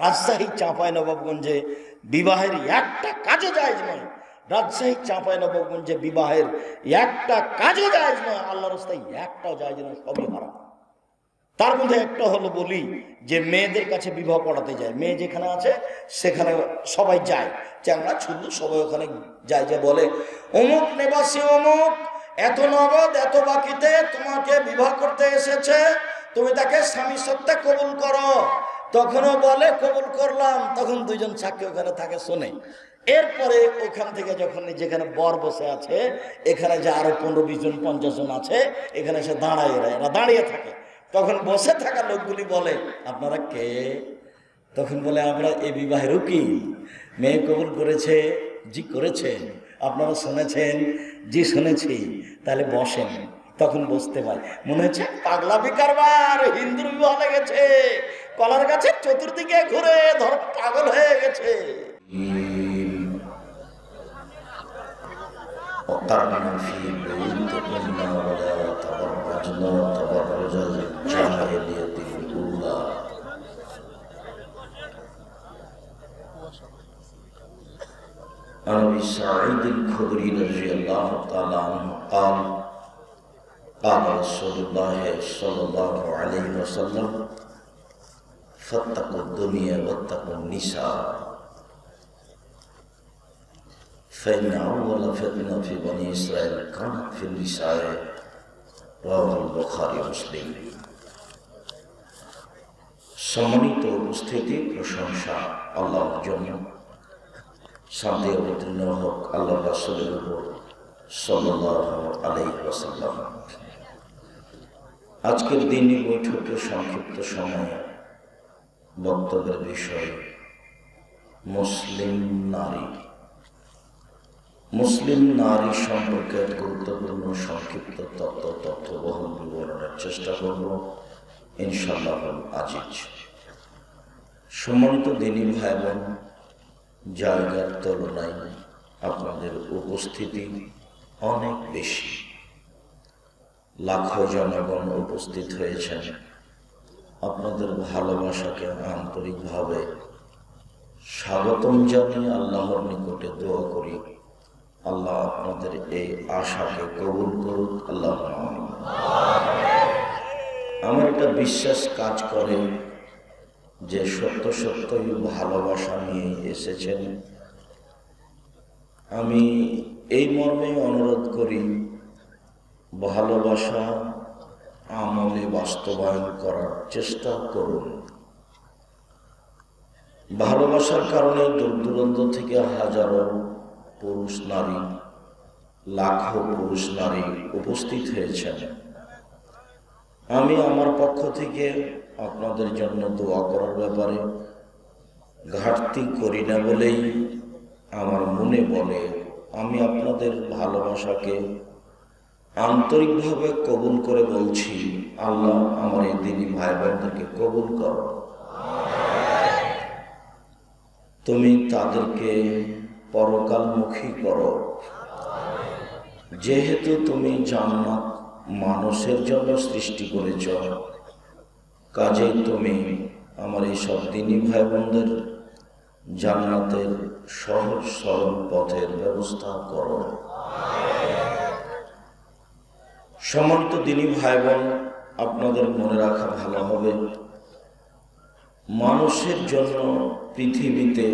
রাজশাহী চাঁপাইনবাবগঞ্জে বিবাহের একটা কাজও জায়েজ নয়। রাজশাহী চাঁপাইনবাবগঞ্জে বিবাহের একটা কাজও জায়েজ নয়। আল্লাহর রাস্তায় একটাও জায়েজ নয়, সবই হারাম। তার মধ্যে একটা হলো বলি যে মেয়েদের কাছে বিবাহ পড়াতে যায়, মেয়ে যেখানে আছে সেখানে সবাই যায়, চ্যাংড়া ছুল্লু সবাই ওখানে যায়, যে বলে অমুক নিবাসী অমুক এত নগদ এত বাকিতে তোমাকে বিবাহ করতে এসেছে, তুমি তাকে স্বামী সত্ত্বে কবুল করো। তখনও বলে কবুল করলাম, তখন দুইজন সাক্ষী ওখানে থাকে শোনে। এরপরে ওখান থেকে যখন যেখানে বর বসে আছে, এখানে যে আরো 15-20 জন 50 জন আছে, এখানে এসে দাঁড়ায়, এরা দাঁড়িয়ে থাকে। তখন বসে থাকা লোকগুলি বলে আপনারা কে? তখন বলে আমরা এই বিবাহের উকিল, মেয়ে কবুল করেছে। জি করেছে? আপনারা শুনেছেন? জি শুনেছি। তাহলে বসেন। তখন বসতে পারে, মনে হচ্ছে পাগলামি কারবার, হিন্দুর বিবাহ লেগেছে, কলার গাছের চতুর্দিকে ঘুরে ধর পাগল হয়ে গেছে। عن أبي سعيد الخدري رضي الله تعالى عنه قال قال رسول الله صلى الله عليه وسلم فاتقوا الدنيا واتقوا النساء فإن أول فتنة في بني إسرائيل كانت في النساء رواه البخاري ومسلم। সম্মানিত উপস্থিতি, প্রশংসা আল্লাহর জন্য, শান্তি অবতীর্ণ হোক আল্লাহ রাসূলের উপর সাল্লাল্লাহু আলাইহি ওয়াসাল্লাম। আজকের দিনই বৈঠকের সংক্ষিপ্ত সময়ে বক্তব্যের বিষয় মুসলিম নারী। মুসলিম নারী সম্পর্কে গুরুত্বপূর্ণ সংক্ষিপ্ত তথ্যবহুল বিবরণের চেষ্টা করব ইনশাআল্লাহ আজিজ। সম্মানিত দিনী ভাই বোন, জায়গার তুলনায় আপনাদের উপস্থিতি অনেক বেশি, লাখো জনগণ উপস্থিত হয়েছেন। আপনাদের ভালোবাসাকে আন্তরিকভাবে স্বাগতম জানিয়ে আল্লাহর নিকটে দোয়া করি আল্লাহ আপনাদের এই আশাকে কবুল করুক। আল্লাহ আমার একটা বিশ্বাস কাজ করে যে সত্যই ভালোবাসা নিয়ে এসেছেন। আমি এই মর্মে অনুরোধ করি, ভালোবাসা আমলে বাস্তবায়ন করার চেষ্টা করুন। ভালোবাসার কারণে দূর দূরান্ত থেকে হাজারো পুরুষ নারী, লাখো পুরুষ নারী উপস্থিত হয়েছেন। আমি আমার পক্ষ থেকে আপনাদের জন্য দোয়া করার ব্যাপারে ঘাটতি করি না বলেই আমার মনে বলে আমি আপনাদের ভালোবাসাকে আন্তরিকভাবে কবুল করে বলছি, আল্লাহ আমার এই দিনী ভাই বোনদেরকে কবুল করো। তুমি তাদেরকে পরকালমুখী করো। যেহেতু তুমি জান্নাত মানুষের জন্য সৃষ্টি করেছ, কাজেই তুমি আমার এই সব দিনী ভাই বোনদের জান্নাতের সহজ সরল পথের ব্যবস্থা করো। সম্মানিত দিনী ভাই বোন, আপনাদের মনে রাখা ভালো হবে, মানুষের জন্য পৃথিবীতে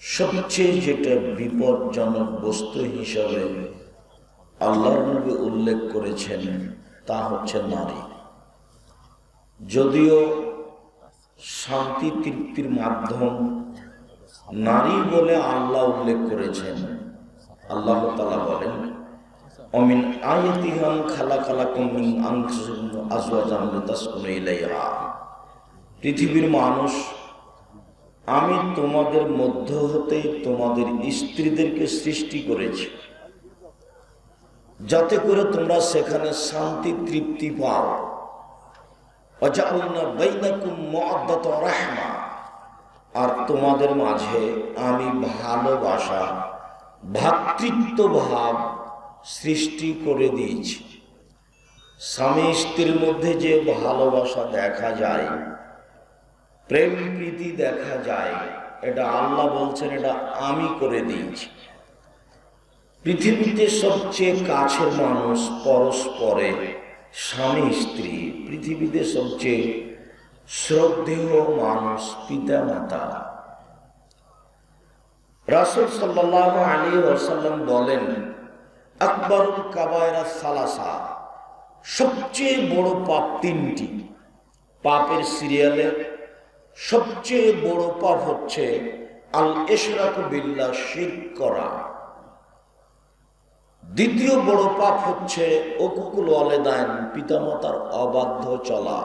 সবচেয়ে যেটা বিপজ্জনক বস্তু হিসাবে আল্লাহর নবী উল্লেখ করেছেন তা হচ্ছে নারী। যদিও শান্তি তৃপ্তির মাধ্যম নারী বলে আল্লাহ উল্লেখ করেছেন। আল্লাহ তাআলা বলেন, অমিন আয়াতিহা খালাকালাকুম মিন আনফুসিকুম আজওয়াজান লিতাসকুনু ইলাইহা। পৃথিবীর মানুষ, আমি তোমাদের মধ্য হতে তোমাদের স্ত্রীদেরকে সৃষ্টি করেছি যাতে করে তোমরা সেখানে শান্তি তৃপ্তি পাও। ওয়াজআলনা বাইনাকুম মাওয়াদ্দাতাও রাহমা, আর তোমাদের মাঝে আমি ভালোবাসা, ভ্রাতৃত্ব ভাব সৃষ্টি করে দিয়েছি। স্বামী স্ত্রীর মধ্যে যে ভালোবাসা দেখা যায় প্রেম প্রীতি দেখা যায়, এটা আল্লাহ বলছেন, এটা আমি করে দিয়েছি। পৃথিবীতে সবচেয়ে কাছের মানুষ পরস্পরে স্বামী স্ত্রী, পৃথিবীতে সবচেয়ে শ্রদ্ধেয় মানুষ পিতা মাতা। রাসূল সাল্লাল্লাহু আলাইহি ওয়াসাল্লাম বলেন, আকবরুল কাবায়রা সালাসা, সবচেয়ে বড় পাপ তিনটি। পাপের সিরিয়ালে সবচেয়ে বড় পাপ হচ্ছে আল ইশরাকু বিল্লাহ, শিরক করা। দ্বিতীয় বড় পাপ হচ্ছে উকুকুল ওয়ালিদাইন, পিতামাতার অবাধ্য চলা।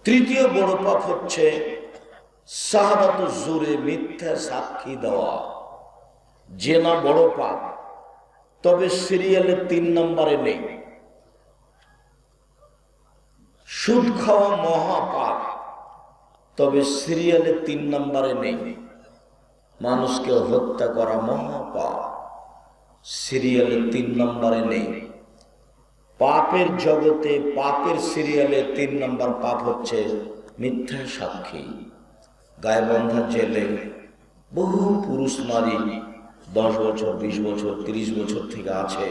তৃতীয় বড় পাপ হচ্ছে শাহাদাতু জুরে, মিথ্যা সাক্ষী দেওয়া। জেনা বড় পাপ, তবে সিরিয়ালে 3 নম্বরে নেই। সুদ খাওয়া মহাপাপ, তবে সিরিয়ালে 3 নম্বরে নেই। মানুষকে হত্যা করা মহাপাপ, সিরিয়ালে 3 নম্বরে নেই। পাপের জগতে, পাপের সিরিয়ালে 3 নম্বর পাপ হচ্ছে মিথ্যা সাক্ষী। গায়বন্ধা জেলে বহু পুরুষ নারী 10 বছর, 20 বছর, 30 বছর থেকে আছে,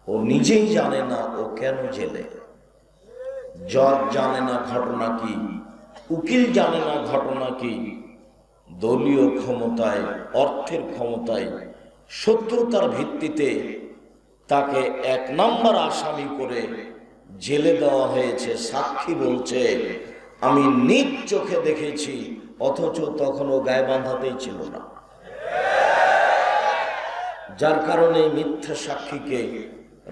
ও নিজেই জানে না ও কেন জেলে। জজ জানে না ঘটনা কি, উকিল জানে না ঘটনা কি। দলীয় ক্ষমতায়, অর্থের ক্ষমতায়, শত্রুতার ভিত্তিতে তাকে 1 নম্বর আসামি করে জেলে দেওয়া হয়েছে। সাক্ষী বলছে আমি নিজ চোখে দেখেছি, অথচ তখন ও গায়ে বাঁধাতেই ছিল না। যার কারণে মিথ্যা সাক্ষীকে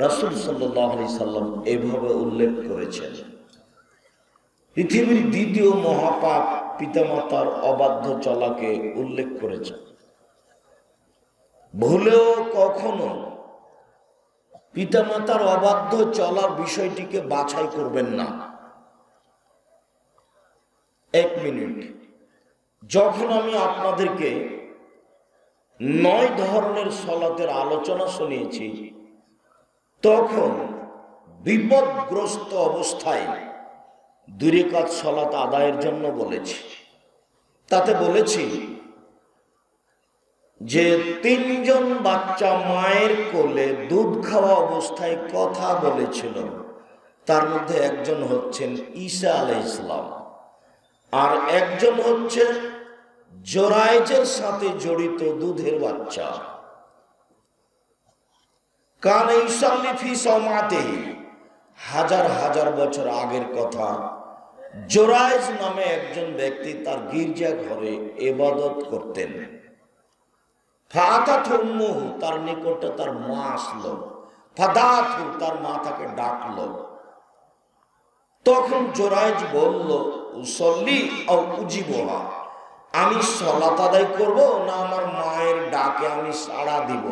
রাসূল সাল্লাল্লাহু আলাইহি সাল্লাম এভাবে উল্লেখ করেছেন। পৃথিবীর দ্বিতীয় মহাপাপ পিতামাতার অবাধ্য চলাকে উল্লেখ করেছেন। ভুলেও কখনো পিতামাতার অবাধ্য চলার বিষয়টিকে বাছাই করবেন না। 1 মিনিট, যখন আমি আপনাদেরকে 9 ধরনের সলাতের আলোচনা শুনিয়েছি, তখন বিপদগ্রস্ত অবস্থায় 2 রাকাত সলাত আদায়ের জন্য বলেছি। তাতে বলেছি যে 3 জন বাচ্চা মায়ের কোলে দুধ খাওয়া অবস্থায় কথা বলেছিল। তার মধ্যে একজন হচ্ছেন ঈসা আলাইহিস সালাম, আর একজন হচ্ছে জোরায়েজের সাথে জড়িত দুধের বাচ্চা। কানে ইসাল্লি ফি সামাতিহি, হাজার হাজার বছর আগের কথা। জোরায়েজ নামে একজন ব্যক্তি তার গির্জা ঘরে ইবাদত করতেন। ফাতাতহু উম্মুহু, তার নিকটে তার মা আসলো। ফাদাতহু, তার মা তাকে ডাকলো। তখন জোরায়েজ বলল, উসল্লি আও উজিবুহা, আমি সালাত আদায় করব না আমার মায়ের ডাকে আমি সাড়া দিব?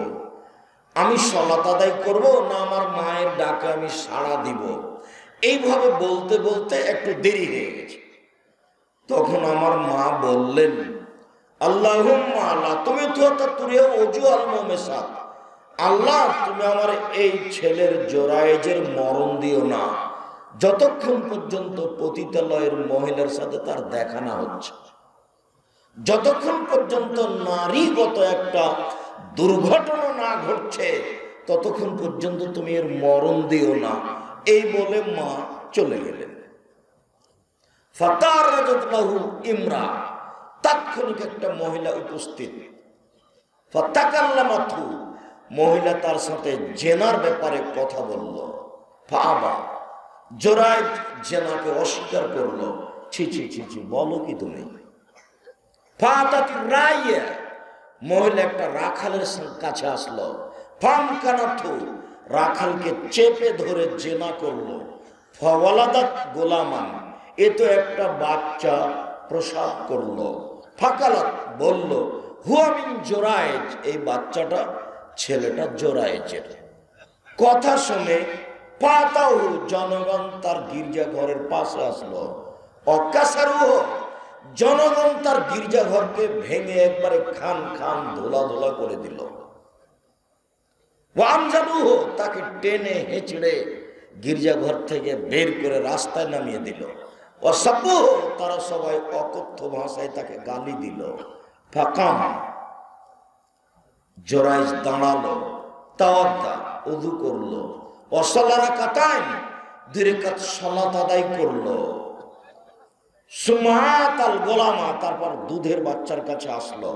আমি সালাত আদায় করব না আমার মায়ের ডাকে আমি সাড়া দিব? এইভাবে বলতে বলতে একটু দেরি হয়ে গেছে। তখন আমার মা বললেন, আল্লাহুম্মা লা তুমিতুহা তুরিয়া ওযু আল মুমিসাত, আল্লাহ তুমি আমার এই ছেলের জোরায়েজের মরণ দিও না যতক্ষণ পর্যন্ত পতিতালয়ের মহিলার সাথে তার দেখা না হচ্ছে, যতক্ষণ পর্যন্ত নারীগত একটা দুর্ঘটনা না ঘটছে, ততক্ষণ পর্যন্ত তুমি এর মরণ দিও না। এই বলে মা চলে গেলেন। ফাতারাজাত লাহু ইমরা, তাৎক্ষণিক একটা মহিলা উপস্থিত। ফাতাকাল্লামাতহু, মহিলা তার সাথে জেনার ব্যাপারে কথা বলল। ফাআবা, জোরায়েজ জেনাকে অস্বীকার করলো। ছি ছি ছি ছি, বলো কি তুমি? ফাতাত রাইয়া, মহিলা একটা রাখালের কাছে আসলো। ফামকানাতহু, রাখালকে চেপে ধরে জেনা করলো। ফাওয়ালাদাত গোলামান, এ তো একটা বাচ্চা প্রসব করলো। ফাকালাত, বলল, হুয়া মিন জোরায়েজ, এই বাচ্চাটা, ছেলেটা জোরায়েজের। কথা শুনে পাতাও, জনগণ তার গির্জা ঘরের পাশে আসলো। অকাসারুহ, জনগণ তার গির্জা ঘরকে ভেঙে একবারে খান খান ধোলা ধোলা করে দিল। ওয়ামজাবুহ, তাকে টেনে হেঁচড়ে গির্জা ঘর থেকে বের করে রাস্তায় নামিয়ে দিল। ওয়াসাব্বুহু, তারা সবাই অকথ্য ভাষায় তাকে গালি দিল। ফাকাম, জোরাইজ দাঁড়ালো, তাওয়াদ্দা, ওযু করলো, ওয়াসাল্লা রাকাতাইন, 2 রাকাত সালাত আদায় করলো। সুমাতাল গোলামা, তারপর দুধের বাচ্চার কাছে আসলো।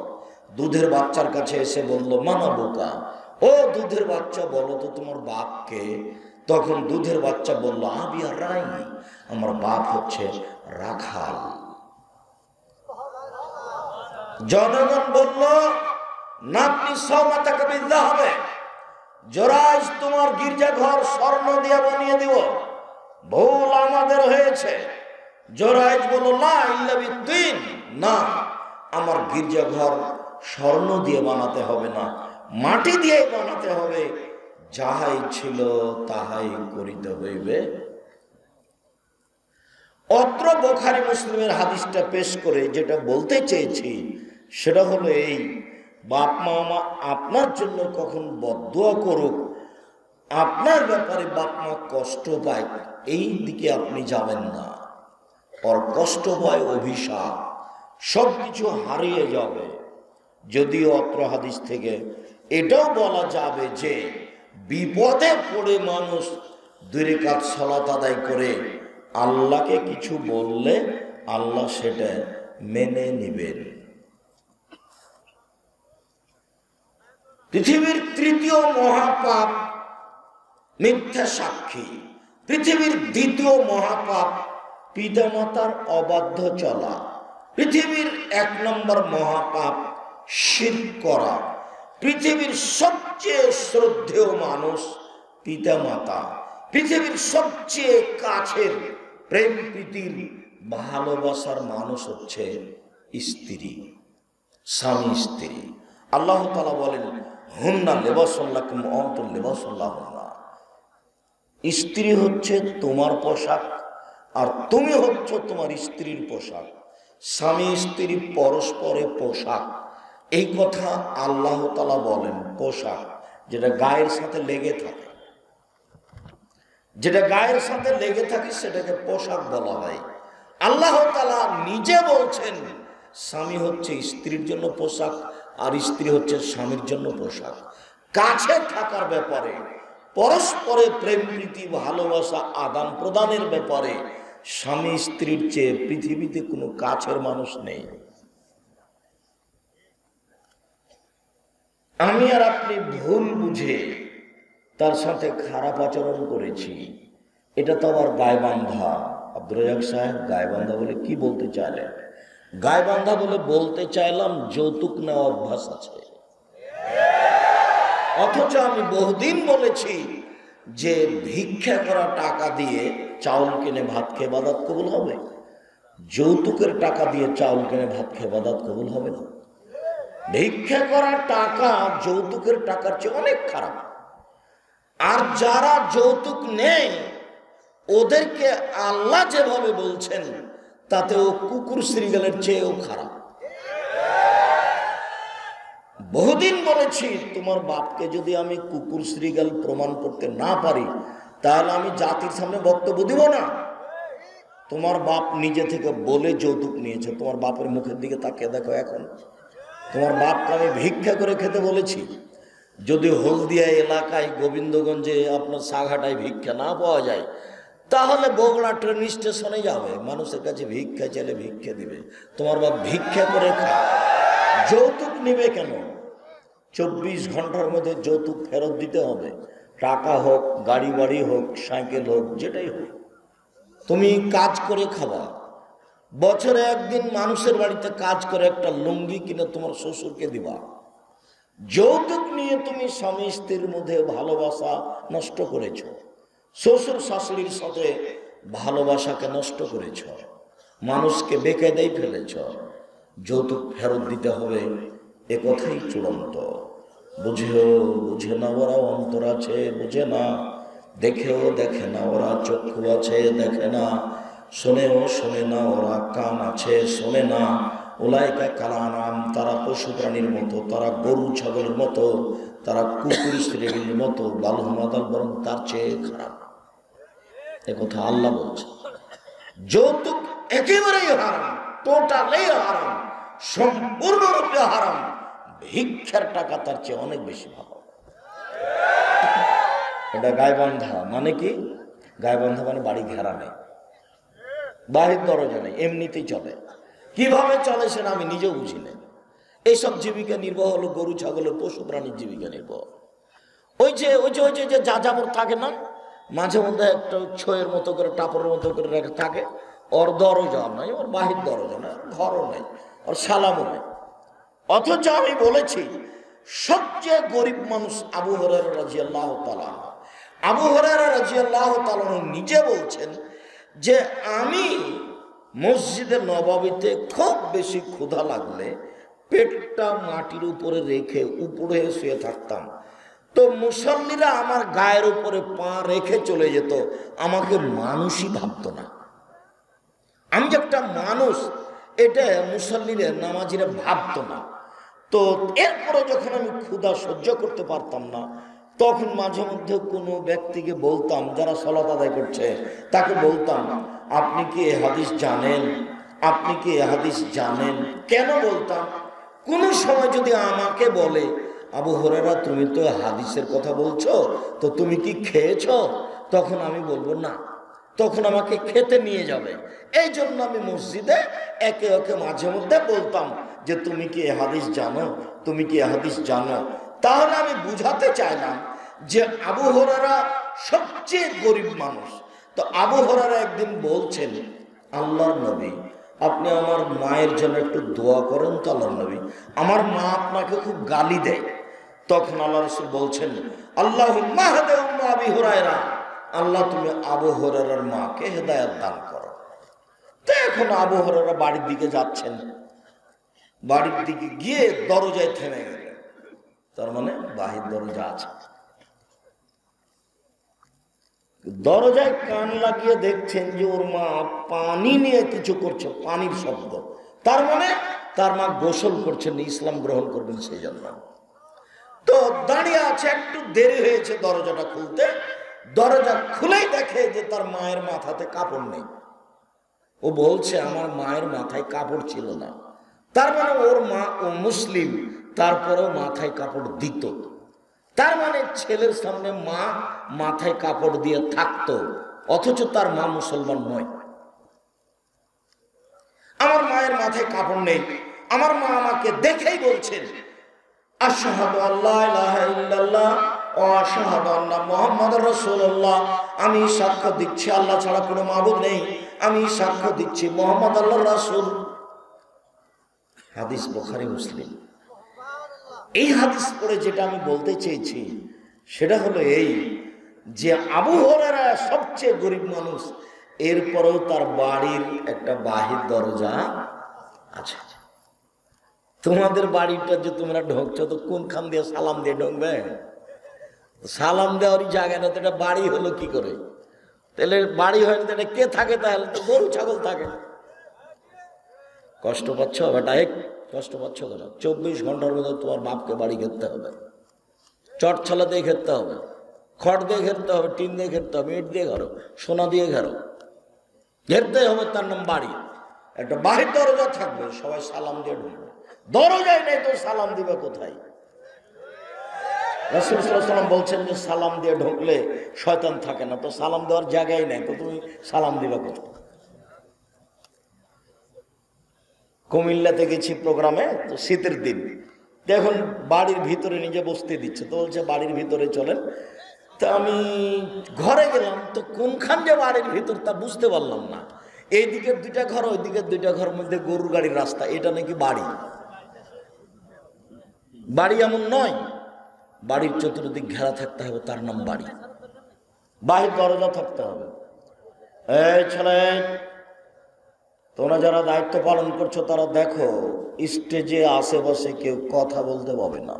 দুধের বাচ্চার কাছে এসে বলল, মানা বোকা, ও দুধের বাচ্চা বলো তো তোমার বাপকে। তখন দুধের বাচ্চা বলল, আবিয়া রাই, আমার বাপ হচ্ছে রাখাল। জনগণ বলল, নাতনি সওমাতাকে বিদ্যা হবে, জোরাইজ তোমার গির্জা ঘর স্বর্ণ দিয়ে বানিয়ে দিব, ভুল আমাদের হয়েছে। জোরাইজ বলল, লা ইল্লা বিদ্দিন, না, আমার গির্জা ঘর স্বর্ণ দিয়ে বানাতে হবে না, মাটি দিয়ে বানাতে হবে, যাহাই ছিল তাহাই করিতে হইবে। অত্র বুখারী মুসলিমের হাদিসটা পেশ করে যেটা বলতে চেয়েছি সেটা হলো এই, বাপ মা আপনার জন্য কখন বদদুয়া করুক, আপনার ব্যাপারে বাপ মা কষ্ট পায়, এই দিকে আপনি যাবেন না। ওর কষ্ট পায়, অভিশাপ, সবকিছু হারিয়ে যাবে। যদিও অত্র হাদিস থেকে এটাও বলা যাবে যে বিপদে পড়ে মানুষ 2 রাকাত সালাত আদায় করে আল্লাহকে কিছু বললে আল্লাহ সেটা মেনে নেবেন। পৃথিবীর 3য় মহাপাপ মিথ্যা সাক্ষী। পৃথিবীর 2য় মহাপাপ পিতামাতার অবাধ্য চলা। পৃথিবীর 1 নম্বর মহাপাপ শিরক করা। পৃথিবীর সবচেয়ে শ্রদ্ধেয় মানুষ পিতামাতা। পৃথিবীর সবচেয়ে কাছের প্রেম প্রীতির ভালোবাসার মানুষ হচ্ছে স্ত্রী, স্বামী স্ত্রী। আল্লাহ তাআলা বলেন, হুন্না লিবাসুল লাকুম ওয়া আনতুম লিবাসুল লাহুন্না। স্ত্রী হচ্ছে তোমার পোশাক আর তুমি হচ্ছ তোমার স্ত্রীর পোশাক। স্বামী স্ত্রী পরস্পরের পোশাক, এই কথা আল্লাহ তাআলা বলেন। পোশাক যেটা গায়ের সাথে লেগে থাকে, যেটা গায়ের সাথে লেগে থাকে সেটাকে পোশাক বলা হয়। আল্লাহ তাআলা নিজে বলছেন স্বামী হচ্ছে স্ত্রীর জন্য পোশাক আর স্ত্রী হচ্ছে স্বামীর জন্য পোশাক। কাছে থাকার ব্যাপারে, পরস্পরে প্রেম প্রীতি ভালোবাসা আদান প্রদানের ব্যাপারে স্বামী স্ত্রীর চেয়ে পৃথিবীতে কোনো কাছের মানুষ নেই। আমি আর আপনি ভুল বুঝে তার সাথে খারাপ আচরণ করেছি, এটা তো আবার গায়বান্ধা। আব্দুর রাজ্জাক সাহেব গায়বান্ধা বলে কি বলতে চাইলেন? গায়বান্ধা বলে বলতে চাইলাম যৌতুক নেওয়া অভ্যাস আছে। অথচ আমি বহুদিন বলেছি যে ভিক্ষা করা টাকা দিয়ে চাউল কিনে ভাত খেয়ে ইবাদত কবুল হবে, যৌতুকের টাকা দিয়ে চাউল কিনে ভাত খেয়ে ইবাদত কবুল হবে না। ভিক্ষা করার টাকা যৌতুকের টাকার চেয়ে অনেক খারাপ। আর যারা যৌতুক নেই ওদেরকে আল্লাহ যেভাবে বলছেন তাতে ও কুকুর শ্রীগালের চেয়েও খারাপ। বহুদিন বলেছি তোমার বাপকে যদি আমি কুকুর শ্রীগাল প্রমাণ করতে না পারি তাহলে আমি জাতির সামনে বক্তব্য দিব না। তোমার বাপ নিজে থেকে বলে যৌতুক নিয়েছে, তোমার বাপের মুখের দিকে তাকিয়ে দেখো। এখন তোমার বাপকে আমি ভিক্ষা করে খেতে বলেছি। যদি হলদিয়া এলাকায় গোবিন্দগঞ্জে আপনার সাঘাটায় ভিক্ষা না পাওয়া যায় তাহলে বগুড়া ট্রেন স্টেশনে যাবে, মানুষের কাছে ভিক্ষা চাইলে ভিক্ষা দিবে। তোমার বাপ ভিক্ষা করে খায়, যৌতুক নিবে কেন? 24 ঘন্টার মধ্যে যৌতুক ফেরত দিতে হবে, টাকা হোক, গাড়ি বাড়ি হোক, সাইকেল হোক, যেটাই হোক। তুমি কাজ করে খাবা, বছরে একদিন মানুষের বাড়িতে কাজ করে একটা লুঙ্গি কিনে তোমার শ্বশুরকে দিবা। যৌতুক নিয়ে তুমি স্বামী স্ত্রীর মধ্যে ভালোবাসা নষ্ট করেছ, শ্বশুর শাশুড়ির সাথে ভালোবাসাকে নষ্ট করেছ, মানুষকে বেকায়দায় ফেলেছ। যৌতুক ফেরত দিতে হবে, এ কথাই চূড়ান্ত। বুঝেও বুঝে না ওরা অন্তর আছে, বুঝে না। দেখেও দেখে না ওরা চক্ষু আছে, দেখে না। শোনেও শোনে না ওরা কান আছে, শোনে না। উলাইকা কালানাম, তারা পশু প্রাণীর মতো, তারা গরু ছাগলের মতো, তারা কুকুর শ্রেণীর মতো, বালুমাদাল, বরং তার চেয়ে খারাপ। এ কথা আল্লাহ বলছে। যৌতুক একেবারেই হারাম, টোটালি হারাম, সম্পূর্ণরূপে হারাম। ভিক্ষার টাকা তার চেয়ে অনেক বেশি ভালো। এটা গায়বান্ধা মানে কি? গায়বান্ধা মানে বাড়ি ঘেরা নেই, বাহির দরজা নেই, এমনিতেই চলে। কিভাবে চলে সেটা আমি নিজেও বুঝি না। এইসব জীবিকা নির্বাহ হলো গরু ছাগলের পশু প্রাণীর জীবিকা নির্বাহ। ওই যে যাযাবর থাকে না, মাঝে মধ্যে একটা ছয়ের মতো করে টাপরের মতো করে রেখে থাকে, ওর দরজা নাই, ওর বাহির দরজা নাই, ঘরও নেই, ওর সালামও নেই। অথচ আমি বলেছি সবচেয়ে গরিব মানুষ আবু হুরায়রা রাদিয়াল্লাহু তাআলা। আবু হুরায়রা রাদিয়াল্লাহু তাআলা নিজে বলছেন যে আমি মসজিদে নববীতে খুব বেশি ক্ষুধা লাগলে পেটটা মাটির উপরে রেখে উপরে শুয়ে থাকতাম, তো মুসল্লিরা আমার গায়ের উপরে পা রেখে চলে যেত, আমাকে মানুষই ভাবতো না। আমি যে একটা মানুষ এটা মুসল্লিরা নামাজিরা ভাবতো না। তো এরপরে যখন আমি ক্ষুধা সহ্য করতে পারতাম না, তখন মাঝে মধ্যে কোনো ব্যক্তিকে বলতাম, যারা সালাত আদায় করছে তাকে বলতাম, আপনি কি এ হাদিস জানেন? আপনি কি এ হাদিস জানেন? কেন বলতাম? কোনো সময় যদি আমাকে বলে, আবু হুরায়রা তুমি তো হাদিসের কথা বলছো, তো তুমি কি খেয়েছো? তখন আমি বলবো না, তখন আমাকে খেতে নিয়ে যাবে। এই জন্য আমি মসজিদে একে একে মাঝে মধ্যে বলতাম যে তুমি কি এ হাদিস জানো? তুমি কি এ হাদিস জানো? তাহলে আমি বুঝাতে চাইলাম যে আবু হুরায়রা সবচেয়ে গরিব মানুষ। তো আবু হুরায়রা একদিন বলছেন, আল্লাহর নবী আপনি আমার মায়ের জন্য একটু দোয়া করেন তো। আল্লাহর নবী, আমার মা আপনাকে খুব গালি দেয়। তখন আল্লাহ রাসূল বলছেন, আল্লাহুম্মা হাদি উম্মা আবি হুরায়রা, আল্লাহ তুমি আবু হুরায়রার মাকে হেদায়েত দান করো। তো এখন আবু হুরায়রা বাড়ির দিকে যাচ্ছেন, বাড়ির দিকে গিয়ে দরজায় থেমে গেলেন। তার মানে বাহির দরজা আছে, দরজায় কান লাগিয়ে দেখছেন যে ওর মা পানি নিয়ে কিছু করছে, পানির শব্দ। তার মানে তার মা গোসল করছেন, ইসলাম গ্রহণ করবেন সেই জন্য। তো দাঁড়িয়ে আছে, একটু দেরি হয়েছে দরজাটা খুলতে। দরজা খুলেই দেখে যে তার মায়ের মাথাতে কাপড় নেই। ও বলছে আমার মায়ের মাথায় কাপড় ছিল না। তার মানে ওর মা ও মুসলিম, তারপরেও মাথায় কাপড় দিত। তার মানে ছেলের সামনে মা মাথায় কাপড় দিয়ে থাকতো, অথচ তার মা মুসলমান নয়। আমার মায়ের মাথায় কাপড় নেই, আমার মা আমাকে দেখেই বলছেন, আশহাদু আল্লা ইলাহা ইল্লাল্লাহ ওয়া আশহাদু আন্না মুহাম্মাদুর রাসূলুল্লাহ, আমি সাক্ষ্য দিচ্ছি আল্লাহ ছাড়া কোনো মাবুদ নেই, আমি সাক্ষ্য দিচ্ছি মুহাম্মদ আল্লাহর রাসূল। হাদিস বুখারী মুসলিম। এই হাদিস পড়ে যেটা আমি বলতে চেয়েছি সেটা হলো এই যে আবু হুরায়রা সবচেয়ে গরিব মানুষ, এরপরেও তার বাড়ির একটা বাহির দরজা আছে। তোমাদের বাড়িটা যে তোমরা ঢুকছো তো কোনখান দিয়ে সালাম দিয়ে ঢুকবে? সালাম দেওয়ারই জায়গা না, তো এটা বাড়ি হলো কি করে? তাহলে বাড়ি হয় না, এটা কে থাকে? তাহলে তো গরু ছাগল থাকে। কষ্ট পাচ্ছ বেটা, এক কষ্ট পাচ্ছ কেন? 24 ঘন্টার মধ্যে তোমার বাপকে বাড়ি ঘেরতে হবে, চট ছালা দিয়ে ঘেরতে হবে, খড় দিয়ে ঘেরতে হবে, টিন দিয়ে ঘেরতে হবে, ইট দিয়ে ঘেরো, সোনা দিয়ে ঘেরো, ঘেরতে হবে। তার নাম বাড়ি। একটা বাহির দরজা থাকবে, সবাই সালাম দিয়ে ঢুকবে। দরজায় নেই তো সালাম দিবে কোথায়? রাসূল সাল্লাল্লাহু আলাইহি ওয়াসাল্লাম বলছেন যে সালাম দিয়ে ঢুকলে শয়তান থাকে না, তো সালাম দেওয়ার জায়গায় নেই, তো তুমি সালাম দিবে কোথায়? কুমিল্লাতে গেছি প্রোগ্রামে, তো শীতের দিন, দেখুন বাড়ির ভিতরে নিজে বসতে দিচ্ছে, তো বলছে বাড়ির ভিতরে চলেন। তো আমি ঘরে গেলাম, তো কোনখান যে বাড়ির ভিতর তা বুঝতে পারলাম না। এইদিকে 2টা ঘর, ওইদিকে 2টা ঘরের মধ্যে গরুর গাড়ির রাস্তা, এটা নাকি বাড়ি। বাড়ি এমন নয়, বাড়ির চতুর্দিক ঘেরা থাকতে হবে, তার নাম বাড়ি। বাহির দরজা থাকতে হবে। এই ছেলে, তোমরা যারা দায়িত্ব পালন করছো তারা দেখো, স্টেজে আশেপাশে কেউ কথা বলতে পাবে না।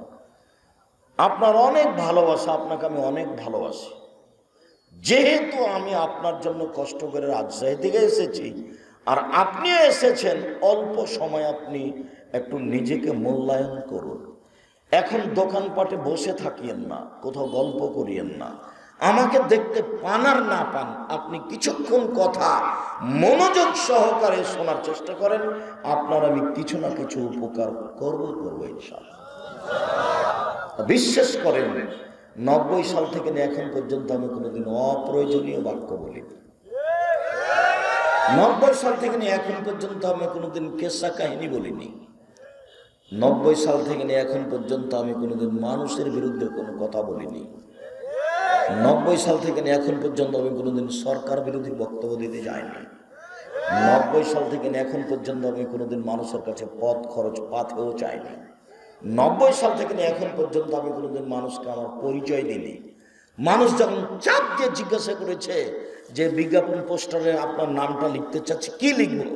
আপনার অনেক ভালোবাসা, আপনাকে আমি অনেক ভালোবাসি। যেহেতু আমি আপনার জন্য কষ্ট করে রাজশাহী থেকে এসেছি, আর আপনিও এসেছেন, অল্প সময় আপনি একটু নিজেকে মূল্যায়ন করুন। এখন দোকানপাটে বসে থাকিয়েন না, কোথাও গল্প করিয়েন না। আমাকে দেখতে পান আর না পান, আপনি কিছুক্ষণ কথা মনোযোগ সহকারে শোনার চেষ্টা করেন, আপনার আমি কিছু না কিছু উপকার করবো ইনশাআল্লাহ। বিশ্বাস করেন, 90 সাল থেকে এখন পর্যন্ত আমি কোনোদিন অপ্রয়োজনীয় বাক্য বলিনি। 90 সাল থেকে এখন পর্যন্ত আমি কোনোদিন কেসা কাহিনী বলিনি। 90 সাল থেকে এখন পর্যন্ত আমি কোনোদিন মানুষের বিরুদ্ধে কোনো কথা বলিনি। 90 সাল থেকে এখন পর্যন্ত আমি কোনোদিন সরকার বিরোধী বক্তব্য দিতে যাইনি। 90 সাল থেকে এখন পর্যন্ত আমি কোনোদিন মানুষের কাছে পথ খরচ পাতেও চাইনি। 90 সাল থেকে এখন পর্যন্ত আমি কোনোদিন মানুষকে আমার পরিচয় দিইনি। মানুষ যখন চাপ দিয়ে জিজ্ঞাসা করেছে যে বিজ্ঞাপন পোস্টারে আপনার নামটা লিখতে চাচ্ছি, কি লিখবো,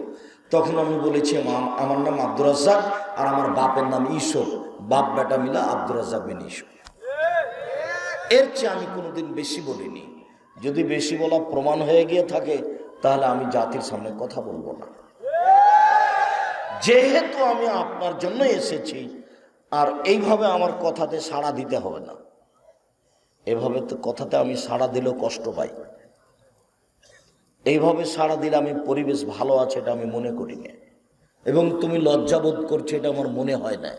তখন আমি বলেছি আমার নাম আব্দুর রাজ্জাক আর আমার বাপের নাম ঈশ্বর, বাপ বেটা মিলা আব্দুর রাজ্জাক বিন ঈশ্বর। এর চেয়ে আমি কোনোদিন বেশি বলিনি। যদি বেশি বলা প্রমাণ হয়ে গিয়ে থাকে তাহলে আমি জাতির সামনে কথা বলবো না। যেহেতু আমি আপনার জন্য এসেছি, আর এইভাবে আমার কথাতে সাড়া দিতে হবে না। এভাবে তো কথাতে আমি সাড়া দিলেও কষ্ট পাই। এইভাবে সাড়া দিলে আমি পরিবেশ ভালো আছে এটা আমি মনে করি না, এবং তুমি লজ্জাবোধ করছো এটা আমার মনে হয় না।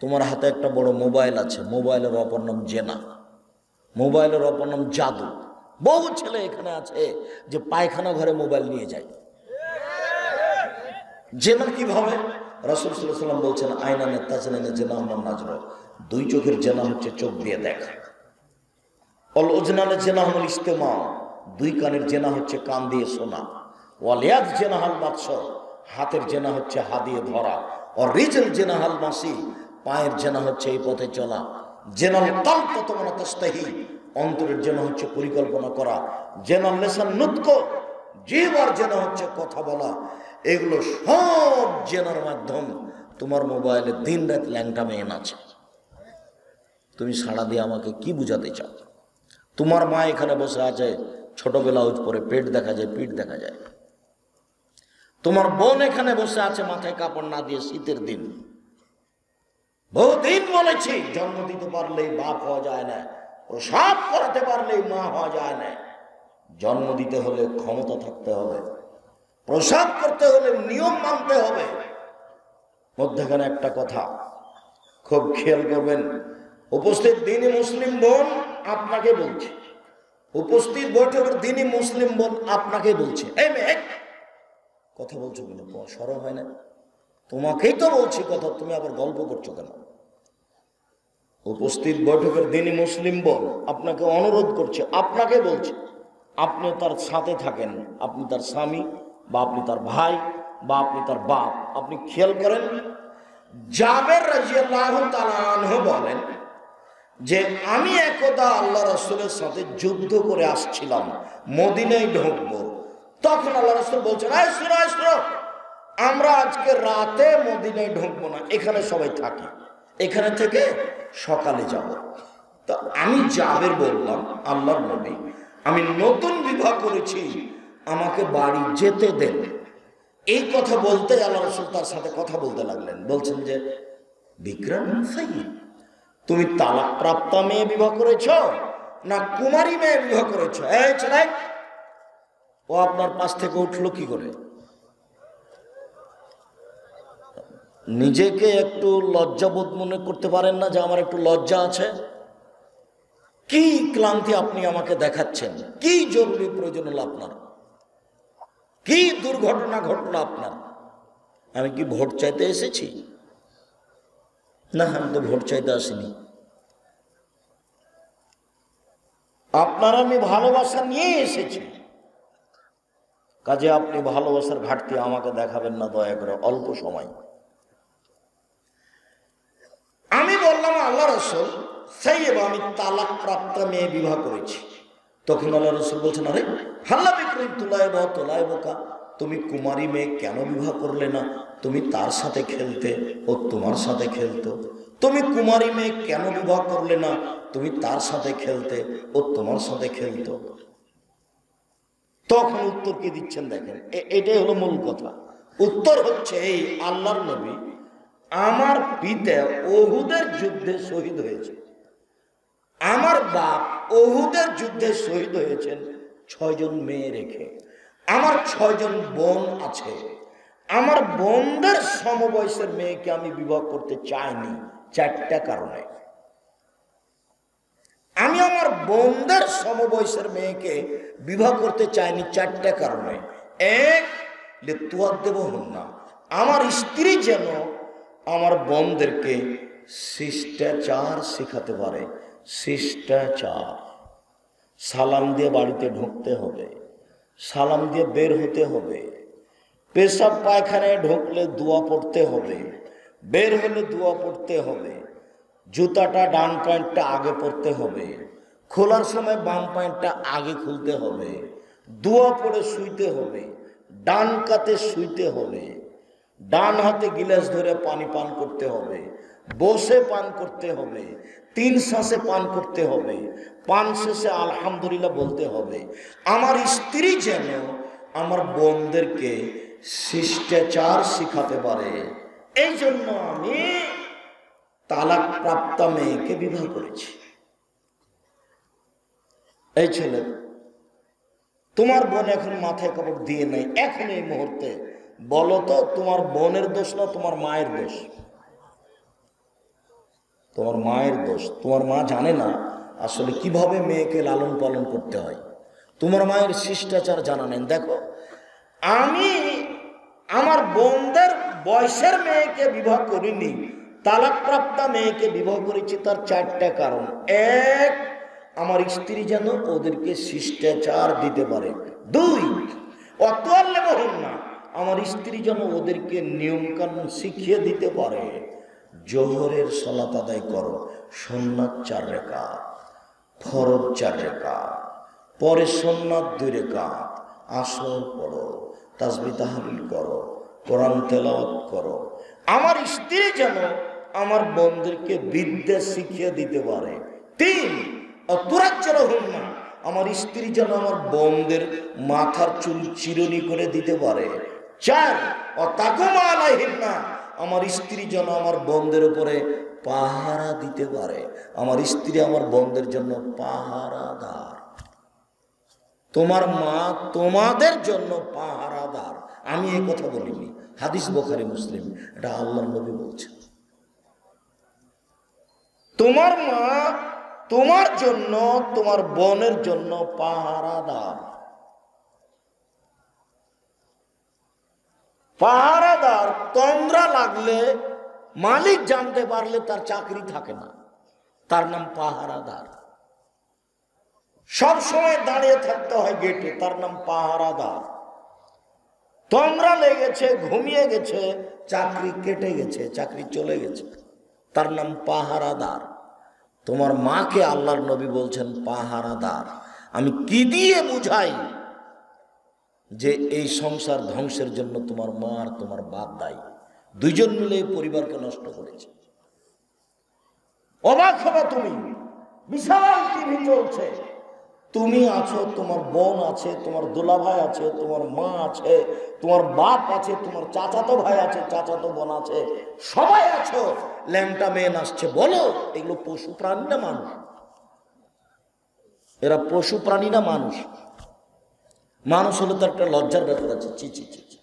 তোমার হাতে একটা বড় মোবাইল আছে, মোবাইলের অপর নাম জেনা, মোবাইলের অপর নাম জাদু। বহু ছেলে এখানে আছে যে পায়খানা ঘরে মোবাইল নিয়ে যায়। জেনা কিভাবে? রাসূল সাল্লাল্লাহু আলাইহি ওয়াসাল্লাম বলছেন, আইনানে তাজনানে জেনা হুম নাজর, দুই চোখের জেনা হচ্ছে চোখ দিয়ে দেখা। অল উজনানে জেনা হুম ইস্তেমা, দুই কানের জেনা হচ্ছে কান দিয়ে শোনা। ওয়াল ইয়াদ জেনা হাল বাতস, হাতের জেনা হচ্ছে হাত দিয়ে ধরা। আর রিজল জেনা হাল মাসি, পায়ের জেনা হচ্ছে এই পথে চলা। জেনাল কালব ততমানা তাস্তাহি, অন্তরের জেনা হচ্ছে পরিকল্পনা করা। জেনাল লিসান নুতক, জিহ্বার জেনা হচ্ছে কথা বলা। এগুলো সব জেনার মাধ্যম তোমার মোবাইলে দিন রাত ল্যাংটা মেয়ে আছে। তুমি সাড়া দিয়ে আমাকে কি বুঝাতে চাও? তোমার মা এখানে বসে আছে, ছোটবেলা উজ পরে পেট দেখা যায়, পিঠ দেখা যায়। তোমার বোন এখানে বসে আছে মাথায় কাপড় না দিয়ে শীতের দিন। বহুদিন বলেছি, জন্ম দিতে পারলেই বাপ হওয়া যায় না, প্রসাব করাতে পারলেই মা হওয়া যায় না। জন্ম দিতে হলে ক্ষমতা থাকতে হবে, প্রসাব করতে হলে নিয়ম মানতে হবে। মধ্যখানে একটা কথা খুব খেয়াল করবেন, উপস্থিত দিনী মুসলিম বোন আপনাকে বলছে, উপস্থিত বৈঠকের দিনী মুসলিম বোন আপনাকে বলছে, এই মেয়ে কথা বলছো কেন, তোমার শরম হয় না? তোমাকেই তো বলছি কথা, তুমি আবার গল্প করছো কেন? উপস্থিত বৈঠকের দিনী মুসলিম বোন আপনাকে অনুরোধ করছে, আপনাকে বলছে, আপনি তার সাথে থাকেন, আপনি তার স্বামী বা আপনি তার ভাই বা আপনি তার বাপ। আপনি খেয়াল করেন, জাবের রাদিয়াল্লাহু তাআলা আনহু বলেন যে আমি একদা আল্লাহ রাসূলের সাথে যুদ্ধ করে আসছিলাম, মদিনায় ঢুকবো। তখন আল্লাহ রাসূল বলছেন, এই শুনো, আমরা আজকে রাতে মদিনায় ঢুকবো না, এখানে সবাই থাকি, এখানে থেকে সকালে যাব। তো আমি জাবের বললাম, আল্লাহর নবী, আমি নতুন বিবাহ করেছি, আমাকে বাড়ি যেতে দেন। এই কথা বলতে আল্লাহ রাসূল তার সাথে কথা বলতে লাগলেন। বলছেন যে বিক্রম সাইয়্যিদ, তুমি তালাক প্রাপ্তা মেয়ে বিবাহ করেছ না কুমারী মেয়ে বিবাহ করেছ? এই ছেলে, ও আপনার পাশ থেকে উঠলো কি করে? নিজেকে একটু লজ্জাবোধ মনে করতে পারেন না যে আমার একটু লজ্জা আছে? কি ক্লান্তি আপনি আমাকে দেখাচ্ছেন? কি জরুরি প্রয়োজন হলো আপনার? কি দুর্ঘটনা ঘটলো আপনার? আমি কি ভোট চাইতে এসেছি? না, আমি তো ভোট চাইতে আসিনি। আপনার আমি ভালোবাসা নিয়ে এসেছি, কাজে আপনি ভালোবাসার ঘাটতি আমাকে দেখাবেন না দয়া করে, অল্প সময়। আমি বললাম, আল্লাহ রাসূল সাইয়্যিদ, আমি তালাক প্রাপ্ত মেয়ে বিবাহ করেছি। তখন আল্লাহ রাসূল বলছেন, আরে হাল্লা বিক্রম তোলায়, তুমি কুমারী মেয়ে কেন বিবাহ করলে না? তুমি তার সাথে খেলতে, ও তোমার সাথে খেলতো। তুমি কুমারী মেয়ে কেন বিবাহ করলে না? তুমি তার সাথে খেলতে, ও তোমার সাথে খেলতো। তখন উত্তর কি দিচ্ছেন দেখেন, এটাই হলো মূল কথা। উত্তর হচ্ছে এই, আল্লাহর নবী, আমার পিতা উহুদের যুদ্ধে শহীদ হয়েছে, আমার বাপ উহুদের যুদ্ধে শহীদ হয়েছেন 6 জন মেয়ে রেখে। আমার 6 জন বোন আছে। আমার বোনদের সমবয়সের মেয়েকে আমি বিবাহ করতে চাইনি 4টা কারণে। আমি আমার বোনদের সমবয়সের মেয়েকে বিবাহ করতে চাইনি 4টা কারণে। এক, লিতুয়াদ্দেব হন না, আমার স্ত্রী যেন আমার বোনদেরকে শিষ্টাচার শেখাতে পারে। শিষ্টাচার, সালাম দিয়ে বাড়িতে ঢুকতে হবে, সালাম দিয়ে বের হতে হবে, পেশাব পায়খানায় ঢুকলে দোয়া পড়তে হবে, বের হলে দোয়া পড়তে হবে, জুতাটা ডান প্যান্টটা আগে পরতে হবে, খোলার সময় বাম প্যান্টটা আগে খুলতে হবে, দোয়া পড়ে শুইতে হবে, ডান কাতে শুইতে হবে, ডান হাতে গিলাস ধরে পানি পান করতে হবে, বসে পান করতে হবে, 3 শ্বাসে পান করতে হবে, পান শেষে আলহামদুলিল্লাহ বলতে হবে। আমার স্ত্রী যেন আমার বোনদেরকে শিষ্টাচার শিখাতে পারে, এই জন্য আমি তালাক প্রাপ্ত মেয়েকে বিবাহ করেছি। এই ছেলে, তোমার বোন এখন মাথায় কাপড় দিয়ে নাই, এখন এই মুহূর্তে বলো তো তোমার বোনের দোষ না তোমার মায়ের দোষ? তোমার মায়ের দোষ। তোমার মা জানে না আসলে কিভাবে মেয়েকে লালন পালন করতে হয়। তোমার মায়ের শিষ্টাচার জানা নেন। দেখো, আমি আমার বোনদের বয়সের মেয়েকে বিবাহ করিনি, তালাকপ্রাপ্ত মেয়েকে বিবাহ করেছি। তার 4টা কারণ। এক, আমার স্ত্রী যেন ওদেরকে শিষ্টাচার দিতে পারে। 2, অতআল্লাহ বলুন না, আমার স্ত্রী যেন ওদেরকে নিয়ম কানুন শিখিয়ে দিতে পারে। জোহরের সালাত আদায় করো, সুন্নাত 4 রাকাত, ফরজ 4 রাকাত, পরে সুন্নাত 2 রাকাত, আসর পড়ো, তাসবিহ তাহলিল করো, কোরআন তেলাওয়াত করো। আমার স্ত্রী যেন আমার বোনদেরকে বিদ্যা শিখিয়ে দিতে পারে। 3, অতুরাজ্জল হন না, আমার স্ত্রী যেন আমার বোনদের মাথার চুল চিরুনি করে দিতে পারে। 4, অতাকুমা আলাইহিন্না, আমার স্ত্রী যেন আমার বোনদের উপরে পাহারা দিতে পারে। আমার স্ত্রী আমার বোনদের জন্য পাহারাদার। তোমার মা তোমাদের জন্য পাহারাদার। আমি এই কথা বলিনি, হাদিস বুখারী মুসলিম, এটা আল্লাহর নবী বলছেন। তোমার মা তোমার জন্য তোমার বোনের জন্য পাহারাদার। পাহারাদার তন্দ্রা লাগলে মালিক জানতে পারলে তার চাকরি থাকে না, তার নাম পাহারাদার। সব সময় দাঁড়িয়ে থাকতে হয় গেটে, তার নাম পাহারাদার। তন্দ্রা লেগেছে, ঘুমিয়ে গেছে, চাকরি কেটে গেছে, চাকরি চলে গেছে, তার নাম পাহারাদার। তোমার মাকে আল্লাহর নবী বলছেন পাহারাদার। আমি কি দিয়ে বুঝাই যে এই সংসার ধ্বংসের জন্য তোমার মা আর তোমার বাপ দায়ী? 2 জন মিলে এই পরিবারকে নষ্ট করেছে। অবাক হবে তুমি, বিশাল টিভি চলছে, তুমি আছো, তোমার বোন আছে, তোমার দুলাভাই আছে, তোমার মা আছে, তোমার বাপ আছে, তোমার চাচাতো ভাই আছে, চাচাতো বোন আছে, সবাই আছো, ল্যাংটা মেয়ে নাচছে। বলো, এগুলো পশু প্রাণী না মানুষ? এরা পশু প্রাণী না মানুষ? মানুষ হলে তার একটা লজ্জার ব্যাপার আছে। চি চি চি চি।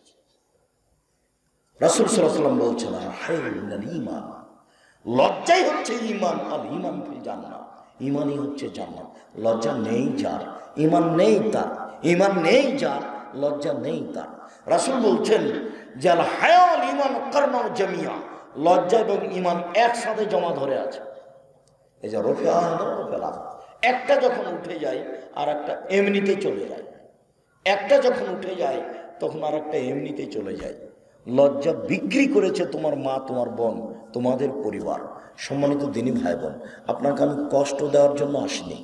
রাসূল সাল্লাল্লাহু আলাইহি ওয়াসাল্লাম বলছেন, হাইউল ঈমান, লজ্জাই হচ্ছে ঈমান, আল ঈমান ফিল জান্নাহ, ঈমানই হচ্ছে জান্নাত। লজ্জা নেই যার, ঈমান নেই তার, ঈমান নেই যার, লজ্জা নেই তার। রাসূল বলছেন যে আল হায়াউল ঈমান কারনাউ জামিয়া, লজ্জা এবং ঈমান একসাথে জমা ধরে আছে। এই যে রফিয়া রফেলা, একটা যখন উঠে যায় আর একটা এমনিতে চলে যায়, একটা যখন উঠে যায় তখন আর একটা এমনিতে চলে যায়। লজ্জা বিক্রি করেছে তোমার মা, তোমার বোন, তোমাদের পরিবার। সম্মানিত দিনী ভাই বোন, আপনাকে আমি কষ্ট দেওয়ার জন্য আসিনি,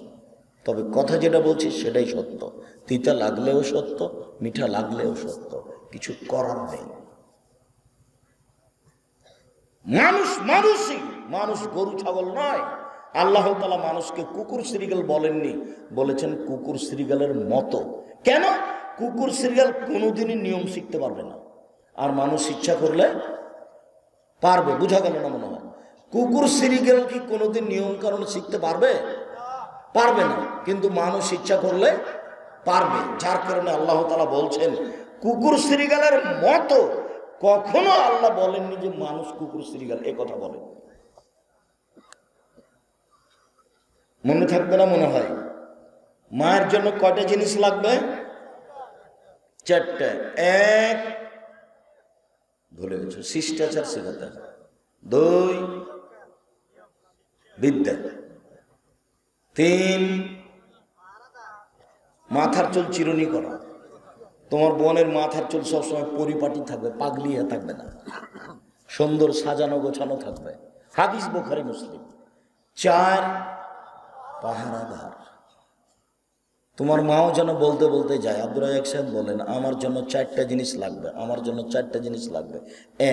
তবে কথা যেটা বলছি সেটাই সত্য। তিতা লাগলেও সত্য, মিঠা লাগলেও সত্য, কিছু করার নেই। মানুষ মানুষই, মানুষ গরু ছাগল নয়। আল্লাহ তাআলা মানুষকে কুকুর শ্রীগাল বলেননি, বলেছেন কুকুর শ্রীগালের মতো। কেন? কুকুর শ্রীগাল কোনোদিনই নিয়ম শিখতে পারবে না, আর মানুষ ইচ্ছা করলে পারবে। বুঝা গেল না মনে হয়? কুকুর শ্রীগাল কি কোনোদিন নিয়ম কানুন শিখতে পারবে? পারবে না, কিন্তু মানুষ ইচ্ছা করলে পারবে। যার কারণে আল্লাহ তাআলা বলছেন কুকুর শ্রীগালের মতো। কখনো আল্লাহ বলেননি যে মানুষ কুকুর শ্রীগাল, এ কথা বলেন। মনে থাকবে না মনে হয়? মায়ের জন্য কয়টা জিনিস লাগবে? 4টে। এক, ভুলে গেছো, শিষ্টাচার শেখাতে। 2, বিদ্যা। 3, মাথার চুল চিরুনি করা। তোমার বোনের মাথার চুল সবসময় পরিপাটি থাকবে, পাগলি হয়ে থাকবে না, সুন্দর সাজানো গোছানো থাকবে। হাদিস বুখারী মুসলিম। 4, পাহারাদার। তোমার মাও যেন বলতে বলতে যায়, আব্দুর রাজ্জাক সাহেব বলেন আমার জন্য 4টা জিনিস লাগবে, আমার জন্য 4টা জিনিস লাগবে।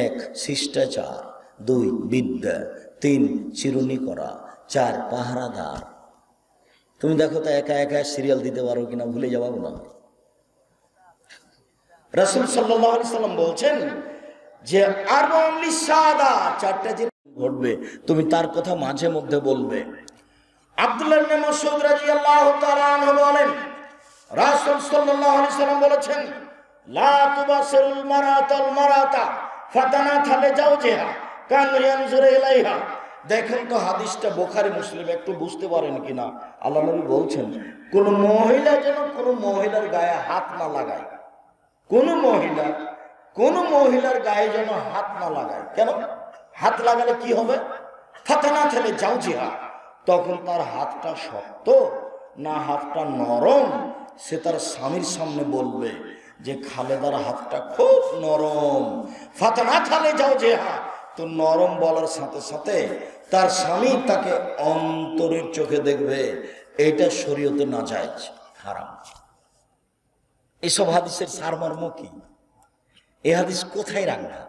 1, শিষ্টাচার। 2, বিদ্যা। 3, চিরুনি করা। 4, পাহারাদার। তুমি দেখো তো একা একা সিরিয়াল দিতে পারো কিনা, ভুলে যাবো না। রাসূল সাল্লাল্লাহু আলাইহি সাল্লাম বলছেন যে আরবাউন লিসাদা, 4টা জিনিস ঘটবে, তুমি তার কথা মাঝে মধ্যে বলবে। আব্দুল্লাহ ইবনে মাসউদ রাদিয়াল্লাহু তাআলা আনহু বলেন রাসূল সাল্লাল্লাহু আলাইহি সাল্লাম বলেছেন লা তুবাসিরুল মারাতাল মারাতা ফাতানাথা লিজাওজিহা কান ইয়ানজুরু ইলাইহা। দেখেন তো হাদিসটা বুখারী মুসলিম, একটু বুঝতে পারেন কিনা। আল্লাহ নবী বলছেন কোন মহিলা যেন কোন মহিলার গায়ে হাত না লাগায়। কোন মহিলার গায়ে যেন হাত না লাগায়। কেন? হাত লাগালে কি হবে? ফাতানাথা লিজাওজিহা, তখন তার হাতটা শক্ত না হাতটা নরম, সে তার স্বামীর সামনে বলবে যে খালেদার হাতটা খুব নরম। ফাতানাথা লিজাওজিহা, তো নরম বলার সাথে সাথে তার স্বামী তাকে অন্তরের চোখে দেখবে। এটা শরীয়তে নাজায়েজ, হারাম। এসব হাদিসের সারমর্ম কি? এই হাদিস কোথায় রাখা?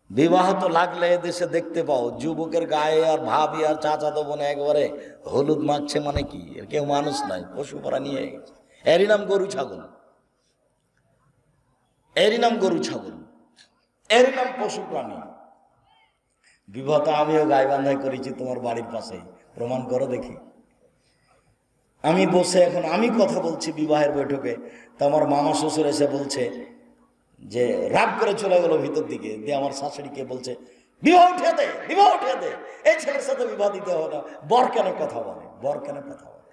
বিবাহ তো লাগলে এদেশে দেখতে পাও যুবকের গায়ে আর ভাবি আর চাচাতো বোনে একবারে হলুদ মাখছে, মানে কি? এর কেউ মানুষ নাই, পশু প্রাণী নিয়ে গেছে। এরই নাম গরু ছাগল, এরই নাম গরু ছাগল, এরই নাম পশু প্রাণী। বিবাহ তো আমিও গায়ে বান্ধাই করেছি তোমার বাড়ির পাশেই, প্রমাণ করো দেখি। আমি বসে এখন আমি কথা বলছি বিবাহের বৈঠকে, তো আমার মামা শ্বশুর এসে বলছে যে রাগ করে চলে গেল ভিতর দিকে, দিয়ে আমার শাশুড়িকে বলছে বিবাহ উঠিয়ে দে, বিবাহ উঠিয়ে দে, এই ছেলের সাথে বিবাহ দিতে হবে না। বর কেন কথা বলে, বর কেন কথা বলে?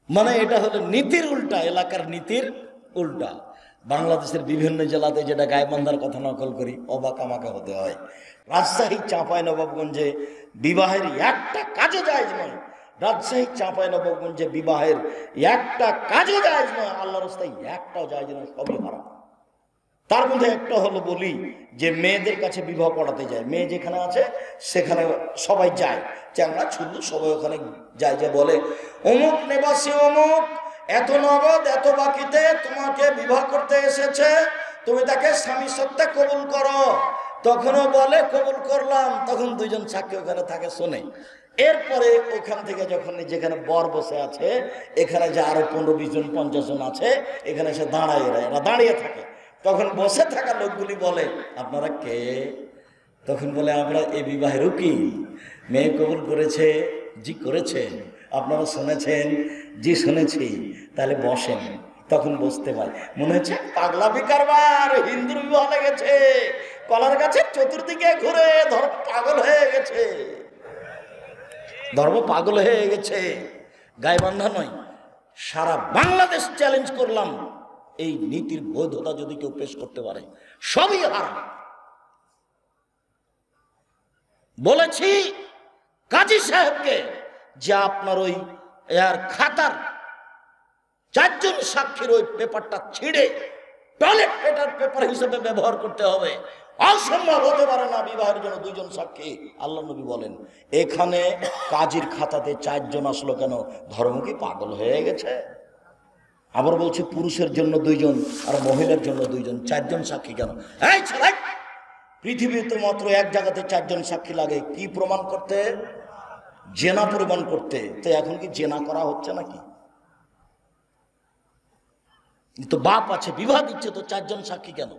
মানে এটা হলো নীতির উল্টা, এলাকার নীতির উল্টা। বাংলাদেশের বিভিন্ন জেলাতে যেটা গায়েবান্ধার কথা নকল করি, অবাক আমাকে হতে হয়। রাজশাহী চাঁপাইনবাবগঞ্জে বিবাহের একটা কাজও জায়েজ নয়। রাজশাহী চাঁপাইনবাবগঞ্জে বিবাহের একটা কাজও জায়েজ নয়। আল্লাহর রাস্তায় একটাও জায়েজ নয়, সবই হারাম। তার মধ্যে একটা হলো বলি যে মেয়েদের কাছে বিবাহ পড়াতে যায়, মেয়ে যেখানে আছে সেখানে সবাই যায়, চ্যাংড়া ছুল্লু সবাই ওখানে যায়, যে বলে অমুক নিবাসী অমুক এত নগদ এত বাকিতে তোমাকে বিবাহ করতে এসেছে, তুমি তাকে স্বামী সত্ত্বে কবুল করো। তখনও বলে কবুল করলাম, তখন 2 জন সাক্ষী ওখানে থাকে, শোনে। এরপরে ওখান থেকে যখন যেখানে বর বসে আছে, এখানে যে আরো 15-20 জন 50 জন আছে, এখানে এসে দাঁড়ায়, এরা দাঁড়িয়ে থাকে। তখন বসে থাকা লোকগুলি বলে আপনারা কে? তখন বলে আমরা এই বিবাহের উকিল, মেয়ে কবুল করেছে। জি করেছে? আপনারা শুনেছেন? জি শুনেছি। তাহলে বসেন। তখন বসতে পারে, মনে হচ্ছে পাগলামি কারবার, হিন্দুর বিবাহ লেগেছে, কলার গাছের চতুর্দিকে ঘুরে ধর্ম পাগল হয়ে গেছে, ধর্ম পাগল হয়ে গেছে। গায়েবান্ধা নয়, সারা বাংলাদেশ চ্যালেঞ্জ করলাম, এই নীতির বৈধতা যদি কেউ পেশ করতে পারে সবই হারাম। বলেছি কাজী সাহেবকে যে আপনার ওই এর খাতার 4 জন সাক্ষীর ওই পেপারটা ছিঁড়ে টয়লেট পেপার হিসেবে ব্যবহার করতে হবে। অসম্ভব হতে পারে না বিবাহের জন্য 2 জন সাক্ষী। আল্লাহ নবী বলেন এখানে কাজীর খাতাতে 4 জন আসলো কেন? ধর্ম কি পাগল হয়ে গেছে? আবার বলছে পুরুষের জন্য 2 জন আর মহিলার জন্য 2 জন, 4 জন সাক্ষী কেন? এই ছেলে, পৃথিবীতে মাত্র এক জায়গাতে 4 জন সাক্ষী লাগে, কি প্রমাণ করতে? জেনা প্রমাণ করতে। তো এখন কি জেনা করা হচ্ছে নাকি? তো বাপ আছে, বিবাহ দিচ্ছে, তো 4 জন সাক্ষী কেন?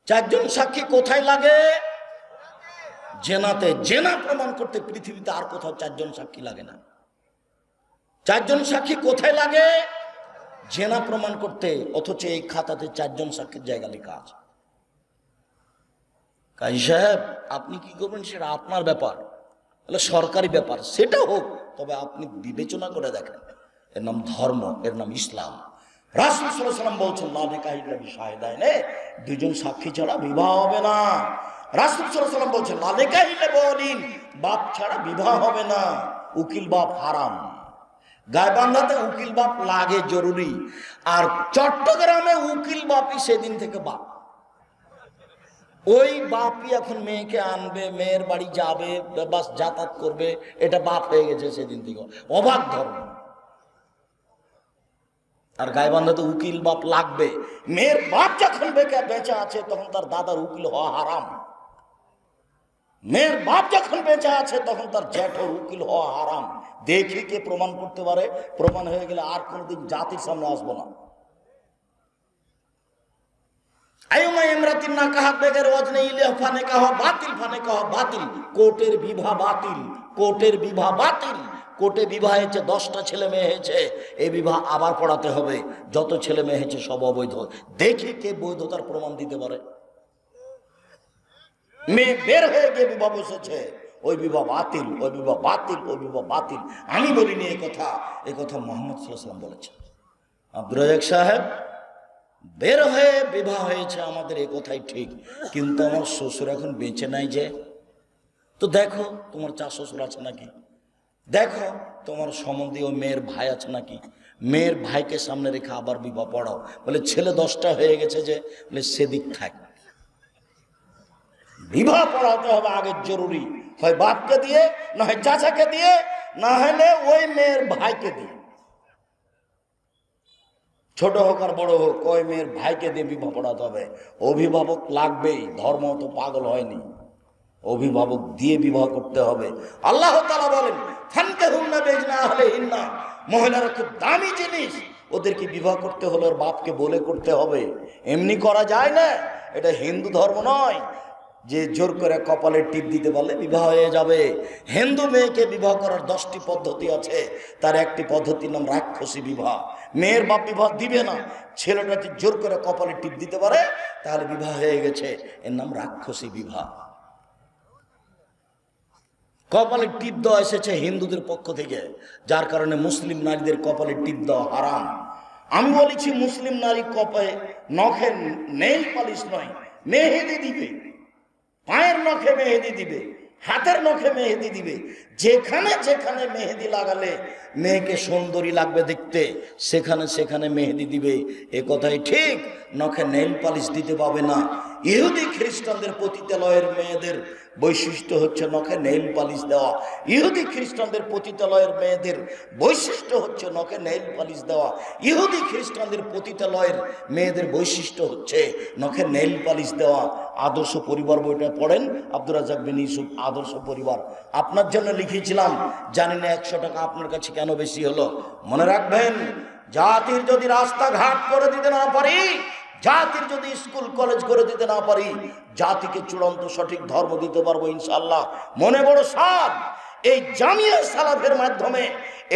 4 জন সাক্ষী কোথায় লাগে? জেনাতে, জেনা প্রমাণ করতে পৃথিবীতে আর কোথাও 4 জন সাক্ষী লাগে না। 4 জন সাক্ষী কোথায় লাগে? জেনা প্রমাণ করতে। অথচ এই খাতাতে 4 জন সাক্ষীর জায়গা লেখা আছে। কাজী সাহেব আপনি কি করবেন সেটা আপনার ব্যাপার, তাহলে সরকারি ব্যাপার, সেটা হোক, তবে আপনি বিবেচনা করে দেখেন। এর নাম ধর্ম, এর নাম ইসলাম। রাসূল সাল্লাল্লাহু আলাইহি ওয়াসাল্লাম বলছেন লা নিকাহা ইল্লা বিশাহিদাইনে, 2 জন সাক্ষী ছাড়া বিবাহ হবে না। রাসূল সাল্লাল্লাহু আলাইহি ওয়াসাল্লাম বলছেন লা নিকাহা ইল্লা বিওয়ালিন, বাপ ছাড়া বিবাহ হবে না। উকিল বাপ হারাম। গায়বান্ধাতে উকিল বাপ লাগে জরুরি, আর চট্টগ্রামে উকিল বাপই সেদিন থেকে বাপ। ওই বাপই এখন মেয়েকে আনবে, মেয়ের বাড়ি যাবে, বাস যাতায়াত করবে, এটা বাপ হয়ে গেছে সেদিন থেকে। অবাক ধর্ম। আর গায়বান্ধাতে উকিল বাপ লাগবে। মেয়ের বাপ যখন বেঁচে আছে তখন তার দাদার উকিল হওয়া হারাম। মেয়ের বাপ যখন বেঁচে আছে তখন তার জ্যাঠর উকিল হওয়া হারাম। দেখি কে প্রমাণ করতে পারে। প্রমাণ হয়ে গেলে আর কোনোদিন জাতির সামনে আসবো না। কোর্টের বিবাহ বাতিল, কোর্টের বিবাহ বাতিল। কোর্টে বিবাহ হয়েছে, 10টা ছেলে মেয়ে হয়েছে, এই বিবাহ আবার পড়াতে হবে। যত ছেলে মেয়ে হয়েছে সব অবৈধ। দেখি কে বৈধতার প্রমাণ দিতে পারে। মেয়ে বের হয়ে গিয়ে বিবাহ বসেছে, ওই বিবাহ বাতিল, ওই বিবাহ বাতিল, ওই বিবাহ বাতিল। আমি বলিনি এই কথা, এই কথা মুহাম্মদ সাল্লাল্লাহু আলাইহি ওয়াসাল্লাম বলেছেন। আব্দুর রাজ্জাক সাহেব, বের হয়ে বিবাহ হয়েছে আমাদের, এই কথাই ঠিক, কিন্তু আমার শ্বশুর এখন বেঁচে নাই যে। তো দেখো তোমার 4 শ্বশুর আছে নাকি, দেখো তোমার সম্বন্ধীয় মেয়ের ভাই আছে নাকি। মেয়ের ভাইকে সামনে রেখে আবার বিবাহ পড়াও। বলে ছেলে 10টা হয়ে গেছে যে, বলে সেদিক থাক। বিবাহ পড়াতে হবে আগে জরুরি, হয় বাপকে দিয়ে, না হয় চাচাকে দিয়ে, না হলে ওই মেয়ের ভাইকে দিয়ে। ছোট হোক আর বড় হোক, ওই মেয়ের ভাইকে দিয়ে বিবাহ পড়াতে হবে। অভিভাবক লাগবেই, ধর্ম তো পাগল হয়নি, অভিভাবক দিয়ে বিবাহ করতে হবে। আল্লাহ তাআলা বলেন ফানকিহুন্না বিইজনি আহলিহিন্না, মহিলারা খুব দামি জিনিস, ওদেরকে বিবাহ করতে হলে ওর বাপকে বলে করতে হবে, এমনি করা যায় না। এটা হিন্দু ধর্ম নয় যে জোর করে কপালে টিপ দিতে পারলে বিবাহ হয়ে যাবে। হিন্দু মেয়েকে বিবাহ করার 10টি পদ্ধতি আছে, তার একটি পদ্ধতির নাম রাক্ষসী বিবাহ। মেয়ের বাপ বিবাহ দিবে না, ছেলেটা যদি জোর করে কপালে টিপ দিতে পারে তাহলে বিবাহ হয়ে গেছে, এর নাম রাক্ষসী বিবাহ। কপালে টিপ দেওয়া এসেছে হিন্দুদের পক্ষ থেকে, যার কারণে মুসলিম নারীদের কপালে টিপ দেওয়া হারাম। আমি বলেছি মুসলিম নারী কপালে নখে নেইল পালিশ নয়, মেহেদি দিবে, পায়ের নখে মেহেদি দিবে, হাতের নখে মেহেদি দিবে। যেখানে যেখানে মেহেদি লাগালে মেয়েকে সুন্দরী লাগবে দেখতে, সেখানে সেখানে মেহেদি দিবে, এ কথাই ঠিক। নখে নেইল পালিশ দিতে পাবে না। ইহুদি খ্রিস্টানদের পতিতালয়ের মেয়েদের বৈশিষ্ট্য হচ্ছে নখে নেইল পালিশ দেওয়া। ইহুদি খ্রিস্টানদের পতিতালয়ের মেয়েদের বৈশিষ্ট্য হচ্ছে নখে নেইল পালিশ দেওয়া। ইহুদি খ্রিস্টানদের পতিতালয়ের মেয়েদের বৈশিষ্ট্য হচ্ছে নখে নেইল পালিশ দেওয়া। আদর্শ পরিবার বইটা পড়েন, আব্দুর রাজ্জাক বিন ইউসুফ, আদর্শ পরিবার। আপনার জন্য লিখেছিলাম, জানি না 100 টাকা আপনার কাছে কেন বেশি হলো। মনে রাখবেন, জাতির যদি রাস্তাঘাট করে দিতে না পারি, জাতির যদি স্কুল কলেজ করে দিতে না পারি, জাতিকে চূড়ান্ত সঠিক ধর্ম দিতে পারবো ইনশাআল্লাহ। মনে বড় সাধ, এই জামিয়া সালাফের মাধ্যমে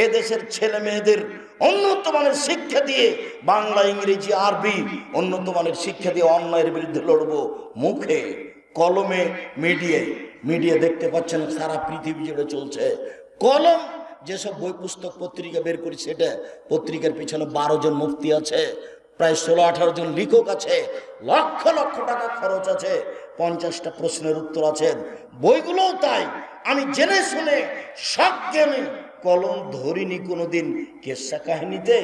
এদেশের ছেলে মেয়েদের উন্নত মানের শিক্ষা দিয়ে, বাংলা ইংরেজি আরবি উন্নত মানের শিক্ষা দিয়ে অন্যায়ের বিরুদ্ধে লড়বো। মুখে কলমে মিডিয়া দেখতে পাচ্ছেন সারা পৃথিবী জুড়ে চলছে। কলম যেসব বই পুস্তক পত্রিকা বের করি, সেটা পত্রিকার পিছনে 12 জন মুফতি আছে, প্রায় 16-18 জন লেখক আছে, লক্ষ লক্ষ টাকা খরচ আছে, 50টা প্রশ্নের উত্তর আছে। বইগুলোও তাই। আমি জেনে শুনে সজ্ঞানে কলম ধরিনি কোনোদিন কেসা কাহিনীতে,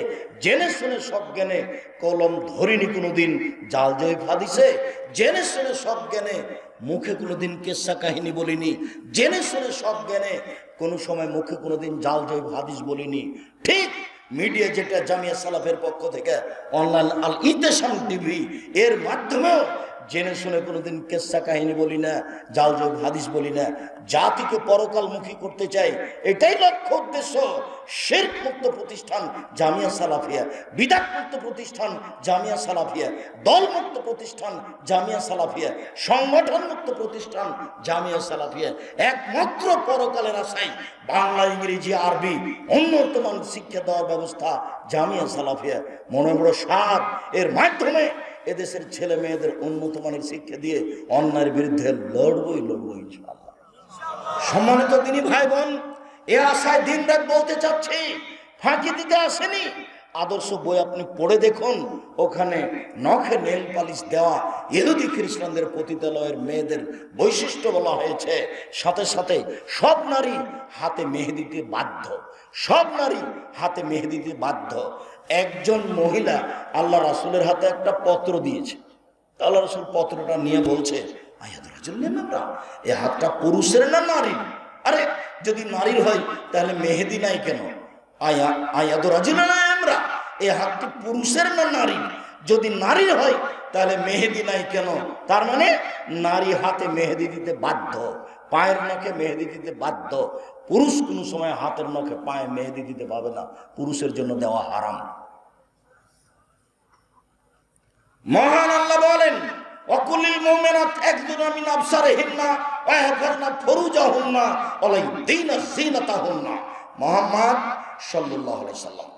জেনে শুনে সজ্ঞানে কলম ধরিনি কোনোদিন জাল জয়ীফ হাদিসে, জেনে শুনে সজ্ঞানে মুখে কোনোদিন কেসা কাহিনী বলিনি, জেনে শুনে সজ্ঞানে কোনো সময় মুখে কোনোদিন জাল জয়ীফ হাদিস বলিনি। ঠিক মিডিয়া যেটা জামিয়া সালাফের পক্ষ থেকে অনলাইন আল ইতিসাম টিভি, এর মাধ্যমেও জেনে শুনে কোনোদিন কেসা কাহিনী বলি না, জালজোগ হাদিস বলি না। জাতিকে পরকালমুখী করতে চাই, এটাই লক্ষ্য উদ্দেশ্য। শিরক মুক্ত প্রতিষ্ঠান জামিয়া সালাফিয়া, বিদআত মুক্ত প্রতিষ্ঠান জামিয়া সালাফিয়া, দল মুক্ত প্রতিষ্ঠান জামিয়া সালাফিয়া, সংগঠন মুক্ত প্রতিষ্ঠান জামিয়া সালাফিয়া। একমাত্র পরকালের আশায় বাংলা, ইংরেজি, আরবি উন্নত মানের শিক্ষা দেওয়ার ব্যবস্থা জামিয়া সালাফিয়া। মনে বড় সাধ, এর মাধ্যমে এদেশের ছেলে মেয়েদের উন্নত মানের শিক্ষা দিয়ে অন্যায়ের বিরুদ্ধে লড়বই ইনশাআল্লাহ। সম্মানিত দিনী ভাই বোন, এ আশায় দিন রাত বলতে চাচ্ছি, ফাঁকি দিতে আসেনি। আদর্শ বই আপনি পড়ে দেখুন, ওখানে নখে নেল পালিশ দেওয়া ইহুদি খ্রিস্টানদের পতিতালয়ের মেয়েদের বৈশিষ্ট্য বলা হয়েছে। সাথে সাথে সব নারী হাতে মেহেদি দিতে বাধ্য, সব নারী হাতে মেহেদি দিতে বাধ্য। একজন মহিলা আল্লাহ রাসূলের হাতে একটা পত্র দিয়েছে। আল্লাহ রাসূল পত্রটা নিয়ে বলছে, এ হাতটা পুরুষের না নারীর? আরে যদি নারীর হয় তাহলে মেহেদি নাই কেন? আমরা এ হাতটি পুরুষের না নারীর? যদি নারীর হয় তাহলে মেহেদি নাই কেন? তার মানে নারী হাতে মেহেদি দিতে বাধ্য, পায়ের নখে মেহেদি দিতে বাধ্য। পুরুষ কোনো সময় হাতের নখে পায়ে মেহেদি দিতে পাবে না, পুরুষের জন্য দেওয়া হারাম। মহান আল্লাহ বলেন, ওয়াকুলিল মুমিনাত ইয়াগযুদনা মিন আবসারিহিন্না ওয়া ইয়াহফাযনা ফুরুজাহুন্না ওয়া লা ইউযিনা যিনাতাহুন্না। মুহাম্মদ সাল্লাল্লাহু আলাইহি সাল্লাম,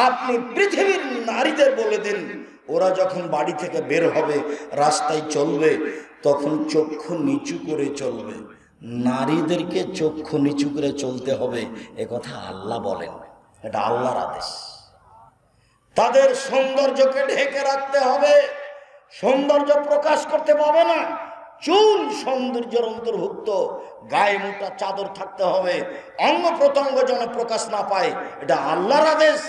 আপনি পৃথিবীর নারীদের বলে দিন, ওরা যখন বাড়ি থেকে বের হবে, রাস্তায় চলবে, তখন চক্ষু নিচু করে চলবে। নারীদেরকে চক্ষু নিচু করে চলতে হবে, এ কথা আল্লাহ বলেন, এটা আল্লাহর আদেশ। তাদের সৌন্দর্যকে ঢেকে রাখতে হবে, সৌন্দর্য প্রকাশ করতে পাবে না। চুল সৌন্দর্যের অন্তর্ভুক্ত, গায়ে মোটা চাদর থাকতে হবে, অঙ্গ প্রত্যঙ্গ যেন প্রকাশ না পায়, এটা আল্লাহর আদেশ।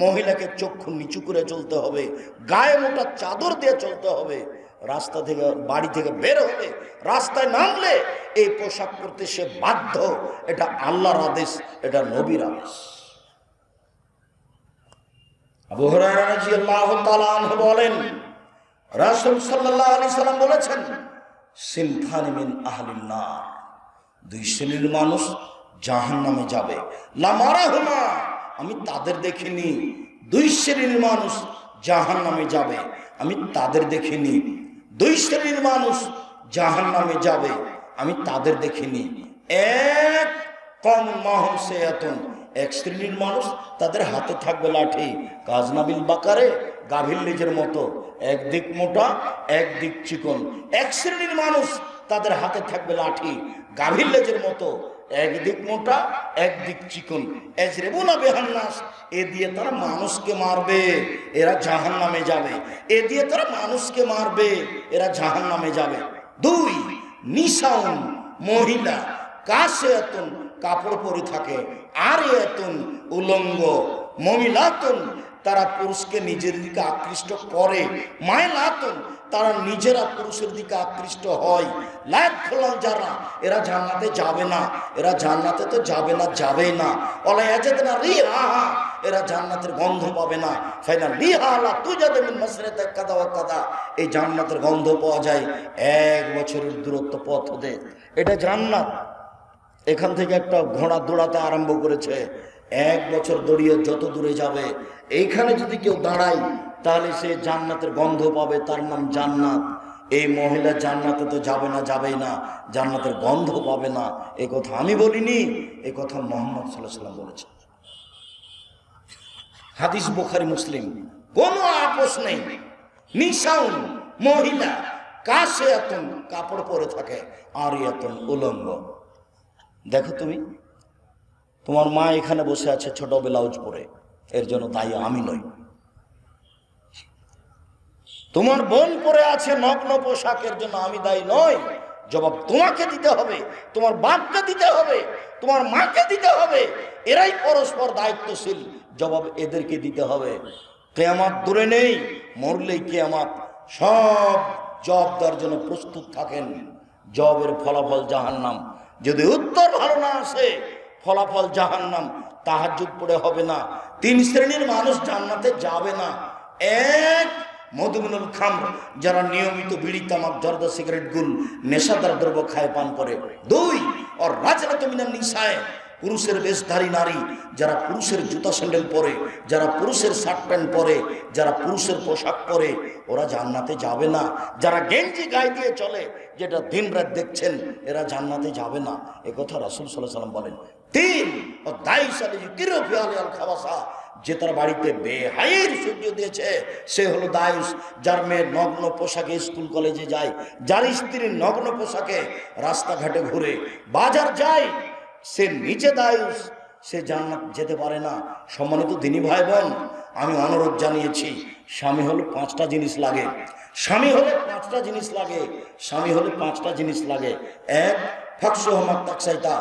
মহিলাকে চক্ষু নিচু করে চলতে হবে, গায়ে মোটা চাদর দিয়ে চলতে হবে। রাস্তা থেকে, বাড়ি থেকে বের হলে, রাস্তায় নামলে এই পোশাক পরতে সে বাধ্য, এটা আল্লাহর আদেশ, এটা নবীর আদেশ। আবু হুরায়রা রাদিয়াল্লাহু তাআলা আনহু বলেন, রাসূল সাল্লাল্লাহু আলাইহি সাল্লাম বলেছেন, সিনফানি মিন আহলিন নার, দুই শ্রেণীর মানুষ জাহান্নামে যাবে। লা মারাহুমা, আমি তাদের দেখিনি। দুই শ্রেণীর মানুষ জাহান্নামে যাবে, আমি তাদের দেখিনি। দুই শ্রেণীর মানুষ জাহান্নামে যাবে, আমি তাদের দেখিনি। এক কম মাহুম সায়াতুন, এক শ্রেণীর মানুষ, তাদের হাতে থাকবে লাঠি, কাজনাবিল বাকারে, গাভীর লেজের মতো, একদিক মোটা একদিক চিকন। এক শ্রেণীর মানুষ, তাদের হাতে থাকবে লাঠি, গাভীর লেজের মতো, একদিক মোটা একদিক চিকন। এজরিবুনা বিহান নাস, এ দিয়ে তারা মানুষকে মারবে, এরা জাহান্নামে যাবে। এ দিয়ে তারা মানুষকে মারবে, এরা জাহান্নামে যাবে। দুই, নিসাউন, মহিলা, কাসিয়াতুন, কাপড় পরে থাকে, আরিয়াতুন, উলঙ্গ, মুমিলাতুন, তারা পুরুষকে নিজের দিকে আকৃষ্ট করে, মাইলাতুন, তারা নিজেরা পুরুষের দিকে আকৃষ্ট হয়। লায়াদখুলুন যারা, এরা জান্নাতে যাবে না, এরা জান্নাতে তো যাবে না, যাবেই না। ওয়ালা ইয়াজিদনা রিহাহা, এরা জান্নাতের গন্ধ পাবে না। ফাইনা রিহা লা তুজাদু মিন মাসরিতা কাদা ওয়া কাদা, এই জান্নাতের গন্ধ পাওয়া যায় 1 বছরের দূরত্ব পথ হতে। এটা জান্নাত। এখান থেকে একটা ঘোড়া দৌড়াতে আরম্ভ করেছে, 1 বছর দৌড়িয়ে যত দূরে যাবে, এইখানে যদি কেউ দাঁড়ায় তাহলে সে জান্নাতের গন্ধ পাবে, তার নাম জান্নাত। এই মহিলা জান্নাতে তো যাবে না, যাবেই না, জান্নাতের গন্ধ পাবে না। এই কথা আমি বলিনি, এই কথা মুহাম্মদ সাল্লাল্লাহু আলাইহি ওয়াসাল্লাম বলেছেন। হাদিস বুখারী মুসলিম, কোনো আপোষ নেই। নিসাউন, মহিলা, কাসিয়াতুন, কাপড় পরে থাকে, আরিয়াতুন, উলঙ্গ। দেখো তুমি, তোমার মা এখানে বসে আছে ছোট ব্লাউজ পরে, এর জন্য দায়ী আমি নই। তোমার বোন পরে আছে নগ্ন পোশাকের জন্য আমি দায়ী নই। জবাব তোমাকে দিতে হবে, তোমার বাপকে দিতে হবে, তোমার মাকে দিতে হবে। এরাই পরস্পর দায়িত্বশীল, জবাব এদেরকে দিতে হবে। কিয়ামত দূরে নেই, মরলেই কিয়ামত। সব জবাব দেওয়ার জন্য প্রস্তুত থাকেন। জবের ফলাফল জাহান্নাম। যদি উত্তর ভালো না আসে, ফলাফল জাহান্নাম। তাহাজ্জুদ পড়ে হবে না। 3 শ্রেণীর মানুষ জান্নাতে যাবে না। এক, মধুমিনুল খামর, যারা নিয়মিত বিড়ি তামাক জর্দা সিগারেট গুল নেশাদার দ্রব্য খায় পান করে। 2 আর রাজনাত মিনান নিসায়ে, পুরুষের বেশধারী নারী, যারা পুরুষের জুতা স্যান্ডেল পরে, যারা পুরুষের শার্ট প্যান্ট পরে, যারা পুরুষের পোশাক পরে, ওরা জান্নাতে যাবে না। যারা গেঞ্জি গায়ে দিয়ে চলে, যেটা দিন রাত দেখছেন, এরা জান্নাতে যাবে না। এ কথা রাসূল সাল্লাল্লাহু আলাইহি ওয়াসাল্লাম বলেন। 3 ও দাইস আলাইহি কিরফি আল খাওয়াসা, যে তার বাড়িতে বেহাইয়ের সূর্য দিয়েছে, সে হলো দায়ুস। যার মেয়ে নগ্ন পোশাকে স্কুল কলেজে যায়, যার স্ত্রী নগ্ন পোশাকে রাস্তাঘাটে ঘুরে, বাজার যায়, সে নিচে দায়ুস, সে জান্নাত যেতে পারে না। সম্মানিত দিনী ভাই বোন, আমি অনুরোধ জানিয়েছি, স্বামী হলে 5টা জিনিস লাগে। স্বামী হলে 5টা জিনিস লাগে। স্বামী হলে 5টা জিনিস লাগে। 1 ফাকসুহমাত তাকসাইতা,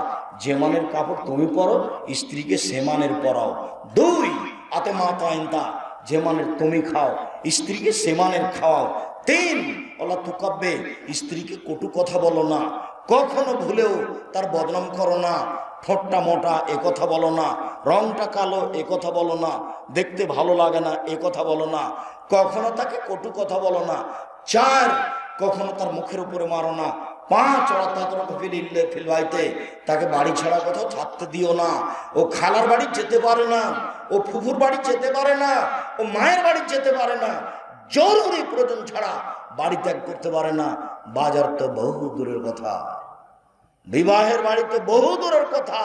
যে মানের কাপড় তুমি পরো, স্ত্রীকে সে মানের পরাও। 2 আতে মাতা ইনতা, যে মানের তুমি খাও, স্ত্রীকে সে মানের খাওয়াও। 3 আল্লাহ তুকাব্বে, স্ত্রীকে কটু কথা বলো না, কখনো ভুলেও তার বদনাম করো না। ঠোঁটটা মোটা এ কথা বলো না, রংটা কালো এ কথা বলো না, দেখতে ভালো লাগে না এ কথা বলো না, কখনো তাকে কটু কথা বলো না। 4 কখনো তার মুখের উপরে মারো না। 5 ফিলবাইতে, তাকে বাড়ি ছাড়া কোথাও থাকতে দিও না। ও খালার বাড়ি যেতে পারে না, ও ফুফুর বাড়ি যেতে পারে না, ও মায়ের বাড়ি যেতে পারে না, জরুরি প্রয়োজন ছাড়া বাড়ি ত্যাগ করতে পারে না। বাজার তো বহু দূরের কথা, বিবাহের বাড়ি তো বহু দূরের কথা।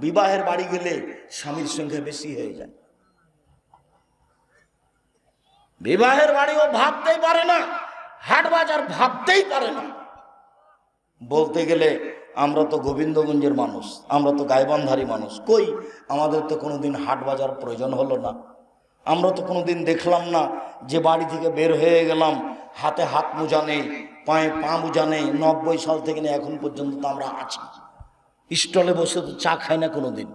বিবাহের বাড়ি গেলে স্বামীর সংখ্যা বেশি হয়ে যায়। বিবাহের বাড়িও ভাবতেই পারে না, হাট বাজার ভাবতেই পারে না। বলতে গেলে আমরা তো গোবিন্দগঞ্জের মানুষ, আমরা তো গাইবান্ধারী মানুষ, কই আমাদের তো কোনোদিন হাট বাজার প্রয়োজন হলো না। আমরা তো কোনোদিন দেখলাম না যে বাড়ি থেকে বের হয়ে গেলাম, হাতে হাত মোজা নেই, পায়ে পা মোজা নেই। 90 সাল থেকে নিয়ে এখন পর্যন্ত তো আমরা আছি। স্টলে বসে তো চা খাই না কোনোদিন,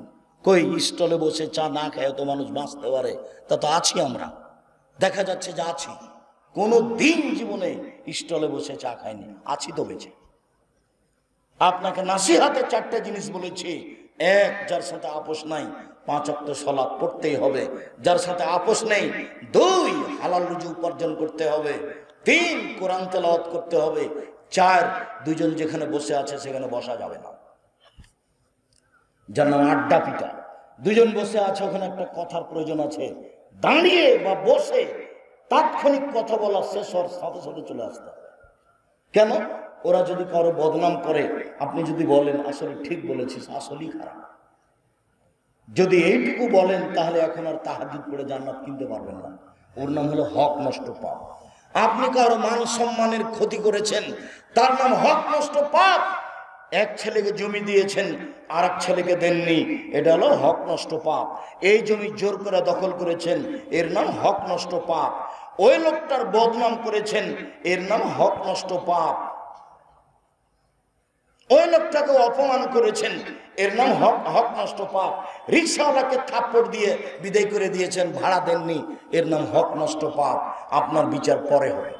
কই স্টলে বসে চা না খায় তো মানুষ বাঁচতে পারে? তা তো আছি আমরা, দেখা যাচ্ছে যে আছি। কোনো দিন জীবনে স্টলে বসে চা খাইনি, আছি তো বেঁচে। আপনাকে নাসিহাতে 4টে জিনিস বলেছি। 1 যার সাথে আপোষ নাই, 5 ওয়াক্ত সালাত পড়তেই হবে, যার সাথে আপোষ নেই। 2 হালাল রুজি উপার্জন করতে হবে। 3 কোরআন তেলাওয়াত করতে হবে। 4 দুজন যেখানে বসে আছে সেখানে বসা যাবে না, যার নাম আড্ডা পিটা। দুজন বসে আছে, ওখানে একটা কথার প্রয়োজন আছে, দাঁড়িয়ে বা বসে তাৎক্ষণিক কথা বলা শেষ হওয়ার সাথে সাথে চলে আসতে হবে। কেন? ওরা যদি কারো বদনাম করে, আপনি যদি বলেন আসলে ঠিক বলেছিস, আসলেই খারাপ, যদি এইটুকু বলেন, তাহলে এখন আর তাহাজ্জুদ পড়ে জান্নাত কিনতে পারবেন না। ওর নাম হলো হক নষ্ট পাপ। আপনি কারো মান সম্মানের ক্ষতি করেছেন, তার নাম হক নষ্ট পাপ। এক ছেলেকে জমি দিয়েছেন, আর এক ছেলেকে দেননি, এটা হলো হক নষ্ট পাপ। এই জমি জোর করে দখল করেছেন, এর নাম হক নষ্ট পাপ। ওই লোকটার বদনাম করেছেন, এর নাম হক নষ্ট পাপ। ওই লোকটাকে অপমান করেছেন, এর নাম হক নষ্ট পাপ। রিক্সাওয়ালাকে থাপ্পড় দিয়ে বিদায় করে দিয়েছেন, ভাড়া দেননি, এর নাম হক নষ্ট পাপ। আপনার বিচার পরে হবে,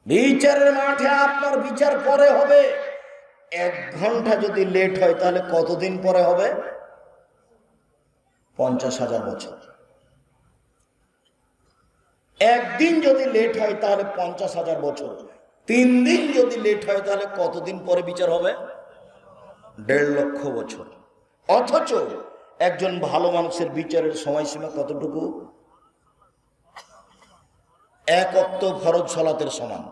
বিচারের মাঠে আপনার বিচার পরে হবে। 1 ঘন্টা যদি লেট হয়, তাহলে কতদিন পরে হবে? 50,000 বছর। 1 দিন যদি লেট হয়, তাহলে 50,000 বছর। 3 দিন যদি লেট হয়, তাহলে কতদিন পরে বিচার হবে? 1.5 লক্ষ বছর। অথচ একজন ভালো মানুষের বিচারের সময়সীমা কতটুকু? 1 ওয়াক্ত ফরজ সালাতের সমান।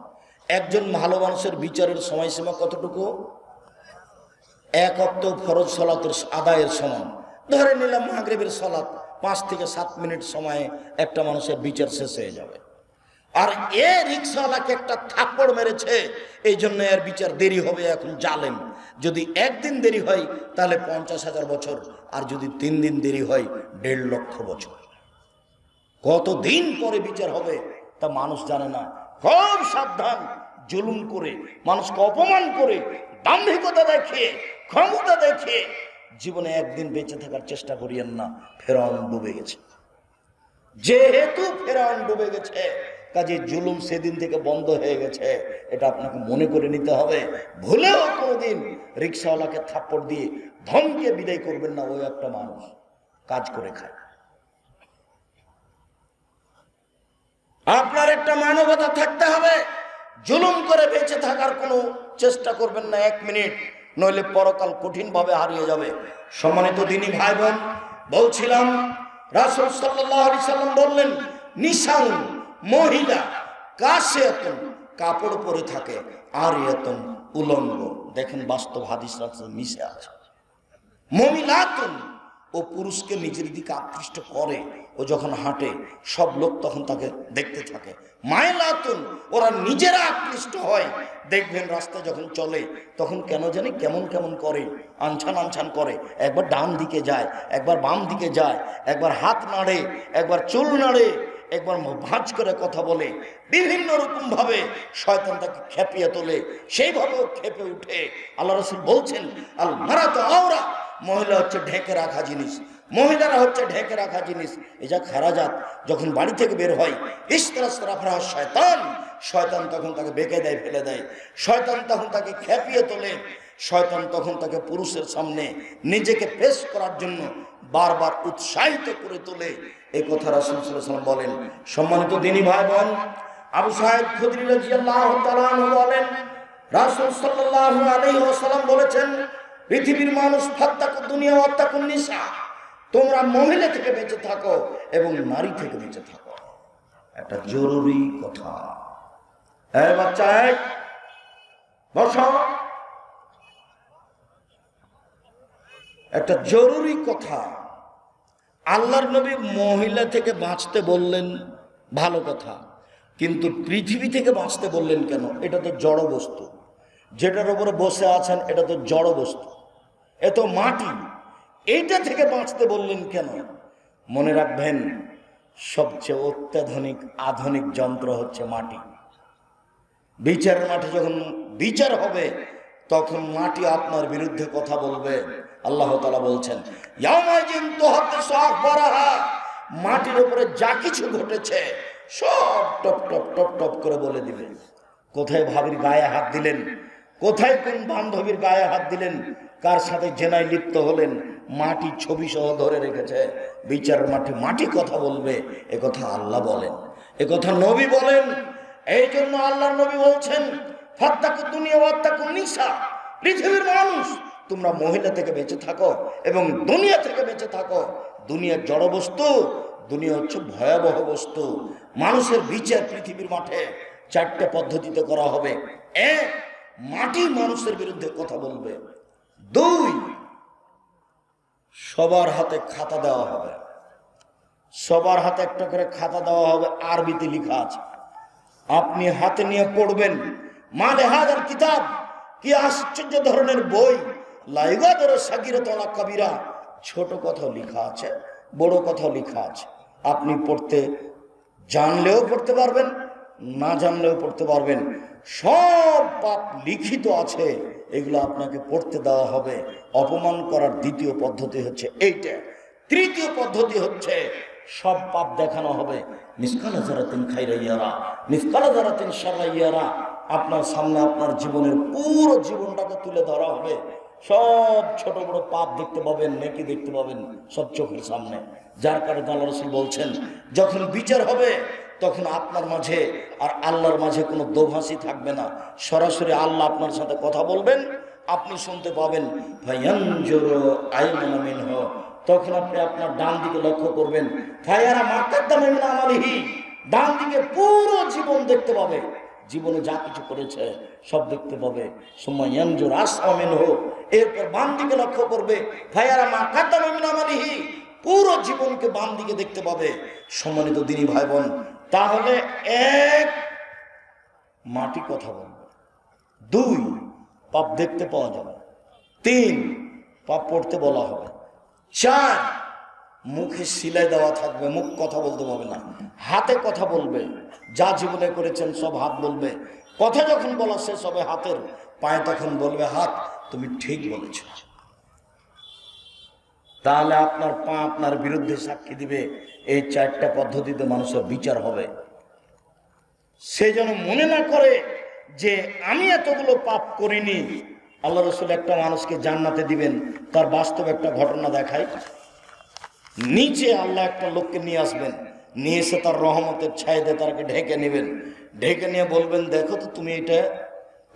একজন ভালো মানুষের বিচারের সময়সীমা কতটুকু? 1 ওয়াক্ত ফরজ সালাতের আদায়ের সমান। ধরে নিলাম মাগরিবের সালাত 5 থেকে 7 মিনিট সময়ে একটা মানুষের বিচার শেষ হয়ে যাবে। আর এ রিক্সাওয়ালাকে একটা থাপ্পড় মেরেছে, এই জন্য এর বিচার দেরি হবে, এখন জালেম। যদি 1 দিন দেরি হয়, তাহলে 50,000 বছর, আর যদি 3 দিন দেরি হয়, 1.5 লক্ষ বছর। কতদিন পরে বিচার হবে তা মানুষ জানে না। খুব সাবধান। জুলুম করে, মানুষকে অপমান করে, দাম্ভিকতা দেখিয়ে, ক্ষমতা দেখিয়ে জীবনে 1 দিন বেঁচে থাকার চেষ্টা করিয়েন না। ফেরাউন ডুবে গেছে। যেহেতু ফেরাউন ডুবে গেছে, কাজে জুলুম সেদিন থেকে বন্ধ হয়ে গেছে, এটা আপনাকে মনে করে নিতে হবে। ভুলেও কোনোদিন রিক্সাওয়ালাকে থাপ্পড় দিয়ে ধমকে বিদায় করবেন না। ওই একটা মানুষ কাজ করে খায়। আপনার একটা মানবতা থাকতে হবে। জুলুম করে বেঁচে থাকার কোনো চেষ্টা করবেন না 1 মিনিট, নইলে পরকাল কঠিনভাবে হারিয়ে যাবে। সম্মানিত দিনী ভাই বোন, বলছিলাম রাসূল সাল্লাল্লাহু আলাইহি সাল্লাম বললেন, নিসাউ মহিলা কাসিয়াতুন কাপড় পরে থাকে, আর ইয়াতুন উলঙ্গ। দেখেন বাস্তব হাদিস মিশে আছে। মহিলাতুন ও পুরুষকে নিজের দিকে আকৃষ্ট করে, ও যখন হাঁটে সব লোক তখন তাকে দেখতে থাকে। মাইলাতুন ওরা নিজেরা আকৃষ্ট হয়, দেখবেন রাস্তায় যখন চলে তখন কেন জানি কেমন কেমন করে, আনছান আনছান করে, একবার ডান দিকে যায়, একবার বাম দিকে যায়, একবার হাত নাড়ে, একবার চুল নাড়ে, একবার ভাঁজ করে কথা বলে, বিভিন্ন রকম ভাবে শয়তান তাকে খেপিয়ে তোলে, সেইভাবেও খেপে উঠে। আল্লাহ রাসূল বলছেন, আল মারাতু আওরা, মহিলা হচ্ছে ঢেকে রাখা জিনিস, মহিলারা হচ্ছে ঢেকে রাখা জিনিস। এই যা খারাজাত যখন বাড়ি থেকে বের হয়, ইস্তারাফরা শয়তান, শয়তান তখন তাকে বেঁকে দেয়, ফেলে দেয়, শয়তান তখন তাকে খেপিয়ে তোলে, শয়তান তখন তাকে পুরুষের সামনে নিজেকে পেশ করার জন্য বারবার উৎসাহিত করে তোলে। এই কথা রাসূল সাল্লাল্লাহু আলাইহি ওয়াসাল্লাম বলেন। সম্মানিত দিনী ভাই বোন, আবু সাঈদ খুদরি রাদিয়াল্লাহু তাআলা আনহু বলেন, রাসূল সাল্লাল্লাহু আলাইহি ওয়াসাল্লাম বলেছেন, পৃথিবীর মানুষ ফাত্তাকু দুনিয়া ওয়াত্তাকুন নিসা, তোমরা মহিলা থেকে বেঁচে থাকো এবং নারী থেকে বেঁচে থাকো। একটা জরুরি কথা। এই বাচ্চা, বসো। একটা জরুরি কথা। আল্লাহর নবী মহিলা থেকে বাঁচতে বললেন, ভালো কথা, কিন্তু পৃথিবী থেকে বাঁচতে বললেন কেন? এটা তো জড় বস্তু, যেটার উপরে বসে আছেন এটা তো জড় বস্তু, এ তো মাটি, এইটা থেকে বাঁচতে বললেন কেন? মনে রাখবেন, সবচেয়ে অত্যাধুনিক আধুনিক যন্ত্র হচ্ছে মাটি। বিচারের মাঠে যখন বিচার হবে তখন মাটি আপনার বিরুদ্ধে কথা বলবে। আল্লাহ তাআলা বলছেন, ইয়াউমাইযিন তুহাদ্দিসু আখবারাহা, মাটির উপরে যা কিছু ঘটেছে সব টপ টপ টপ টপ করে বলে দিবে। কোথায় ভাবির গায়ে হাত দিলেন, কোথায় কোন বান্ধবীর গায়ে হাত দিলেন, কার সাথে জেনায় লিপ্ত হলেন, মাটি ছবি সহ ধরে রেখেছে। বিচারের মাঠে মাটি কথা বলবে। এ কথা আল্লাহ বলেন, এ কথা নবী বলেন। এই জন্য আল্লাহর নবী বলছেন, ফাত্তাকু দুনিয়া ওয়াত্তাকুন নিসা, পৃথিবীর মানুষ তোমরা মহিলা থেকে বেঁচে থাকো এবং দুনিয়া থেকে বেঁচে থাকো। দুনিয়া জড় বস্তু, দুনিয়া হচ্ছে ভয়াবহ বস্তু। মানুষের বিচার পৃথিবীর মাঠে 4টে পদ্ধতিতে করা হবে। 1, মাটি মানুষের বিরুদ্ধে কথা বলবে। 2, সবার হাতে খাতা দেওয়া হবে, সবার হাতে একটা করে খাতা দেওয়া হবে, আরবিতে লেখা আছে, আপনি হাতে নিয়ে পড়বেন। মানে হাজার কিতাব, কি আশ্চর্য ধরনের বই, লাইগাদর সাগীরাতুন কাবীরা, ছোট কথাও লেখা আছে, বড় কথাও লেখা আছে। আপনি পড়তে জানলেও পড়তে পারবেন, না জানলেও পড়তে পারবেন। সব পাপ লিখিত আছে, এগুলো আপনাকে পড়তে দেওয়া হবে। অপমান করার দ্বিতীয় পদ্ধতি হচ্ছে এইটা। তৃতীয় পদ্ধতি হচ্ছে সব পাপ দেখানো হবে। মিসকালা যারাতিন খাইরা ইয়ারা, মিসকালা যারাতিন শাররা ইয়ারা, আপনার সামনে আপনার জীবনের পুরো জীবনটাকে তুলে ধরা হবে। সব ছোট বড় পাপ দেখতে পাবেন, নেকি দেখতে পাবেন সব চোখের সামনে। যার কারণে আল্লাহ রাসূল বলছেন, যখন বিচার হবে তখন আপনার মাঝে আর আল্লাহর মাঝে কোনো দোভাষী থাকবে না। সরাসরি আল্লাহ আপনার সাথে কথা বলবেন, আপনি শুনতে পাবেন। ফায়ানজুরু আইমানা মিনহু, তখন আপনি আপনার ডান দিকে লক্ষ্য করবেন। ফায়ারা মা কাদ্দামা মিন আমালিহি, ডান দিকে পুরো জীবন দেখতে পাবে, জীবনে যা কিছু করেছে সব দেখতে পাবে। সুম্মা ইয়ানজুরু আসফা মিনহু, এরপর বাম দিকে লক্ষ্য করবে। ফায়ারা মা কাদ্দামা মিন আমালিহি, পুরো জীবনকে বাম দিকে দেখতে পাবে। সম্মানিত দিনী ভাই বোন, তাহলে 1, মাটি কথা বলবে। 2, পাপ দেখতে পাওয়া যাবে। 3, পাপ পড়তে বলা হবে। 4, মুখে সিলাই দেওয়া থাকবে, মুখ কথা বলতে পারবে না। হাতে কথা বলবে, যা জীবনে করেছেন সব হাত বলবে। কথা যখন বলা শেষ হবে হাতের, পায়ে তখন বলবে হাত, তুমি ঠিক বলেছ। তাহলে আপনার পা আপনার বিরুদ্ধে সাক্ষী দিবে। এই 4টা পদ্ধতিতে মানুষের বিচার হবে। সে যেন মনে না করে যে আমি এতগুলো পাপ করিনি। আল্লাহ রাসূল একটা মানুষকে জান্নাতে দিবেন, তার বাস্তব একটা ঘটনা দেখায়। নিচে আল্লাহ একটা লোককে নিয়ে আসবেন, নিয়ে এসে তার রহমতের ছায়াতে তাকে ঢেকে নেবেন। ঢেকে নিয়ে বলবেন, দেখো তো তুমি এটা,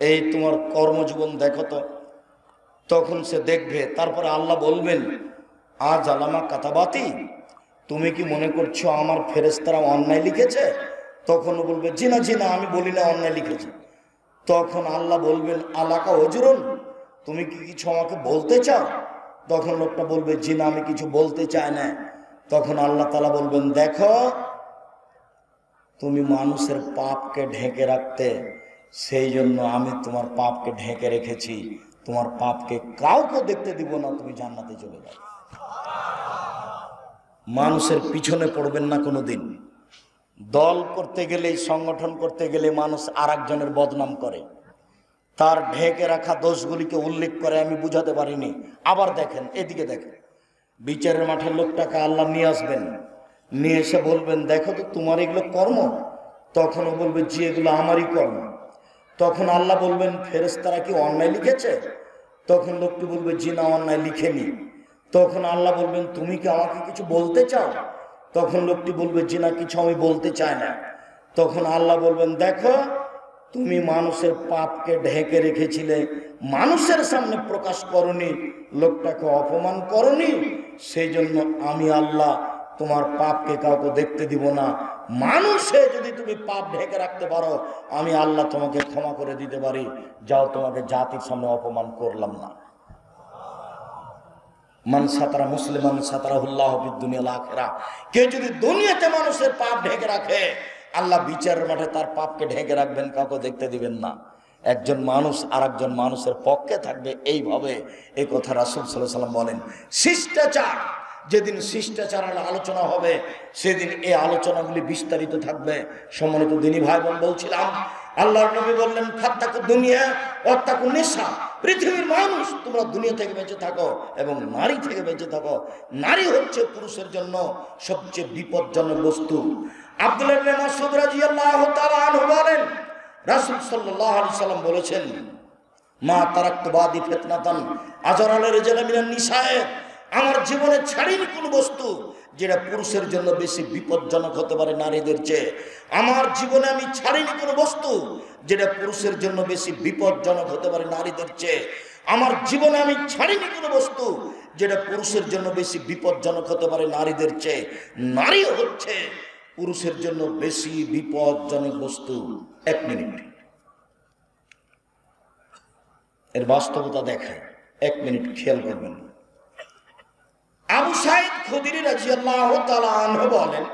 এই তোমার কর্মজীবন দেখো তো। তখন সে দেখবে। তারপরে আল্লাহ বলবেন, আজ আলামা কাতাবাতি, তুমি কি মনে করছো আমার ফেরেশতারা অন্যায় লিখেছে? তখন বলবে, জি না আমি বলি না অন্যায় লিখেছে। তখন আল্লাহ বলবেন, আলাকা অজরুন, তুমি কি কিছু আমাকে বলতে চাও? তখন লোকটা বলবে, জি না আমি কিছু বলতে চাই না। তখন আল্লাহ তাআলা বলবেন, দেখো তুমি মানুষের পাপকে ঢেকে রাখতে, সেই জন্য আমি তোমার পাপকে ঢেকে রেখেছি। তোমার পাপকে কাউকে দেখতে দিব না, তুমি জান্নাতে চলে যাও। মানুষের পিছনে পড়বেন না কোনোদিন। দল করতে গেলে, সংগঠন করতে গেলে মানুষ আর একজনের বদনাম করে, তার ঢেকে রাখা দোষগুলিকে উল্লেখ করে, আমি বুঝাতে পারিনি। আবার দেখেন, এদিকে দেখেন, বিচারের মাঠের লোকটাকে আল্লাহ নিয়ে আসবেন, নিয়ে এসে বলবেন, দেখো তো তোমার এগুলো কর্ম। তখনও বলবে, জি এগুলো আমারই কর্ম। তখন আল্লাহ বলবেন, ফেরেশতারা কি অন্যায় লিখেছে? তখন লোকটি বলবে, জি না অন্যায় লিখেনি। তখন আল্লাহ বলবেন, তুমি কি আমাকে কিছু বলতে চাও? তখন লোকটি বলবে, জি না কিছু আমি বলতে চাই না। তখন আল্লাহ বলবেন, দেখো তুমি মানুষের পাপকে ঢেকে রেখেছিলে, মানুষের সামনে প্রকাশ করনি, লোকটাকে অপমান করনি, সেই জন্য আমি আল্লাহ তোমার পাপকে কাউকে দেখতে দিব না। মানুষে যদি তুমি পাপ ঢেকে রাখতে পারো, আমি আল্লাহ তোমাকে ক্ষমা করে দিতে পারি। যাও, তোমাকে জাতির সামনে অপমান করলাম না। মান সাতারা মুসলিমান সাতারাহুল্লাহ ফিদ দুনিয়া ওয়াল আখিরাহ। কেউ যদি দুনিয়াতে মানুষের পাপ ঢেকে রাখে, আল্লাহ বিচারের মাঠে তার পাপকে ঢেকে রাখবেন, কাউকে দেখতে দিবেন না। একজন মানুষ আর একজন মানুষের পক্ষে থাকবে, এইভাবে এই কথা রাসূল সাল্লাল্লাহু আলাইহি ওয়াসাল্লাম বলেন। শিষ্টাচার, যেদিন শিষ্টাচারের আলোচনা হবে, সেদিন এই আলোচনাগুলি বিস্তারিত থাকবে। সম্মানিত দিনী ভাই বোন, বলছিলাম আল্লাহর নবী বললেন, ফাত্তাকু দুনিয়া ওয়াত্তাকু নিসা, পৃথিবীর মানুষ তোমরা দুনিয়া থেকে বেঁচে থাকো এবং নারী থেকে বেঁচে থাকো। নারী হচ্ছে পুরুষের জন্য সবচেয়ে বিপজ্জনক বস্তু। আব্দুল্লাহ ইবনে মাসউদ রাদিয়াল্লাহু তাআলা আনহু বলেন, রাসূল সাল্লাল্লাহু আলাইহি সাল্লাম বলেছেন, মা তারাকতু বাদি ফিতনাতান আজরাল রিজাল মিনান নিসায়ে, আমার জীবনে ছাড়িনি কোনো বস্তু যেটা পুরুষের জন্য বেশি বিপজ্জনক হতে পারে নারীদের চেয়ে। আমার জীবনে আমি ছাড়িনি কোনো বস্তু যেটা পুরুষের জন্য বেশি বিপজ্জনক হতে পারে নারীদের চেয়ে। আমার জীবনে আমি ছাড়িনি কোনো বস্তু যেটা পুরুষের জন্য বেশি বিপজ্জনক হতে পারে নারীদের চেয়ে। নারী হচ্ছে পুরুষের জন্য বেশি বিপজ্জনক বস্তু। এক মিনিট, এর বাস্তবতা দেখায়, এক মিনিট খেয়াল করবেন। আবু সাঈদ খুদরি রাদিয়াল্লাহু তাআলা আনহু বলেন,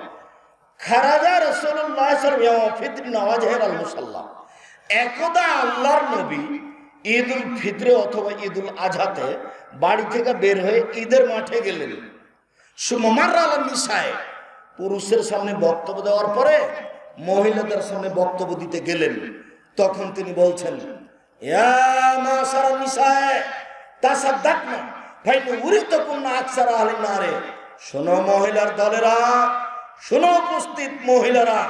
খারাজা রাসূলুল্লাহ সাল্লাল্লাহু আলাইহি ওয়াসাল্লাম ফিতর নওয়াজের আল মুসাল্লা, একদা আল্লাহর নবী ঈদুল ফিতরে অথবা ঈদুল আজহাতে বাড়ি থেকে বের হয়ে ঈদের মাঠে গেলেন। সুমাররা আল নিসায়ে, পুরুষের সামনে বক্তব্য দেওয়ার পরে মহিলাদের সামনে বক্তব্য দিতে গেলেন। তখন তিনি বলছেন, ইয়া মাশারা নিসায়ে তাসাদ্দাকনা ফাইন উরিতুকুন্না আকসার আহলিন নারে, শোনো মহিলার দলেরা, শোনো উপস্থিত মহিলারা,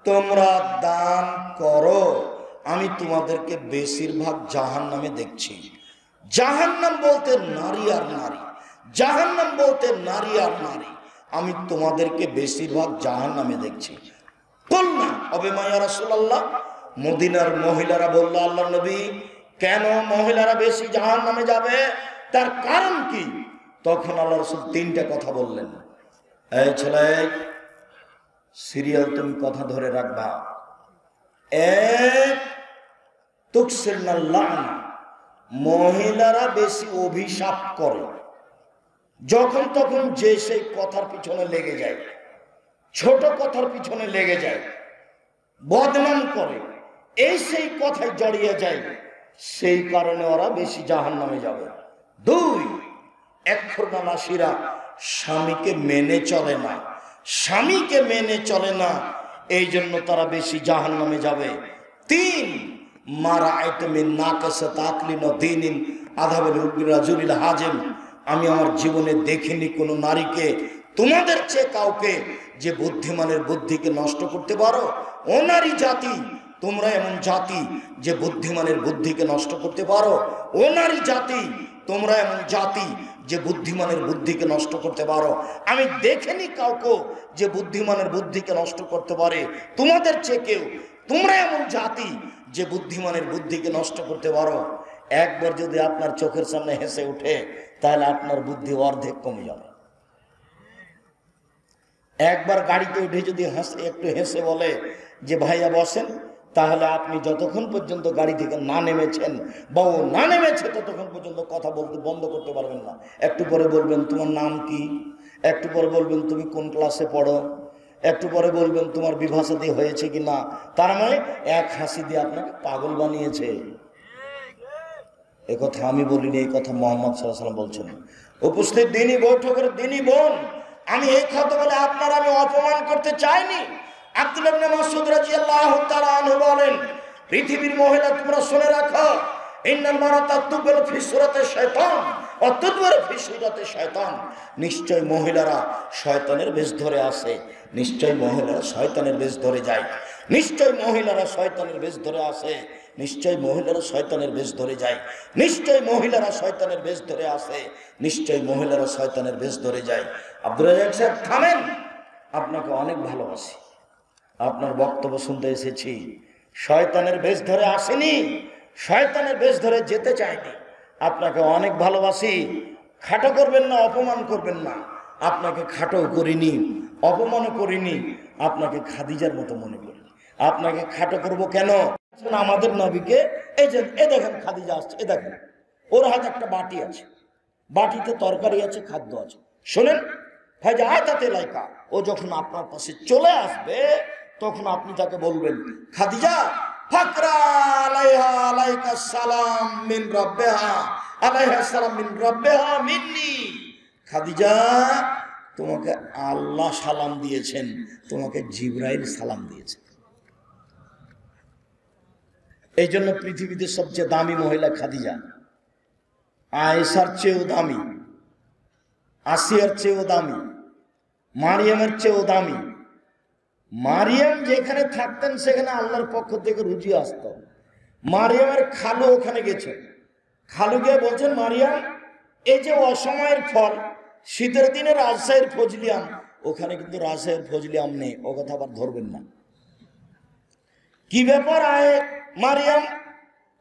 তোমরা দান করো, আমি তোমাদেরকে বেশিরভাগ জাহান্নামে দেখছি। জাহান্নাম বলতে নারী আর নারী, জাহান্নাম বলতে নারী আর নারী, আমি তোমাদেরকে বেশিরভাগ জাহান্নামে দেখছি। কুলনা অবিমা ইয়া রাসূলুল্লাহ, মদিনার মহিলারা বলল, আল্লাহর নবী কেন মহিলারা বেশি জাহান্নামে যাবে, তার কারণ কি? তখন আল্লাহ রাসূল তিনটা কথা বললেন। এই ছেলে, সিরিয়াল তুমি কথা ধরে রাখবা। এক, তুকসিরনাল লা'না, মহিলারা বেশি অভিশাপ করে। যখন তখন যে সেই কথার পিছনে লেগে যায়, ছোট কথার পিছনে লেগে যায়, বদনাম করে, এই সেই কথায় জড়িয়ে যায়, সেই কারণে ওরা বেশি জাহান্নামে যাবে। দুই, একফরনাশিরা, স্বামীকে মেনে চলে না, স্বামীকে মেনে চলে না, এই জন্য তারা বেশি জাহান্নামে যাবে। তিন, মারা আইতেমিন নাকাসা তাকলিন দ্বীনিন আযাবিল রাজুলিল হাজিম, আমি আমার জীবনে দেখিনি কোনো নারীকে তোমাদের চেয়ে কাউকে যে বুদ্ধিমানের বুদ্ধিকে নষ্ট করতে পারো। ও নারী জাতি, তোমরা এমন জাতি যে বুদ্ধিমানের বুদ্ধিকে নষ্ট করতে পারো। ও নারী জাতি, তোমরা এমন জাতি যে বুদ্ধিমানের বুদ্ধিকে নষ্ট করতে পারো। আমি দেখিনি কাউকে যে বুদ্ধিমানের বুদ্ধিকে নষ্ট করতে পারে তোমাদের চেয়ে কেউ। তোমরা এমন জাতি যে বুদ্ধিমানের বুদ্ধিকে নষ্ট করতে পারো। একবার যদি আপনার চোখের সামনে হেসে উঠে তাহলে আপনার বুদ্ধি অর্ধেক কমে যাবে। একবার গাড়িতে উঠে যদি একটু হেসে বলে যে ভাইয়া বসেন, তাহলে আপনি যতক্ষণ পর্যন্ত গাড়ি থেকে না নেমেছেন বা ও না নেমেছে ততক্ষণ পর্যন্ত কথা বলতে বন্ধ করতে পারবেন না। একটু পরে বলবেন তোমার নাম কি, একটু পরে বলবেন তুমি কোন ক্লাসে পড়ো, একটু পরে বলবেন তোমার বিবাহ শাদী হয়েছে কি না। তার মানে এক হাসি দিয়ে আপনাকে পাগল বানিয়েছে। এ কথা আমি বলিনি, এই কথা মোহাম্মদ সাল্লাল্লাহু আলাইহি ওয়াসাল্লাম বলছেন। উপস্থিত দিনী বৈঠকের দিনী বোন, আমি এই কথা বলে আপনার আমি অপমান করতে চাইনি। আব্দুল্লাহ ইবনে মাসউদ রাদিয়াল্লাহু তাআলা আনহু বলেন, পৃথিবীর মহিলা তোমরা শুনে রাখো, ইন্নাল মারাতা তুবল ফি সূরাতি শাইতান ওয়া তুদবার ফি সূরাতি শাইতান। নিশ্চয় মহিলারা শয়তানের বেশ ধরে আসে, নিশ্চয় মহিলারা শয়তানের বেশ ধরে যায়, নিশ্চয় মহিলারা শয়তানের বেশ ধরে আসে, নিশ্চয় মহিলারা শয়তানের বেশ ধরে যায়, নিশ্চয় মহিলারা শয়তানের বেশ ধরে আসে, নিশ্চয় মহিলারা শয়তানের বেশ ধরে যায়। আব্দুর রাজ্জাক সাহেব থামেন, আপনাকে অনেক ভালোবাসি, আপনার বক্তব্য শুনতে এসেছি। শয়তানের বেশ ধরে আসেনি, শয়তানের বেশ ধরে যেতে চাইনি। আপনাকে অনেক ভালোবাসি, খাটো করবেন না, অপমান করবেন না। আপনাকে খাটো করিনি, অপমানও করিনি, আপনাকে খাদিজার মতো মনে করি। আপনাকে খাটো করব কেন? আমাদের নবীকে এই যে এ দেখেন খাদিজা আসছে, এ দেখেন ওর হাতে একটা বাটি আছে, বাটিতে তরকারি আছে, খাদ্য আছে। শোনেন ভাইজা আয়তাতে লাইকা, ও যখন আপনার পাশে চলে আসবে তখন আপনি তাকে বলবেন, খাদিজা ফাকরা আলাইহা আলাইকা সালাম মিন রাব্বিহা আলাইহা সালাম মিন রাব্বিহা মিন্নি। খাদিজা তোমাকে আল্লাহ সালাম দিয়েছেন, তোমাকে জিবরাইল সালাম দিয়েছেন। এই জন্য পৃথিবীতে সবচেয়ে দামি মহিলা খাদিজা। আয়েশার চেয়েও দামি, আসিয়ার চেয়েও দামি, মারিয়ামের চেয়েও দামি। মারিয়াম যেখানে থাকতেন সেখানে আল্লাহর পক্ষ থেকে রুজি আসত। মারিয়ামের খালু ওখানে গেছে, খালু গিয়ে বলছেন, মারিয়াম এই যে অসময়ের ফল, শীতের দিনে রাজশাহীর ফজলি আম, ওখানে কিন্তু রাজশাহীর ফজলি আম নেই, ও কথা আবার ধরবেন না। কি ব্যাপার আয় মারিয়াম,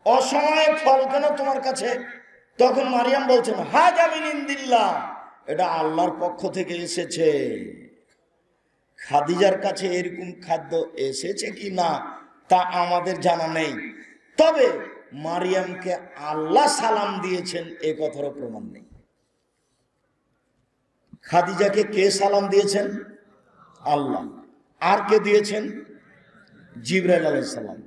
অসময়ে ফল কেন তোমার কাছে? তখন মারিয়াম বলছেন, হাজা মিন ইনদিল্লাহ, এটা আল্লাহর পক্ষ থেকে এসেছে। খাদিজার কাছে এরকম খাদ্য এসেছে কি না তা আমাদের জানা নেই, তবে মারিয়ামকে আল্লাহ সালাম দিয়েছেন এ কথারও প্রমাণ নেই। খাদিজাকে কে সালাম দিয়েছেন? আল্লাহ। আর কে দিয়েছেন? জিবরাইল আলাইহিস সালাম।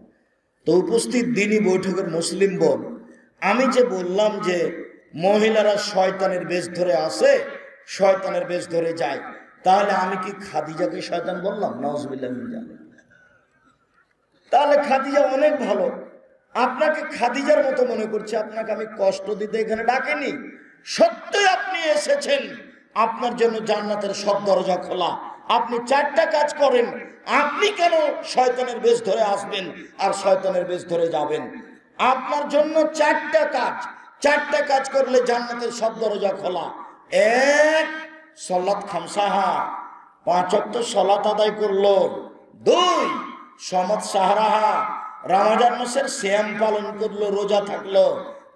তো উপস্থিত দিনী বৈঠকের মুসলিম বোন, আমি যে বললাম যে মহিলারা শয়তানের বেশ ধরে আসে, শয়তানের বেশ ধরে যায়, তাহলে আমি কি খাদিজাকে শয়তান বললাম? নাউজুবিল্লাহ মিন যালিক। তাহলে খাদিজা অনেক ভালো, আপনাকে খাদিজার মতো মনে করছে, আপনাকে আমি কষ্ট দিতে এখানে ডাকিনি। সত্যই আপনি এসেছেন, আপনার জন্য জান্নাতের সব দরজা খোলা। আপনি চারটা কাজ করেন, আপনি কেন শয়তানের বেশ ধরে আসবেন আর শয়তানের বেশ ধরে যাবেন? আপনার জন্য চারটা কাজ, চারটা কাজ করলে জান্নাতের সব দরজা খোলা। এক, সালাত খামসাহা, 5 ওয়াক্ত সালাত আদায় করলো। 2, সমাদ সাহারাহা, রমজান মাসের সিয়াম পালন করলো, রোজা থাকলো।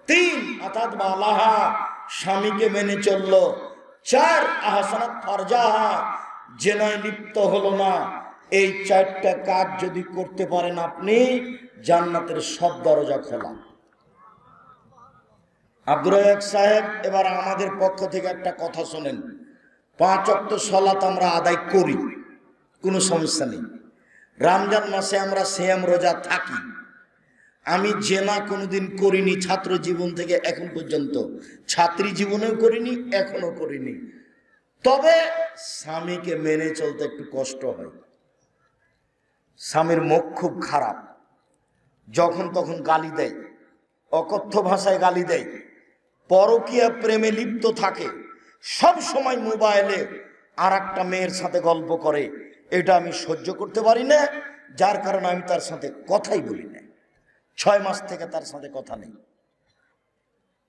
3, আতাত বালাহা, স্বামীকে মেনে চললো। 4, আহসানাত ফারজাহা, জেনায় লিপ্ত হলো না। এই চারটা কাজ যদি করতে পারেন আপনি, জান্নাতের সব দরজা খোলা। আব্দুর রাজ্জাক সাহেব, এবার আমাদের পক্ষ থেকে একটা কথা শোনেন। 5 ওয়াক্ত সালাত আমরা আদায় করি, কোনো সমস্যা নেই। রমজান মাসে আমরা সিয়াম রোজা থাকি। আমি জেনা কোনোদিন করিনি ছাত্র জীবন থেকে এখন পর্যন্ত, ছাত্রী জীবনেও করিনি, এখনো করিনি। তবে স্বামীকে মেনে চলতে একটু কষ্ট হয়। স্বামীর মুখ খুব খারাপ, যখন তখন গালি দেয়, অকথ্য ভাষায় গালি দেয়, পরকীয়া প্রেমে লিপ্ত থাকে, সব সময় মোবাইলে আর একটা মেয়ের সাথে গল্প করে। এটা আমি সহ্য করতে পারি না, যার কারণে আমি তার সাথে কথাই বলি না। 6 মাস থেকে তার সাথে কথা নেই।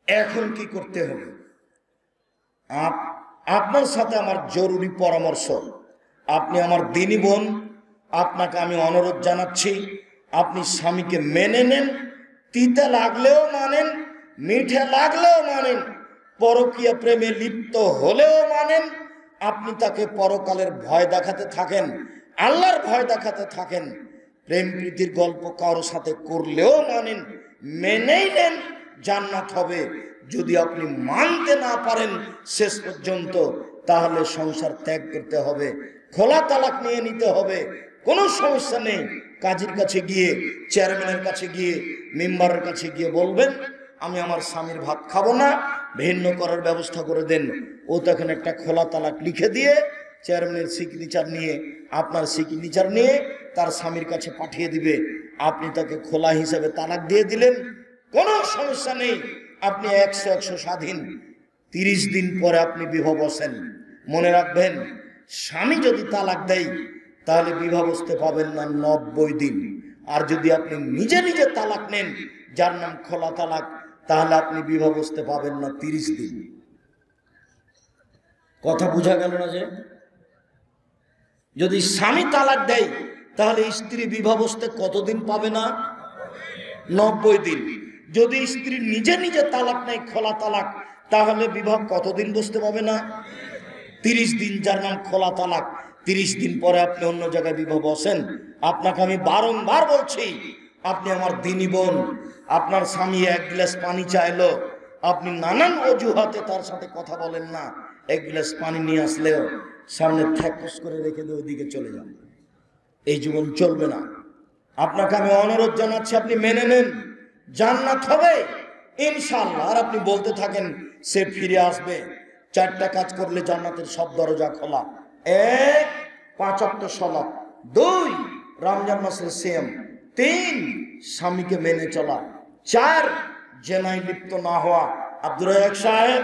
এখন কি করতে হবে? আপনার সাথে আমার জরুরি পরামর্শ। আপনি আমার দিনী বোন, আপনাকে আমি অনুরোধ জানাচ্ছি, আপনি স্বামীকে মেনে নেন। তিতে লাগলেও মানেন, মিঠে লাগলেও মানেন, পরকীয়া প্রেমে লিপ্ত হলেও মানেন। আপনি তাকে পরকালের ভয় দেখাতে থাকেন, আল্লাহর ভয় দেখাতে থাকেন। প্রেম প্রীতির গল্প কারোর সাথে করলেও মানেন, মেনেই নেন, জান্নাত হবে। যদি আপনি মানতে না পারেন শেষ পর্যন্ত, তাহলে সংসার ত্যাগ করতে হবে, খোলা তালাক নিয়ে নিতে হবে। কোনো সমস্যা নেই। কাজীর কাছে গিয়ে, চেয়ারম্যানের কাছে গিয়ে, মেম্বারের কাছে গিয়ে বলবেন আমি আমার স্বামীর ভাত খাবো না, ভিন্ন করার ব্যবস্থা করে দেন। ও তখন একটা খোলা তালাক লিখে দিয়ে চেয়ারম্যানের সিগনেচার নিয়ে, আপনার সিগনেচার নিয়ে তার স্বামীর কাছে পাঠিয়ে দিবে। আপনি তাকে খোলা হিসাবে তালাক দিয়ে দিলেন, কোনো সমস্যা নেই। আপনি 100 স্বাধীন। 30 দিন পরে আপনি বিবাহ বসেন। মনে রাখবেন, স্বামী যদি তালাক দেয় তাহলে বিবাহ বসতে পাবেন না 90 দিন। আর যদি আপনি নিজে নিজে তালাক নেন, যার নাম খোলা তালাক, তাহলে আপনি বিবাহ বসতে পাবেন না 30 দিন। কথা বোঝা গেল না? যে যদি স্বামী তালাক দেয় তাহলে স্ত্রী বিবাহ বসতে কতদিন পাবে না? 90 দিন। যদি স্ত্রী নিজে নিজে তালাক নেয়, খোলা তালাক, তাহলে বিবাহ কতদিন বসতে পাবে না? 30 দিন, যার নাম খোলা তালাক। 30 দিন পরে আপনি অন্য জায়গায় বিবাহ বসেন। আপনাকে আমি বারংবার বলছি, আপনি আমার দিনী বোন, আপনার স্বামী 1 গ্লাস পানি চাইলো, আপনি নানান অজুহাতে তার সাথে কথা বলেন না। 1 গ্লাস পানি নিয়ে আসলেও সামনে থ্যাকস করে রেখে দিয়ে ওইদিকে চলে যান। এই জীবন চলবে না। আপনাকে আমি অনুরোধ জানাচ্ছি, আপনি মেনে নেন, জান্নাত হবে ইনশাআল্লাহ। আর আপনি বলতে থাকেন সে ফিরে আসবে। 4টা কাজ করলে জান্নাতের সব দরজা খোলা। 1, 5 ওয়াক্ত সালাত। 2, রমজান মাসের সিয়াম। 3, স্বামীকে মেনে চলা। 4, জেনায় লিপ্ত না হওয়া। আব্দুর রাজ্জাক সাহেব,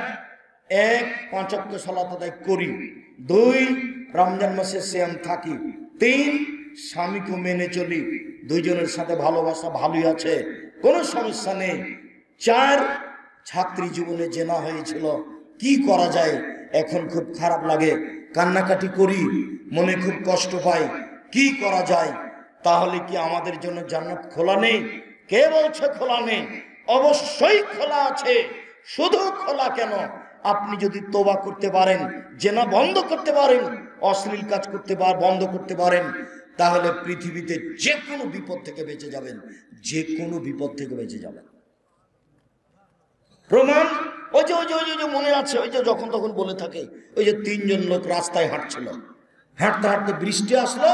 1, 5 ওয়াক্ত সালাত আদায় করি। 2, রমজান মাসে সিয়াম থাকি। 3, স্বামীকে মেনে চলি। দুইজনের সাথে ভালোবাসা ভালোই আছে, কোনো সমস্যা নেই। 4, ছাত্রী জীবনে জেনা হয়েছিল, কি করা যায়, এখন খুব খারাপ লাগে, কান্নাকাটি করি, মনে খুব কষ্ট পাই, কি করা যায়? তাহলে কি আমাদের জন্য জান্নাত খোলা নেই? কে বলছে খোলা নেই? অবশ্যই খোলা আছে। শুধু খোলা কেন, আপনি যদি তোবা করতে পারেন, জেনা বন্ধ করতে পারেন, অশ্লীল কাজ করতে বন্ধ করতে পারেন, তাহলে পৃথিবীতে যে কোনো বিপদ থেকে বেঁচে যাবেন, যে কোনো বিপদ থেকে বেঁচে যাবেন। প্রমাণ ওই যে মনে আছে, ওই যে যখন তখন বলে থাকে, ওই যে 3 জন লোক রাস্তায় হাঁটছিল, হাঁটতে হাঁটতে বৃষ্টি আসলো,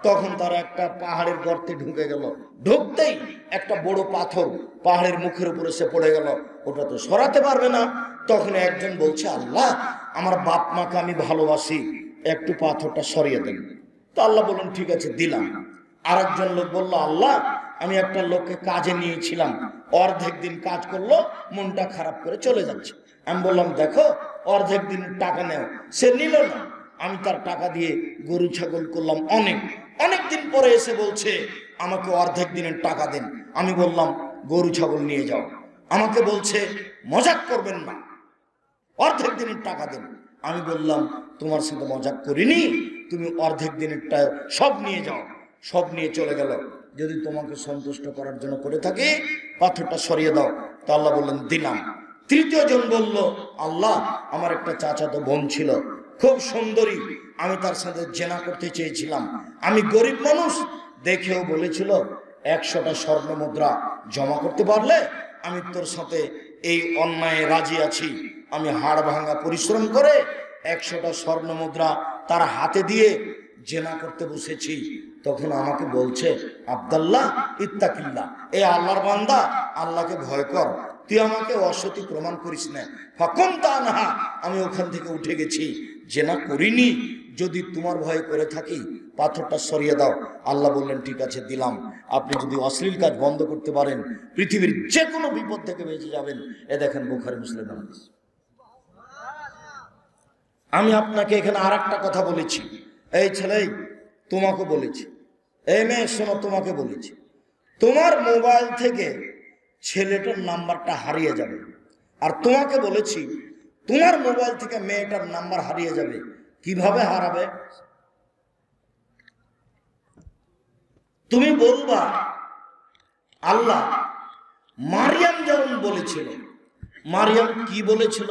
তখন তারা একটা পাহাড়ের গর্তে ঢুকে গেল। ঢুকতেই একটা বড় পাথর পাহাড়ের মুখের উপরে সে পড়ে গেল, ওটা তো সরাতে পারবে না। তখন একজন বলছে, আল্লাহ, আমার বাপ মাকে আমি ভালোবাসি, একটু পাথরটা সরিয়ে দেন। তো আল্লাহ বললেন ঠিক আছে, দিলাম। আরেকজন লোক বলল, আল্লাহ, আমি একটা লোককে কাজে নিয়েছিলাম, অর্ধেক দিন কাজ করলো, মনটা খারাপ করে চলে যাচ্ছে। আমি বললাম দেখো, অর্ধেক দিন টাকা নেও। সে নিল না। আমি তার টাকা দিয়ে গরু ছাগল করলাম অনেক দিন পরে এসে বলছে আমাকে অর্ধেক দিনের টাকা দেন। আমি বললাম গরু ছাগল নিয়ে যাও। আমাকে বলছে মজাক করবেন না, অর্ধেক দিনের টাকা দেন। আমি বললাম তোমার সাথে মজাক করিনি, তুমি অর্ধেক দিনেরটা সব নিয়ে যাও। সব নিয়ে চলে গেল। যদি তোমাকে সন্তুষ্ট করার জন্য করে থাকে, পাথরটা সরিয়ে দাও। তো আল্লাহ বললেন দিলাম। তৃতীয় জন বলল, আল্লাহ, আমার একটা চাচাতো বোন ছিল, খুব সুন্দরী, আমি তার সাথে জেনা করতে চেয়েছিলাম, আমি গরিব মানুষ, দেখেও বলেছিল 100টা স্বর্ণ মুদ্রা জমা করতে পারলে আমি তোর সাথে এই অন্যায় রাজি আছি। আমি হাড় ভাঙা পরিশ্রম করে 100টা স্বর্ণ মুদ্রা তার হাতে দিয়ে জেনা করতে বসেছি। তখন আমাকে বলছে, আব্দুল্লাহ ইত্তাকিল্লাহ, এ আল্লাহর বান্দা, আল্লাহকে ভয় কর, তুই আমাকে অসতী প্রমাণ করিস না। ফাকুম তানহা, আমি ওখান থেকে উঠে গেছি, জেনা করিনি। যদি তোমার ভয় করে থাকি, পাথরটা সরিয়ে দাও। আল্লাহ বললেন ঠিক আছে, দিলাম। আপনি যদি অশ্লীল কাজ বন্ধ করতে পারেন, পৃথিবীর যে কোনো বিপদ থেকে বেঁচে যাবেন। এ দেখেন বুখারী মুসলিম হাদিস। আমি আপনাকে এখানে আর একটা কথা বলেছি, এই ছেলে তোমাকে বলেছি, এই মেয়ে শোনো, তোমাকে বলেছি, তোমার মোবাইল থেকে ছেলেটার নাম্বারটা হারিয়ে যাবে। আর তোমাকে বলেছি, তোমার মোবাইল থেকে মেয়েটার নাম্বার হারিয়ে যাবে। কিভাবে হারাবে? তুমি বলবা আল্লাহ মারিয়াম যেমন বলেছিল। মারিয়াম কি বলেছিল?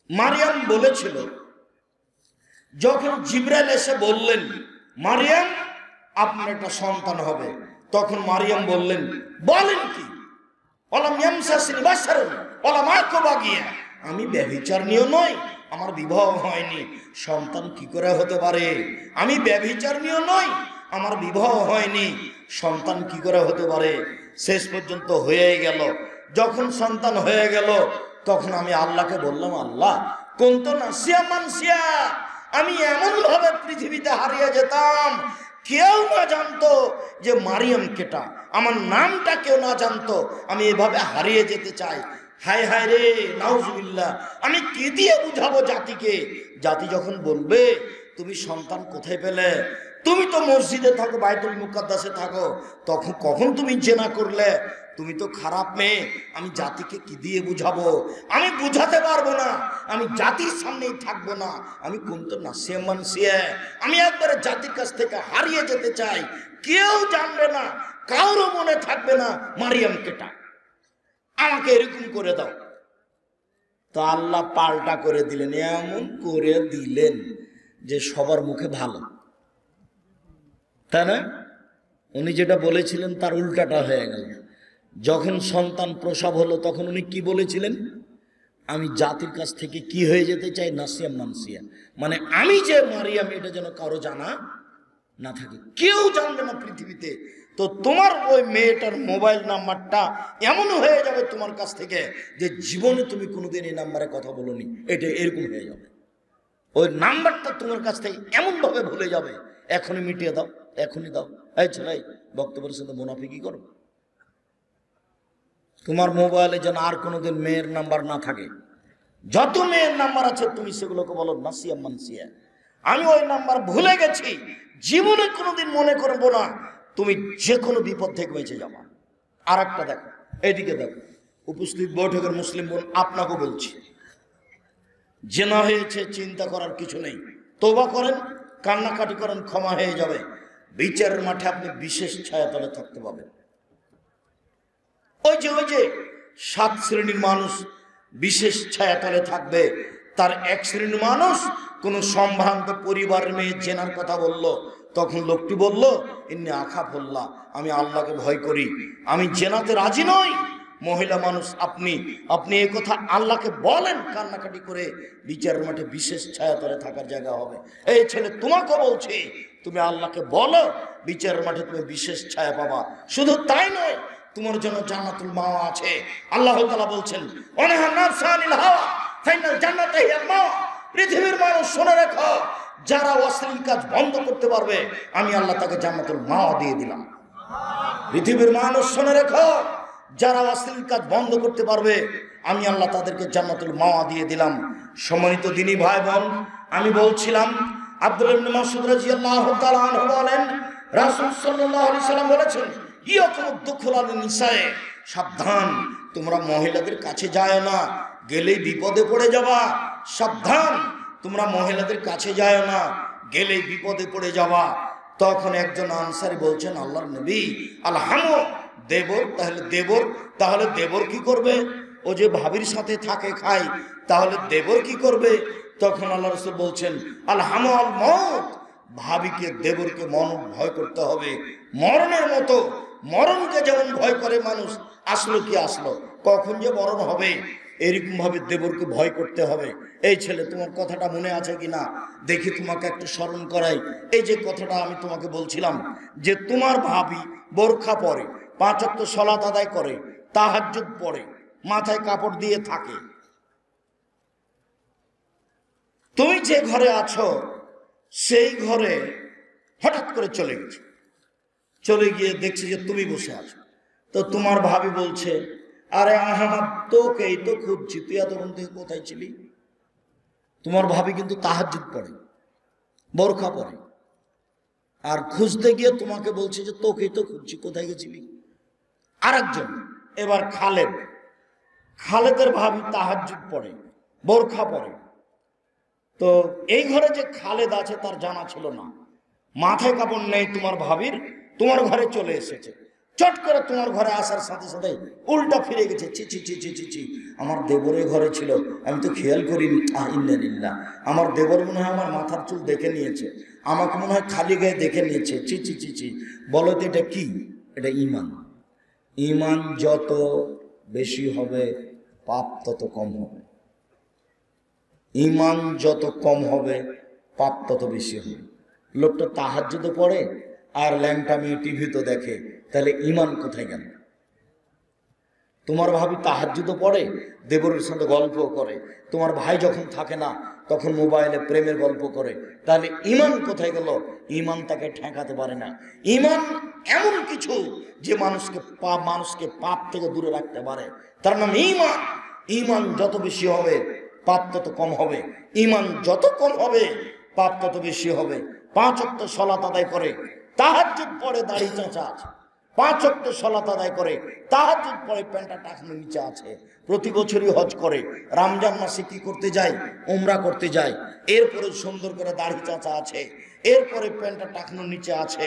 মারিয়াম বলেছিল, যখন জিবরাইল এসে বললেন মারিয়াম আপনার একটা সন্তান হবে, তখন মারিয়াম বললেন বলেন কি? আমি ব্যভিচারিণী নই, আমার বিবাহ হয়নি, সন্তান কি করে হতে পারে? আমি ব্যভিচারিণী নই, আমার বিবাহ হয়নি, সন্তান কি করে হতে পারে? শেষ পর্যন্ত হয়ে গেল। যখন সন্তান হয়ে গেল তখন আমি আল্লাহকে বললাম, আল্লাহ কুনতু নাসিয়া মানসিয়া, আমি এমন ভাবে পৃথিবীতে হারিয়ে যেতাম কেউ না জানতো যে মারিয়াম কেটা, আমার নামটা কেউ না জানতো, আমি এভাবে হারিয়ে যেতে চাই। হায় হায় রে, নাউজুবিল্লাহ, আমি কি দিয়ে বুঝাবো জাতিকে? জাতি যখন বলবে তুমি সন্তান কোথায় পেলে? তুমি তো মসজিদে থাকো, বাইতুল মুকাদ্দাসে থাকো, তখন কখন তুমি জেনা করলে? তুমি তো খারাপ মেয়ে। আমি জাতিকে কি দিয়ে বুঝাবো? আমি বুঝাতে পারবো না, আমি জাতির সামনেই থাকবো না। আমি কুনতু নাসিয়া মানসিয়া, আমি একবারে জাতির কাছ থেকে হারিয়ে যেতে চাই, কেউ জানবে না, কারো মনে থাকবে না মারিয়াম কেটা, আমাকে এরকম করে দাও। তো আল্লাহ পাল্টা করে দিলেন, এমন করে দিলেন যে সবার মুখে ভালো, তাই না? উনি যেটা বলেছিলেন তার উল্টাটা হয়ে গেল। যখন সন্তান প্রসব হলো তখন উনি কি বলেছিলেন? আমি জাতির কাছ থেকে কি হয়ে যেতে চাই? নাসিয়া মানসিয়া, মানে আমি যে মারিয়াম এটা যেন কারো জানা না থাকে, কেউ জানবে না পৃথিবীতে। তো তোমার ওই মেয়েটার মোবাইল নাম্বারটা এমন হয়ে যাবে তোমার কাছ থেকে যে জীবনে তুমি কোনোদিন এই নাম্বারে কথা বলোনি, এটা এরকম হয়ে যাবে। ওই নাম্বারটা তোমার কাছ থেকে এমন ভাবে ভুলে যাবে, এখনই মিটিয়ে দাও, এখনই দাও। এই ছেলে, বক্তব্যের সাথে মুনাফিকি করো। তোমার মোবাইলে যেন আর কোনোদিন মেয়ের নাম্বার না থাকে। যত মেয়ের নাম্বার আছে তুমি সেগুলোকে বলো নাসিয়া মানসিয়া, আমি ওই নাম্বার ভুলে গেছি, জীবনে কোনোদিন মনে করবো না। তুমি যে কোনো বিপদ থেকে বেঁচে যাবা। আর একটা দেখো, এইদিকে দেখো, উপস্থিত বৈঠকের মুসলিম বোন, আপনাকে বলছি, জেনা হয়েছে, চিন্তা করার কিছু নেই, তওবা করেন, কান্নাকাটি করেন, ক্ষমা হয়ে যাবে। বিচারের মাঠে আপনি বিশেষ ছায়াতলে থাকতে পাবেন। ওই যে 7 শ্রেণীর মানুষ বিশেষ ছায়াতলে থাকবে, তার এক শ্রেণীর মানুষ কোন সম্ভ্রান্ত পরিবারের মেয়ে জেনার কথা বলল, তখন লোকটি বলল ইন্নী আখাফুল্লাহ, আমি আল্লাহকে ভয় করি, আমি জেনাতে রাজি নই। মহিলা মানুষ আপনি এই কথা আল্লাহকে বলেন, কান্নাকাটি করে বিচারের মাঠে বিশেষ ছায়াতলে থাকার জায়গা হবে। এই ছেলে, তোমাকে বলছি, তুমি আল্লাহকে বলো, বিচারের মাঠে তুমি বিশেষ ছায়া পাবা। শুধু তাই নয়, তোমার জন্য জান্নাতুল মাওয়া আছে। আল্লাহ তাআলা বলছেন ওয়ানাহা নাফসা আনিল হাওয়া ফাইনাল জান্নাতা হিয়াল মাওয়া। পৃথিবীর মানুষ শুনে রাখো, যারা অশ্লীল কাজ বন্ধ করতে পারবে আমি আল্লাহ তাকে জান্নাতুল মাওয়া দিয়ে দিলাম। পৃথিবীর মানুষ শুনে রাখো, যারা অশ্লীল কাজ বন্ধ করতে পারবে আমি আল্লাহ তাদেরকে জান্নাতুল মাওয়া দিয়ে দিলাম। সম্মানিত দিনী ভাই বোন, আমি বলছিলাম আব্দুল্লাহ ইবনে মাসউদ রাদিয়াল্লাহু তাআলা আনহু বলেন, রাসূল সাল্লাল্লাহু আলাইহি সাল্লাম বলেছেন, সাবধান, তোমরা মহিলাদের কাছে যায় না, গেলেই বিপদে পড়ে যাবা। সাবধান, তোমরা মহিলাদের কাছে যায় না, গেলেই বিপদে পড়ে যাবা। তখন একজন আনসারী বলছেন, আল্লাহর নবী, আলহামু দেবর, তাহলে দেবর কি করবে? ও যে ভাবির সাথে থাকে খায়, তাহলে দেবর কি করবে? তখন আল্লাহ রাসূল বলছেন, আলহামু আল মউত, ভাবিকে দেবরকে ভয় করতে হবে মরণের মতো। মরণকে যেমন ভয় করে মানুষ, আসলো কি আসলো, কখন যে মরণ হবে, এরকম ভাবে দেবরকে ভয় করতে হবে। এই ছেলে, তোমার কথাটা মনে আছে কিনা দেখি, তোমাকে একটু স্মরণ করাই। এই যে কথাটা আমি তোমাকে বলছিলাম যে তোমার ভাবি বোরখা পরে, 5 ওয়াক্ত সালাত আদায় করে, তাহাজ্জুদ পড়ে, মাথায় কাপড় দিয়ে থাকে, তুমি যে ঘরে আছো সেই ঘরে হঠাৎ করে চলে গেছে, চলে গিয়ে দেখছে যে তুমি বসে আছো। তো তোমার ভাবি বলছে, আরে আহমদ, তোকেই তো খুঁজছি, তুই এতক্ষণ থেকে কোথায় ছিলি? তোমার ভাবি কিন্তু তাহাজ্জুদ পড়ে, বোরখা পরে, আর খুঁজতে গিয়ে তোমাকে বলছে যে তোকেই তো খুঁজছি, কোথায় গেছিলি? আরেকজন, এবার খালেদের ভাবি তাহাজ্জুদ পড়ে, বোরখা পরে। তো এই ঘরে যে খালেদ আছে তার জানা ছিল না, মাথায় কাপড় নেই তোমার ভাবির, তোমার ঘরে চলে এসেছে। চট করে তোমার ঘরে আসার সাথে সাথে উল্টা ফিরে গেছে, ছি ছি ছি ছি ছি ছি, আমার দেবরের ঘরে ছিল, আমি তো খেয়াল করিনি। ইন্নালিল্লাহ, আমার দেবর মনে হয় আমার মাথার চুল দেখে নিয়েছে, আমাকে মনে হয় খালি গায়ে দেখে নিয়েছে, ছি ছি ছি ছি। বলো তো এটা কি? এটা ঈমান। ঈমান যত বেশি হবে পাপ তত কম হবে। ঈমান যত কম হবে পাপ তত বেশি হবে। লোকটা তাহাজ্জুদে পড়ে আর ল্যাংটা মেয়ে টিভি তো দেখে, তাহলে ঈমান কোথায় গেল? তোমার ভাবি তাহাজ্জুদে পড়ে, দেবরের সাথে গল্প করে, তোমার ভাই যখন থাকে না তখন মোবাইলে প্রেমের গল্প করে, তাহলে ঈমান কোথায় গেল? ঈমান তাকে ঠেকাতে পারে না। ঈমান এমন কিছু যে মানুষকে পাপ থেকে দূরে রাখতে পারে, তার নাম ঈমান। ঈমান যত বেশি হবে পাপ তত কম হবে, ঈমান যত কম হবে পাপ তত বেশি হবে। 5 ওয়াক্ত সালাত আদায় করে, তাহাজ্জুদ পড়ে, দাড়ি চাঁচা আছে। 5 ওয়াক্ত সালাত আদায় করে, তাহাজ্জুদ পড়ে, প্যান্টটা টাকনো নিচে আছে। প্রতি বছরই হজ করে, রমজান মাসে কি করতে যায়? উমরা করতে যায়। এরপরে সুন্দর করে দাড়ি চাঁচা আছে, এরপরে প্যান্টটা টাকনো নিচে আছে,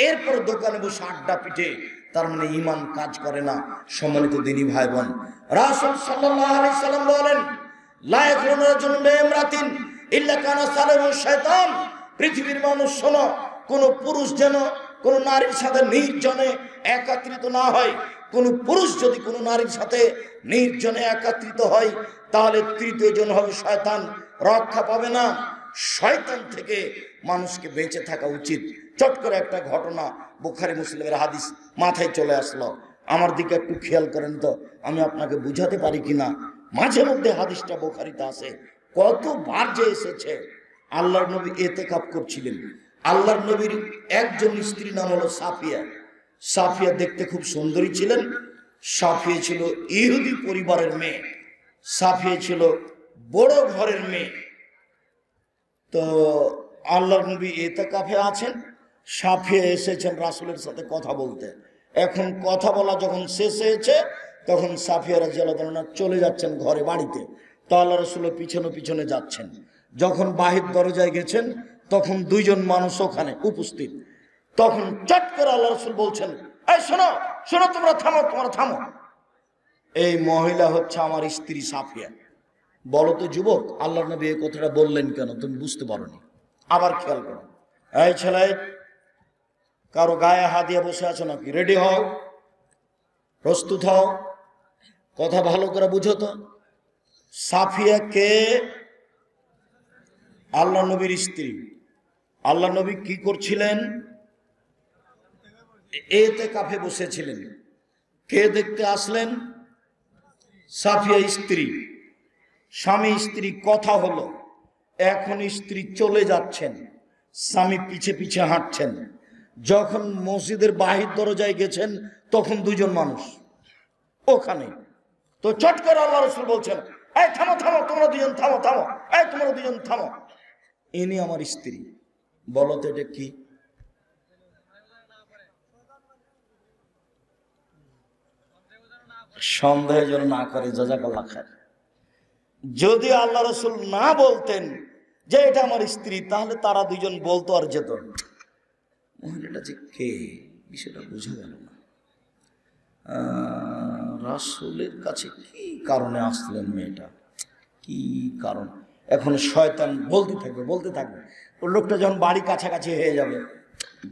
এরপরে দোকানে বসে আড্ডা পিটে, তার মানে ঈমান কাজ করে না। সম্মানিত দিনী ভাই বোন, রাসূল সাল্লাল্লাহু আলাইহি সাল্লাম বলেন, লা ইয়াখরুজু রাজুলুন মিন ইমরাতিন ইল্লা কানা সালাহু শাইতান। পৃথিবীর মানুষ শোনো, কোন পুরুষ যেন কোন নারীর সাথে নির্জনে একত্রিত না হয়। কোন পুরুষ যদি কোন নারীর সাথে নির্জনে একত্রিত হয় তাহলে তৃতীয় জন হবে শয়তান, রক্ষা পাবে না। শয়তান থেকে মানুষকে বেঁচে থাকা উচিত। চট করে একটা ঘটনা, বুখারী মুসলিমের হাদিস মাথায় চলে আসলো, আমার দিকে একটু খেয়াল করেন তো, আমি আপনাকে বুঝাতে পারি কিনা। মাঝে মধ্যে হাদিসটা বুখারীতে আছে, কতবার যে এসেছে। আল্লাহর নবী ইতিকাফ করছিলেন। আল্লাহর নবীর একজন স্ত্রী নাম হলো সাফিয়া। সাফিয়া দেখতে খুব সুন্দরী ছিলেন। সাফিয়া ছিল ইহুদি পরিবারের মেয়ে, সাফিয়া ছিল বড় ঘরের মেয়ে। তো আল্লাহর নবী ইতিকাফে আছেন, সাফিয়া এসেছেন রাসূলের সাথে কথা বলতে। এখন কথা বলা যখন শেষ হয়েছে তখন সাফিয়া রাদিয়াল্লাহু তাআলা চলে যাচ্ছেন ঘরে বাড়িতে। তো আল্লাহ রাসূলের পিছনে পিছনে যাচ্ছেন। যখন বাহির দরজায় গেছেন তখন 2 জন মানুষ ওখানে উপস্থিত। তখন চট করে আল্লাহ রাসূল বলছেন, এই শোনো শোনো, তোমরা থামো। এই মহিলা হচ্ছে আমার স্ত্রী সাফিয়া। বলো তো যুবক, আল্লাহর নবী এই কথাটা বললেন কেন? তুমি বুঝতে পারোনি? আবার খেয়াল করো। এই ছেলে, কারো গায়ে হাত দিয়ে বসে আছো নাকি? রেডি হও, প্রস্তুত হও, কথা ভালো করে বুঝো তো। সাফিয়া কে? আল্লাহ নবীর স্ত্রী। আল্লাহ নবী কি করছিলেন? ইতিকাফে বসেছিলেন। কে দেখতে আসলেন? সাফিয়া স্ত্রী। স্বামী স্ত্রী কথা হলো। এখন স্ত্রী চলে যাচ্ছেন, স্বামী পিছে পিছে হাঁটছেন। যখন মসজিদের বাহির দরজায় গেছেন তখন 2 জন মানুষ ওখানে। তো চট করে আল্লাহ রাসূল বলছেন, এই থামো, তোমরা 2 জন থামো, এই তোমরা 2 জন থামো, ইনি আমার স্ত্রী। বলো তো এটা কি? সন্দেহ যেন না করে, জাযাকাল্লাহ খায়র। যদি আল্লাহ রাসূল না বলতেন যে এটা আমার স্ত্রী, তাহলে তারা 2 জন বলতো আর যেত, মহিলাটা যে কে বিষয়টা বোঝা গেল না। রাসূলের কাছে কি কারণে আসলেন মেয়েটা, কি কারণ? এখন শয়তান বলতে থাকবে। ওর লোকটা যখন বাড়ি কাছাকাছি হয়ে যাবে,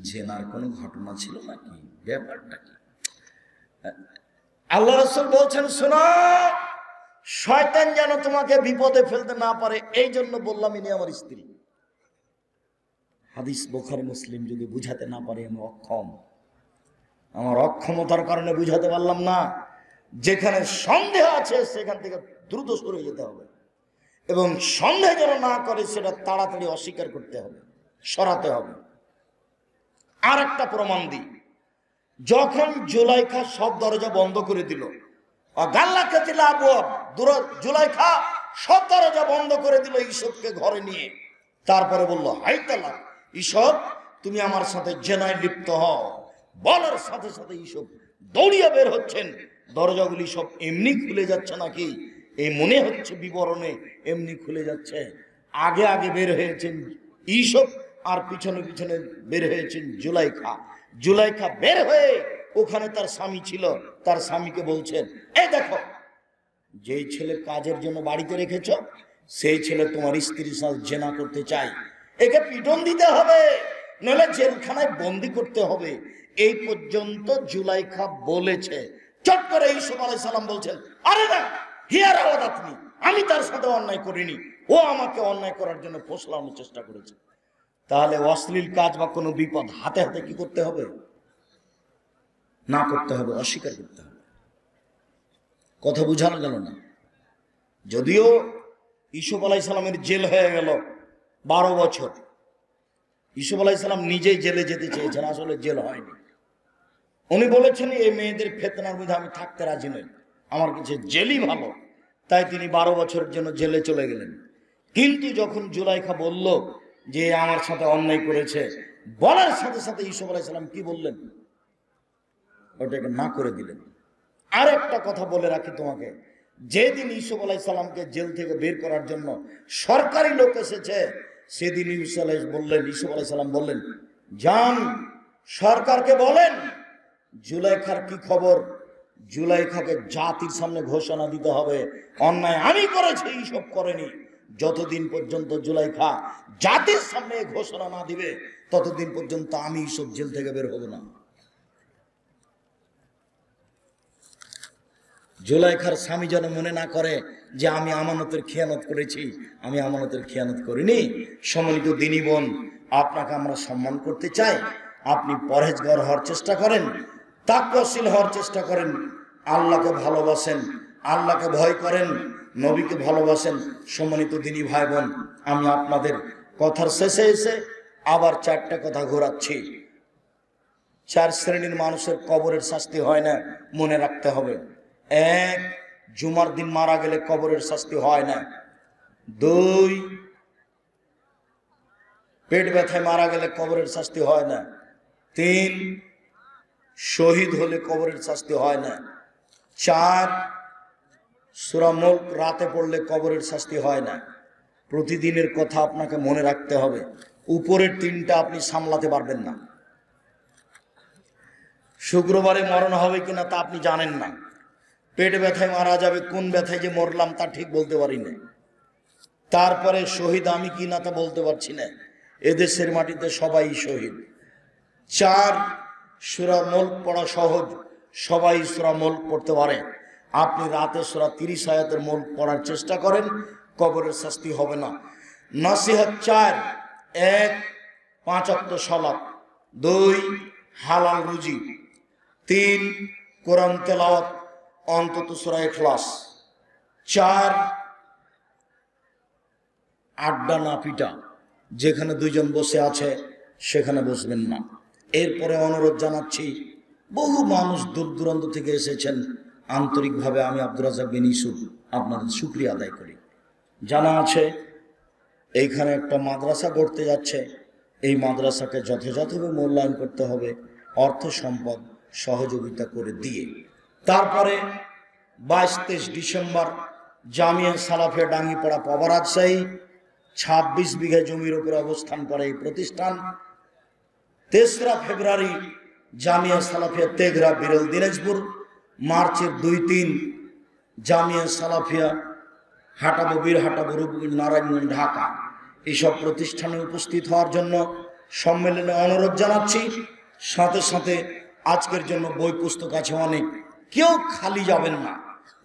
জেনার কোনো ঘটনা ছিল নাকি, ব্যাপারটা কি? আল্লাহ রাসূল বলছেন, শোনো, শয়তান যেন তোমাকে বিপদে ফেলতে না পারে, এই জন্য বললাম ইনি আমার স্ত্রী। হাদিস বুখারী মুসলিম যদি বুঝাতে না পারে, আমি অক্ষম। আমার অক্ষমতার কারণে বুঝাতে পারলাম না। যেখানে সন্দেহ আছে সেখান থেকে দ্রুত সরে যেতে হবে, এবং সন্দেহ যেন না করে সেটা তাড়াতাড়ি অস্বীকার করতে হবে, সরাতে হবে। আর একটা প্রমাণ দিই, যখন জুলাইখা সব দরজা বন্ধ করে দিল, জুলাইখা সব দরজা বন্ধ করে দিল ইসবকে ঘরে নিয়ে, তারপরে বলল, হাই তালাক ইসব, তুমি আমার সাথে জেনায় লিপ্ত হও। বলার সাথে সাথে ইসব দৌড়িয়ে বের হচ্ছেন। দরজাগুলি সব এমনি খুলে যাচ্ছে নাকি, এই মনে হচ্ছে বিবরণে এমনি খুলে যাচ্ছে। আগে আগে বের হয়েছেন ইউসুফ আর পিছনে পিছনে বের হয়েছেন জুলাইখা। জুলাইখা বের হয়ে ওখানে তার স্বামী ছিল, তার স্বামীকে বলছেন, এই দেখো যেই ছেলে কাজের জন্য বাড়িতে রেখেছ সেই ছেলে তোমার স্ত্রীর সাথে জেনা করতে চাই, একে পিটন দিতে হবে, নইলে জেলখানায় বন্দি করতে হবে। এই পর্যন্ত জুলাইখা বলেছে। চট করে ইউসুফ আলাইহিস সালাম বলছেন, আরে না, হিয়ার আওয়াজ আপনি, আমি তার সাথে অন্যায় করিনি, ও আমাকে অন্যায় করার জন্য ফসলানোর চেষ্টা করেছে। তাহলে অশ্লীল কাজ বা কোনো বিপদ হাতে হাতে কি করতে হবে? না করতে হবে, অস্বীকার করতে হবে। কথা বুঝানো গেল না? যদিও ইউসুফ আলাইহিস সালামের জেল হয়ে গেল 12 বছর। ইউসুফ আলাইহিস সালাম নিজেই জেলে যেতে চেয়েছেন, আসলে জেল হয়নি। উনি বলেছেন এই মেয়েদের ফিতনার মধ্যে আমি থাকতে রাজি নই, আমার কাছে জেলই ভালো। তাই তিনি 12 বছরের জন্য জেলে চলে গেলেন। কিন্তু যখন জুলাইখা বলল যে আমার সাথে অন্যায় করেছে, বলার সাথে সাথে ইউসুফ আলাইহিস সালাম কি বললেন? ওটাকে না করে দিলেন। আর একটা কথা বলে রাখি তোমাকে, যেদিন ইউসুফ আলাইহিস সালামকে জেল থেকে বের করার জন্য সরকারি লোক এসেছে, সেদিন ইউসুফ আলাইহিস সালাম বললেন, যান সরকারকে বলেন জুলাইখার কি খবর, জুলাইখাকে জাতির সামনে ঘোষণা দিতে হবে অন্যায় আমি করেছি, এইসব করেনি। যতদিন পর্যন্ত জুলাইখা জাতির সামনে ঘোষণা না দিবে ততদিন পর্যন্ত আমি ইউসুফ জেল থেকে বের হব না। জুলাইখার স্বামী যেন মনে না করে যে আমি আমানতের খেয়ানত করেছি, আমি আমানতের খেয়ানত করিনি। সম্মানিত দিনী বোন, আপনাকে আমরা সম্মান করতে চাই, আপনি পরহেজগার হওয়ার চেষ্টা করেন, তাকওয়াশীল হওয়ার চেষ্টা করেন, আল্লাহকে ভালোবাসেন, আল্লাহকে ভয় করেন, নবীকে ভালোবাসেন। সম্মানিত দিনী ভাই বোন, আমি আপনাদের কথার শেষে এসে আবার 4টা কথা ঘোরাচ্ছি। 4 শ্রেণীর মানুষের কবরের শাস্তি হয় না, মনে রাখতে হবে। 1, জুমার দিন মারা গেলে কবরের শাস্তি হয় না। 2, পেট ব্যথায় মারা গেলে কবরের শাস্তি হয় না। 3, শহীদ হলে কবরের শাস্তি হয় না। 4, সূরা মুলক রাতে পড়লে কবরের শাস্তি হয় না। প্রতিদিনের কথা আপনাকে মনে রাখতে হবে। উপরের 3টা আপনি সামলাতে পারবেন না। শুক্রবারে মরণ হবে কিনা তা আপনি জানেন না, পেট ব্যথায় মারা যাবে, কোন ব্যথায় যে মরলাম তা ঠিক বলতে পারি না। তারপরে শহীদ আমি কি না তা বলতে পারছি না, এদেশের মাটিতে সবাই শহীদ। 4, সূরা মুলক পড়া সহজ, সবাই সূরা মুলক পড়তে পারে। আপনি রাতে সূরা 30 আয়াতের মুলক পড়ার চেষ্টা করেন, কবরের শাস্তি হবে না। নসিহত 4, 1, 5 ওয়াক্ত সালাত, 2, হালাল রুজি, 3, কোরআন তেলাওয়াত অন্তত সূরা ইখলাস, 4, আড্ডা না পিটা, যেখানে 2 জন বসে আছে সেখানে বসবেন না। এরপরে অনুরোধ জানাচ্ছি, বহু মানুষ দূর দূরান্ত থেকে এসেছেন, আন্তরিকভাবে আমি আব্দুর রাজ্জাক বিন ইউসুফ আপনাদের শুকরিয়া আদায় করি। জানা আছে এইখানে একটা মাদ্রাসা গড়তে যাচ্ছে, এই মাদ্রাসাকে যথাযথভাবে মূল্যায়ন করতে হবে, অর্থ সম্পদ সহযোগিতা করে দিয়ে। তারপরে 22-23 ডিসেম্বর জামিয়া সালাফিয়া ডাঙ্গিপাড়া পাবা রাজশাহী, 26 বিঘা জমির উপরে অবস্থান করে এই প্রতিষ্ঠান। 3রা ফেব্রুয়ারি জামিয়া সালাফিয়া তেঘরা বিরল দিনাজপুর, মার্চের 2-3 জামিয়া সালাফিয়া হাটাবো বীরহাটাবো রূপগঞ্জ নারায়ণগঞ্জ ঢাকা। এইসব প্রতিষ্ঠানে উপস্থিত হওয়ার জন্য সম্মেলনে অনুরোধ জানাচ্ছি। সাথে সাথে আজকের জন্য বই পুস্তক আছে অনেক, কেউ খালি যাবেন না।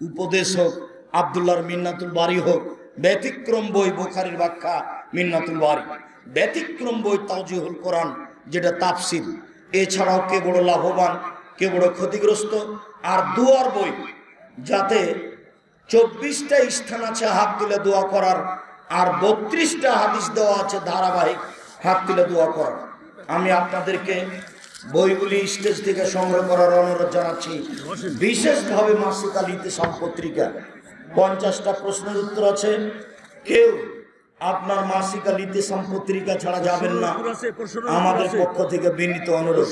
উপদেশ হোক, আব্দুল্লাহর মিন্নাতুল বারী হোক, ব্যতিক্রম বই বুখারীর ব্যাখ্যা মিন্নাতুল বারী, ব্যতিক্রম বই তাওজিহুল কোরআন যেটা তাফসীর, এছাড়াও কে বড় লাভবান কে বড় ক্ষতিগ্রস্ত, আর দুয়ার বই, যাতে 24টা স্থান আছে হাত তুলে দোয়া করার, আর 32টা হাদিস দেওয়া আছে ধারাবাহিক হাত তুলে দোয়া করার। আমি আপনাদেরকে বইগুলি স্টেজ থেকে সংগ্রহ করার অনুরোধ জানাচ্ছি। বিশেষভাবে মাসিক আল ইতিসাম পত্রিকা 50টা প্রশ্নের উত্তর আছে, কেউ আপনার মাসিক আল ইতিসাম পত্রিকা ছাড়া যাবেন না, আমাদের পক্ষ থেকে বিনীত অনুরোধ।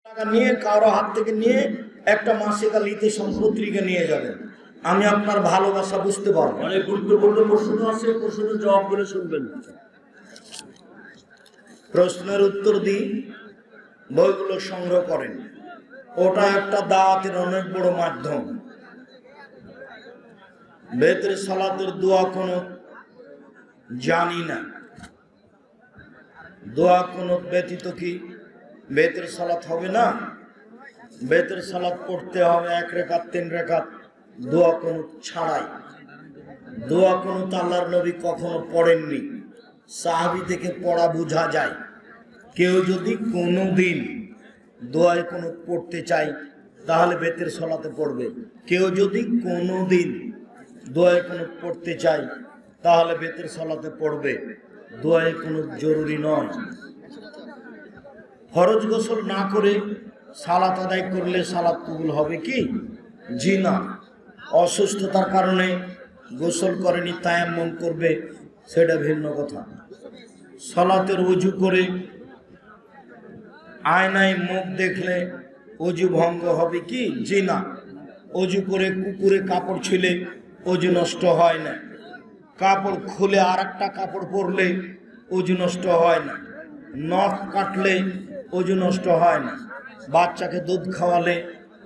টাকা নিয়ে কারো হাত থেকে নিয়ে একটা মাসিক আল ইতিসাম পত্রিকা নিয়ে যাবেন, আমি আপনার ভালোবাসা বুঝতে পারবো। অনেক গুরুত্বপূর্ণ প্রশ্ন আছে, প্রশ্নের জবাব করে শুনবেন। প্রশ্নের উত্তর দিই, বইগুলো সংগ্রহ করেন। ওটা একটা দাওয়াতের অনেক বড় মাধ্যম। বেতের সালাতের দোয়া কোনো জানি না, দোয়া কোনো ব্যতীত কি বেতের সালাত হবে না? বেতের সালাত পড়তে হবে 1 রাকাত 3 রাকাত, দোয়া কোনো ছাড়াই। দোয়া কোনো আল্লাহর নবী কখনো পড়েননি, সাহাবী থেকে পড়া বোঝা যায়। কেউ যদি কোনো দিন দোয়ায় কোনো পড়তে চায় তাহলে বেতের সালাতে পড়বে। কেউ যদি কোনো দিন দোয়ায় কোনো পড়তে চায় তাহলে বেতের সালাতে পড়বে। দোয়ায় কোনো জরুরি নয়। ফরজ গোসল না করে সালাত আদায় করলে সালাত কবুল হবে কি? জি না। অসুস্থতার কারণে গোসল করেনি, তায়াম্মুম করবে, সেটা ভিন্ন কথা। সালাতের ওযু করে আয়নায় মুখ দেখলে ওযু ভঙ্গ হবে কি? জি না। ওযু করে কুকুরে কাপড় ছুঁলে ওযু নষ্ট হয় না। কাপড় খুলে আর একটা কাপড় পরলে ওযু নষ্ট হয় না। নখ কাটলে ওযু নষ্ট হয় না। বাচ্চাকে দুধ খাওয়ালে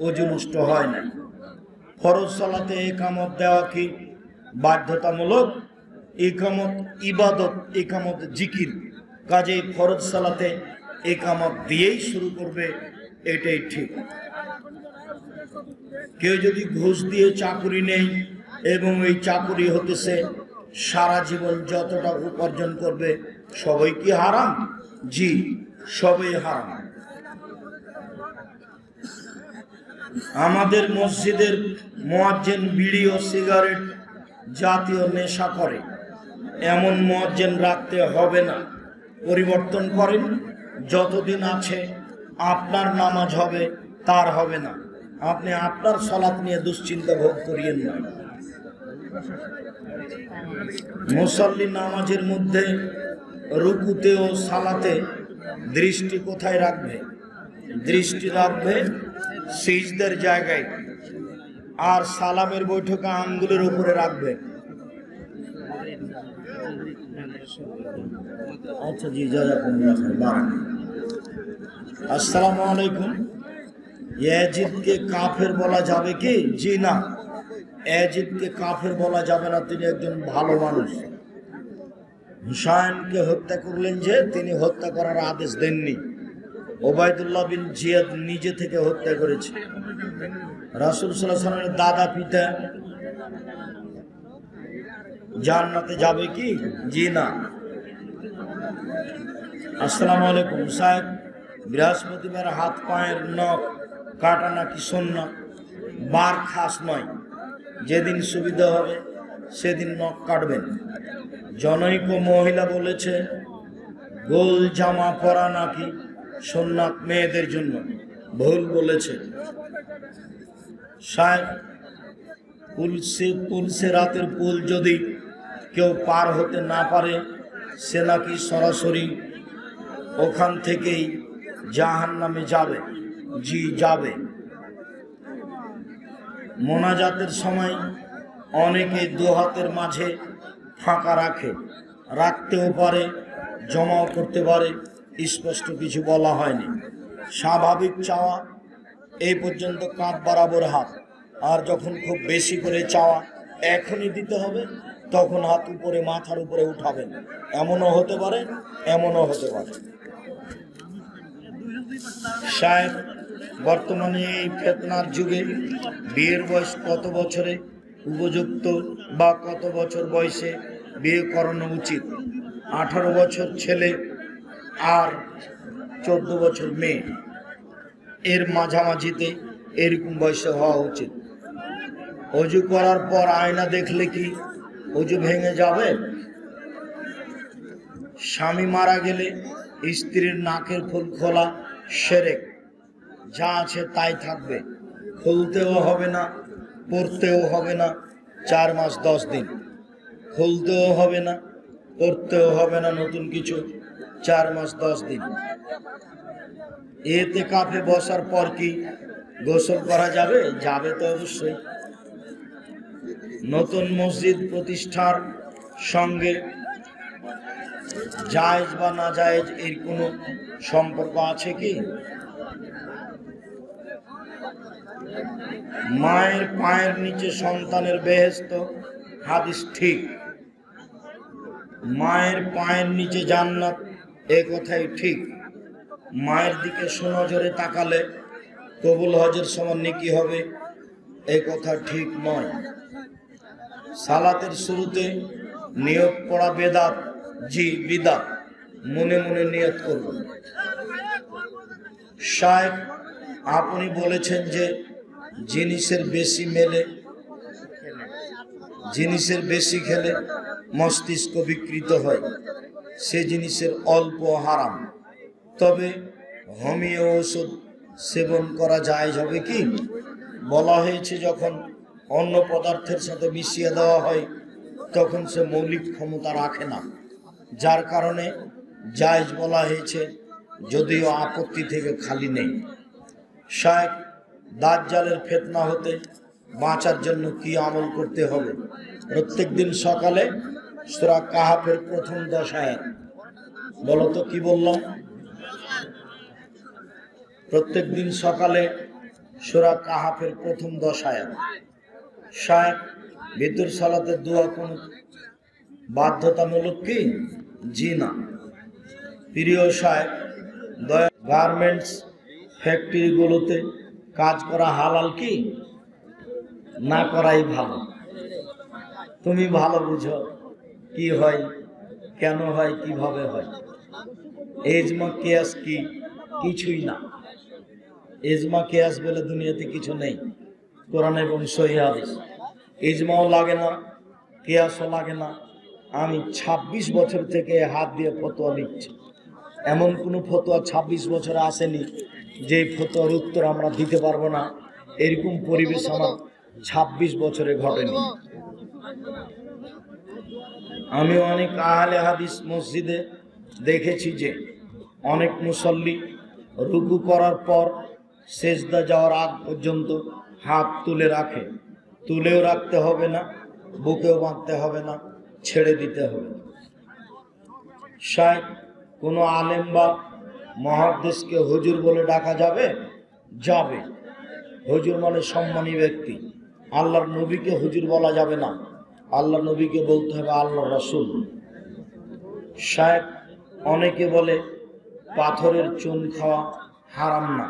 ওযু নষ্ট হয় না। ফরজ সালাতে ইকামত দেওয়া কি বাধ্যতামূলক? ইকামত ইবাদত, ইকামত জিকির। কাজেই ফরজ সালাতে ইকামত দিয়েই শুরু করবে, এটাই ঠিক। কেউ যদি ঘুষ দিয়ে চাকুরি নেই এবং এই চাকুরি হতেছে সারা জীবন যতটা উপার্জন করবে, সবই কি হারাম? জি, সবই হারাম। আমাদের মসজিদের মুয়াজ্জিন বিড়ি ও সিগারেট জাতীয় নেশা করে, এমন মুয়াজ্জিন রাখতে হবে না। পরিবর্তন করেন। যতদিন আছে আপনার নামাজ হবে, তার হবে না। আপনি আপনার সালাত নিয়ে দুশ্চিন্তা ভোগ করিয়েন না। মুসল্লি নামাজের মধ্যে রুকুতে ও সালাতে দৃষ্টি কোথায় রাখবে? দৃষ্টি রাখবে সিজদার জায়গায়, আর সালামের বৈঠকে আঙ্গুলের উপরে রাখবে। আচ্ছা জি, জাযাকুমুল্লাহ। আসসালামু আলাইকুম। ইয়াজিদকে কাফের বলা যাবে কি? জি না, ইয়াজিদকে কাফের বলা যাবে না, তিনি একজন ভালো মানুষ। হুসাইনকে হত্যা করলেন যে, তিনি হত্যা করার আদেশ দেননি। ওবায়দুল্লাহ বিন জিয়াদ নিজে থেকে হত্যা করেছে। রাসূল সাল্লাল্লাহু আলাইহি ওয়াসাল্লামের দাদা পিতা জান্নাতে যাবে কি? জি না। আসসালামু আলাইকুম সাহেব, বৃহস্পতিবার হাত পায়ের নখ কাটা নাকি সুন্নাত? বার খাস নয়, যেদিন সুবিধা হবে সেদিন নখ কাটবেন। জনৈক মহিলা বলেছে গোল জামা পরা নাকি সুন্নাত মেয়েদের জন্য, ভুল বলেছে। সাহেব, পুলসে রাতের পুল যদি কেউ পার হতে না পারে, সে নাকি সরাসরি ওখান থেকেই জাহান্নামে যাবে? জি, যাবে। মোনাজাতের সময় অনেকে দু হাতের মাঝে ফাঁকা রাখে, রাখতেও পারে, জমাও করতে পারে, স্পষ্ট কিছু বলা হয়নি। স্বাভাবিক চাওয়া এই পর্যন্ত কাঁধ বরাবর হাত, আর যখন খুব বেশি করে চাওয়া এখনই দিতে হবে, তখন হাত উপরে মাথার উপরে উঠাবেন। এমনও হতে পারে, এমনও হতে পারে। সাহেব, বর্তমানে এই ফিতনার যুগে বিয়ের বয়স কত বছরে উপযুক্ত, বা কত বছর বয়সে বিয়ে করানো উচিত? 18 বছর ছেলে আর 14 বছর মেয়ে, এর মাঝামাঝিতে এরকম বয়সে হওয়া উচিত। অজু করার পর আয়না দেখলে কি অজু ভেঙে যাবে? স্বামী মারা গেলে স্ত্রীর নাকের ফুল খোলা শিরক, যা আছে তাই থাকবে, খুলতেও হবে না, পড়তেও হবে না 4 মাস 10 দিন। খুলতেও হবে না, পড়তেও হবে না নতুন কিছু 4 মাস 10 দিন। ইতিকাফে বসার পর কি গোসল করা যাবে? যাবে তো অবশ্যই। নতুন মসজিদ প্রতিষ্ঠার সঙ্গে জায়েজ বা না জায়েজ এর কোনো সম্পর্ক আছে কি? মায়ের পায়ের নিচে সন্তানের বেহেশত, হাদিস ঠিক। মায়ের পায়ের নিচে জান্নাত, এ কথাই ঠিক। মায়ের দিকে সুনজরে তাকালে কবুল হজের সমান নেকি হবে, এ কথা ঠিক নয়। সালাতের শুরুতে নিয়ত পড়া বেদাত, জি বিদাত, মনে মনে নিয়ত করব। শায়েখ আপনি বলেছেন যে জিনিসের বেশি খেলে মস্তিষ্ক বিকৃত হয়, সে জিনিসের অল্প হারাম। তবে হোমিও ওষুধ সেবন করা জায়েজ হবে কি? বলা হয়েছে যখন অন্য পদার্থের সাথে মিশিয়ে দেওয়া হয় তখন সে মৌলিক ক্ষমতা রাখে না, যার কারণে জায়েজ বলা হয়েছে, যদিও আপত্তি থেকে খালি নেই। শায়েখ দাজ্জালের ফিতনা হতে বাঁচার জন্য কি আমল করতে হবে? প্রত্যেক দিন সকালে সূরা কাহাফের প্রথম 10 আয়াত। বলো তো কি বললাম? প্রত্যেক দিন সকালে সূরা কাহাফের প্রথম 10 আয়াত। শায়েখ ভিতর সালাতের দোয়া কোন বাধ্যতামূলক কি? জি না। প্রিয় শায়েখ, গার্মেন্টস ফ্যাক্টরিগুলোতে কাজ করা হালাল কি? না করাই ভালো। তুমি ভালো বুঝো কি হয়, কেন হয়, কিভাবে হয়। এজমা কিয়াস কি? কিছুই না। এজমা কিয়াস বলে দুনিয়াতে কিছু নেই, কোরআন এবং সহিহ হাদিস। ইজমাও লাগে না, কিয়াসও লাগে না। আমি 26 বছর থেকে হাত দিয়ে ফতোয়া লিখছি, এমন কোনো ফতোয়া 26 বছরে আসেনি যে ফতোয়ার উত্তর আমরা দিতে পারবো না, এরকম পরিবেশ আমার 26 বছরে ঘটেনি। আমি অনেক আহলে হাদিস মসজিদে দেখেছি যে অনেক মুসল্লি রুকু করার পর সেজদা যাওয়ার আগ পর্যন্ত হাত তুলে রাখে। তুলেও রাখতে হবে না, বুকেও বাঁধতে হবে না, ছেড়ে দিতে হবে। শায়েখ কোনো আলেম বা মুহাদ্দিসকে হুজুর বলে ডাকা যাবে? যাবে। হুজুর মানে সম্মানী ব্যক্তি। আল্লাহর নবীকে হুজুর বলা যাবে না, আল্লাহ নবীকে বলতে হবে আল্লাহ রাসূল। শায়েখ অনেকে বলে পাথরের চুন খাওয়া হারাম না।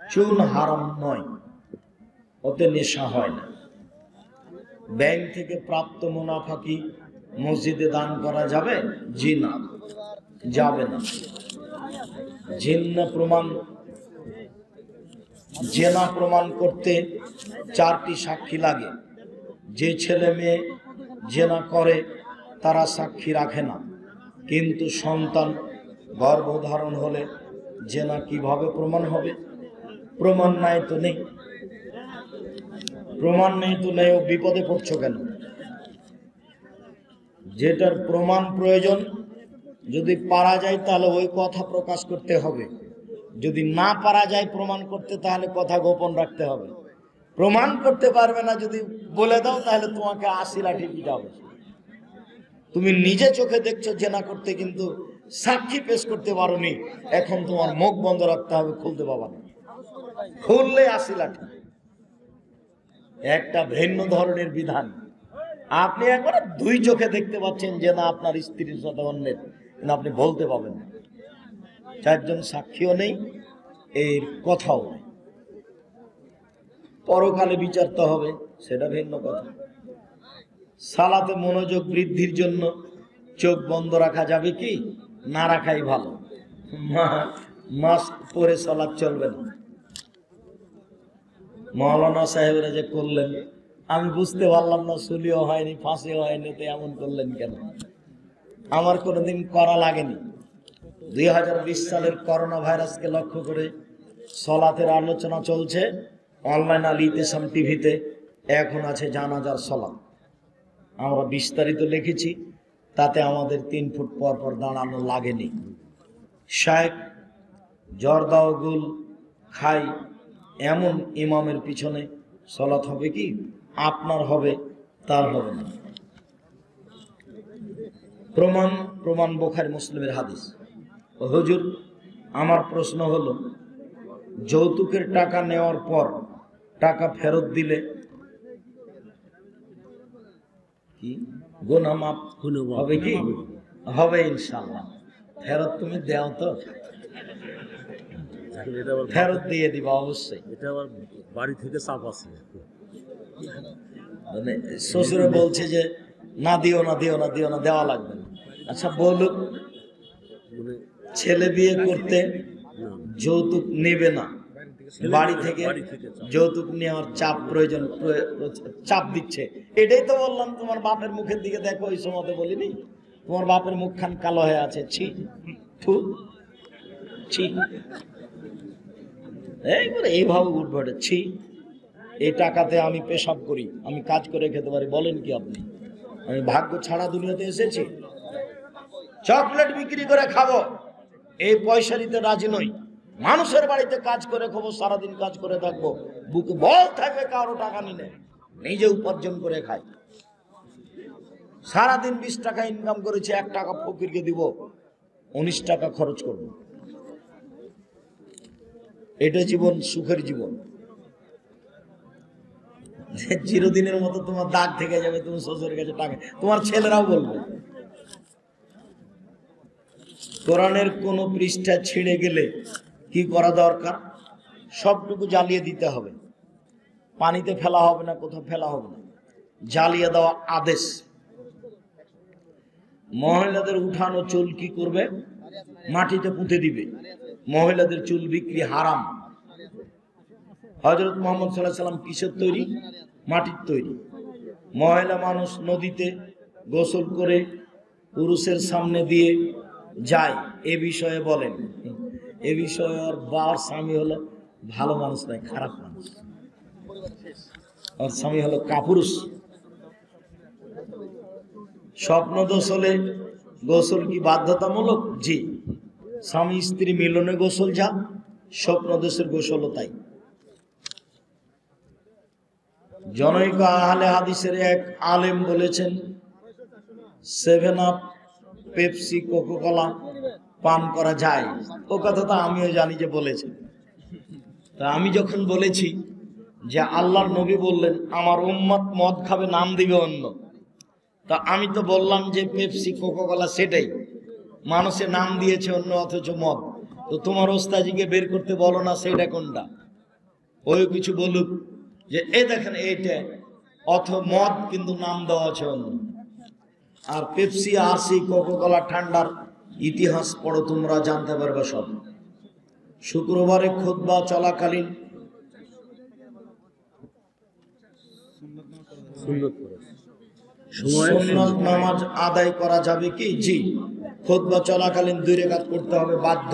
চুন হারাম নয়, ওতে নেশা হয় না। ব্যাংক থেকে প্রাপ্ত মুনাফা কি মসজিদে দান করা যাবে? জি না, যাবে না। জেনা প্রমাণ করতে 4টি সাক্ষী লাগে। যে ছেলে মেয়ে জেনা করে তারা সাক্ষী রাখে না, কিন্তু সন্তান গর্ভধারণ হলে জেনা কিভাবে প্রমাণ হবে? প্রমাণ নাই তো নেই। প্রমাণ নেই তো নেই, ও বিপদে পড়ছো কেন? যেটার প্রমাণ প্রয়োজন যদি পারা যায় তাহলে ওই কথা প্রকাশ করতে হবে, যদি না পারা যায় প্রমাণ করতে তাহলে কথা গোপন রাখতে হবে। প্রমাণ করতে পারবে না যদি বলে দাও তাহলে তোমাকে 80 লাঠি পিটাবে। তুমি নিজে চোখে দেখছো জেনা করতে, কিন্তু সাক্ষী পেশ করতে পারোনি, এখন তোমার মুখ বন্ধ রাখতে হবে, খুলতে পাবা না। খুললে 80 লাঠি। একটা ভিন্ন ধরনের বিধান। আপনি একবার 2 চোখে দেখতে পাচ্ছেন যে না আপনার স্ত্রীর সাথে অন্যের, কিন্তু আপনি বলতে পাবেন না। 4 জন সাক্ষীও নেই, এর কথাও নেই। পরকালে বিচারতে হবে, সেটা ভিন্ন কথা। সালাতে মনোযোগ বৃদ্ধির জন্য চোখ বন্ধ রাখা যাবে কি? না রাখাই ভালো। মাস্ক পরে সালাত চলবে না। মাওলানা সাহেবরা যে করলেন, আমি বুঝতে পারলাম না, সুলিও হয়নি, ফাঁসিও হয়নি, তো এমন করলেন কেন? আমার কোনোদিন করা লাগেনি। 2020 সালের করোনা ভাইরাসকে লক্ষ্য করে সলাতের আলোচনা চলছে অনলাইন আল ইতিসাম টিভিতে। এখন আছে জানাজার সলাত। আমরা বিস্তারিত লিখেছি, তাতে আমাদের 3 ফুট পর পর দাঁড়ানো লাগেনি। শায়েখ জর্দা ও গুল খাই এমন ইমামের পিছনে সালাত হবে কি? আপনার হবে, তার হবে না। প্রমাণ বুখারী মুসলিমের হাদিস। হুজুর, আমার প্রশ্ন হলো, যৌতুকের টাকা নেওয়ার পর টাকা ফেরত দিলে কি গুনাহ মাফ হবে কি? হবে ইনশাআল্লাহ। ফেরত তুমি দাও তো, ফেরত দিয়ে দিবা অবশ্যই। এটা আবার বাড়ি থেকে চাপ আছে, মানে শ্বশুরে বলছে যে না দিও না, দিও না, দিও না, দেওয়া লাগবে না। আচ্ছা বলুক, মানে ছেলে বিয়ে করতে যৌতুক নেবে না, বাড়ি থেকে যৌতুক নেওয়ার চাপ প্রয়োজন, চাপ দিচ্ছে। এটাই তো বললাম, তোমার বাপের মুখের দিকে দেখো। ওই সময় বলিনি তোমার বাপের মুখখান কালো হয়ে আছে, ছি থু ছি, এইভাবে উঠবে, ছি, এই টাকাতে আমি পেশাব করি, আমি কাজ করে খেতে পারি। বলেন কি আপনি? আমি ভাগ্য ছাড়া দুনিয়াতে এসেছি? চকলেট বিক্রি করে খাবো, এই পয়সা দিতে রাজি নই। মানুষের বাড়িতে কাজ করে খাবো, সারাদিন কাজ করে থাকবো, বুকে বল থাকবে কারো টাকা নিলে, নিজে উপার্জন করে খাই। সারাদিন 20 টাকা ইনকাম করেছি, 1 টাকা ফকিরকে দিব, 19 টাকা খরচ করব। এটা জীবন, সুখের জীবন। চিরদিনের মতো তোমার দাগ থেকে যাবে, তুমি শ্বশুরের কাছে টাকা, তোমার ছেলেরাও বলবে। কোরআনের কোন পৃষ্ঠা ছিঁড়ে গেলে কি করা দরকার? সবটুকু জ্বালিয়ে দিতে হবে, পানিতে ফেলা হবে না, কোথাও ফেলা হবে না, জ্বালিয়ে দেওয়া আদেশ। মহিলাদের উঠানো চুল কি করবে? মাটিতে পুঁতে দিবে। মহিলাদের চুল বিক্রি হারাম। হযরত মুহাম্মদ সাল্লাল্লাহু আলাইহি ওয়াসাল্লাম কিসের তৈরি? মাটির তৈরি। মহিলা মানুষ নদীতে গোসল করে পুরুষের সামনে দিয়ে যায়, এ বিষয়ে বলেন। এ বিষয়ে ওর বাবার স্বামী হলো ভালো মানুষ নয়, খারাপ মানুষ। ওর স্বামী হলো কাপুরুষ। স্বপ্ন দোষ হলে গোসল কি বাধ্যতামূলক? জি। স্বামী স্ত্রী মিলনে গোসল যা, স্বপ্ন দোষের গোসলও তাই। জনৈক আহলে হাদিসের এক আলেম বলেছেন, 7 আপ, পেপসি, কোকা-কোলা পান করা যায়। ও কথা তো আমিও জানি যে বলেছেন। তা আমি যখন বলেছি যে আল্লাহর নবী বললেন আমার উম্মত মদ খাবে, নাম দিবে অন্য, তা আমি তো বললাম যে পেপসি, কোকা-কোলা সেটাই, মানুষের নাম দিয়েছে অন্য, অথচ মদ। তো তোমার ওস্তাজিকে বের করতে বলো না সেটা কোনটা। ওই কিছু বলুক যে এই দেখেন এইটা, অথ মদ কিন্তু নাম দেওয়া আছে অন্য। আর পেপসি, আরসি, কোকা-কোলা ঠান্ডার ইতিহাস পড়ো, তোমরা জানতে পারবে সব। শুক্রবারে খুতবা চলাকালীন সুন্নত নামাজ আদায় করা যাবে কি? জি। খুতবা চলাকালীন 2 রাকাত পড়তে হবে, বাধ্য,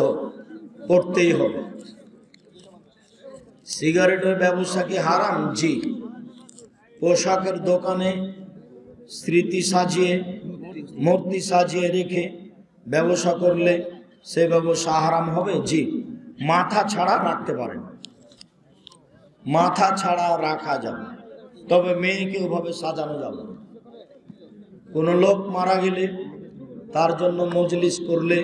পড়তেই হবে। সিগারেটের ব্যবসা কি হারাম? জি। পোশাকের দোকানে স্মৃতি সাজিয়ে, মূর্তি সাজিয়ে রেখে ব্যবসা করলে সে ব্যবসা হারাম হবে? জি। মাথা ছাড়া রাখতে পারেন, মাথা ছাড়া রাখা যাবে, তবে মেয়েকে ওভাবে সাজানো যাবে না। কোনো লোক মারা গেলে তার জন্য মজলিস করলে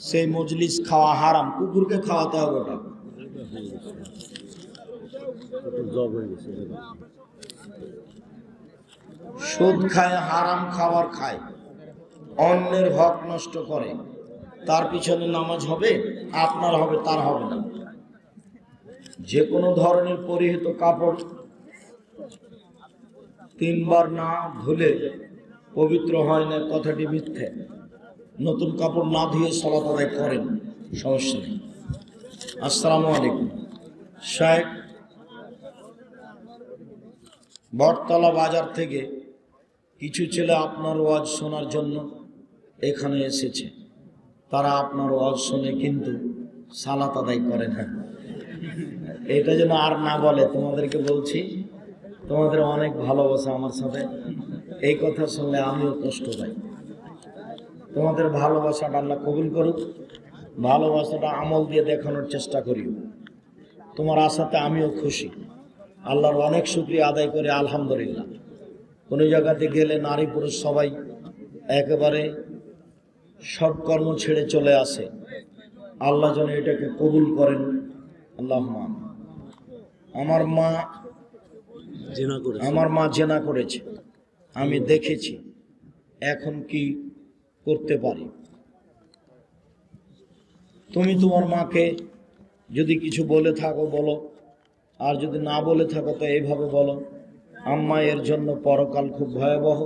সেই মজলিস খাওয়া হারাম, কুকুরকে খাওয়াতে হবে ওটা। সুদ খায়, হারাম খাবার খায়, অন্যের হক নষ্ট করে, তার পিছনে নামাজ হবে? আপনার হবে, তার হবে না। যে কোনো ধরনের পরিহিত কাপড় 3 বার না ধুলে পবিত্র হয় না, কথাটি মিথ্যে। নতুন কাপড় না ধুয়ে সালাত আদায় করেন, সমস্যা নেই। আসসালামু আলাইকুম। শেখ, বটতলা বাজার থেকে কিছু ছেলে আপনার ওয়াজ শোনার জন্য এখানে এসেছে। তারা আপনার ওয়াজ শুনে কিন্তু সালাত আদায় করে না। এটা যেন আর না বলে, তোমাদেরকে বলছি, তোমাদের অনেক ভালোবাসা আমার সাথে। এই কথা শুনলে আমিও কষ্ট পাই। তোমাদের ভালোবাসাটা আল্লাহ কবুল করুক, ভালোবাসাটা আমল দিয়ে দেখানোর চেষ্টা করিও। তোমার আশাতে আমিও খুশি। আল্লাহর অনেক শুকরিয়া আদায় করে আলহামদুলিল্লাহ। কোনো জায়গাতে গেলে নারী পুরুষ সবাই একেবারে সব কর্ম ছেড়ে চলে আসে। আল্লাহ যেন এটাকে কবুল করেন, আল্লাহুম্মা আমিন। আমার মা জেনা করেছে, আমি দেখেছি। এখন কি করতে পারি? তুমি তোমার মাকে যদি কিছু বলে থাকো বলো, আর যদি না বলে থাকো তো এইভাবে বলো, আম্মা এর জন্য পরকাল খুব ভয়াবহ,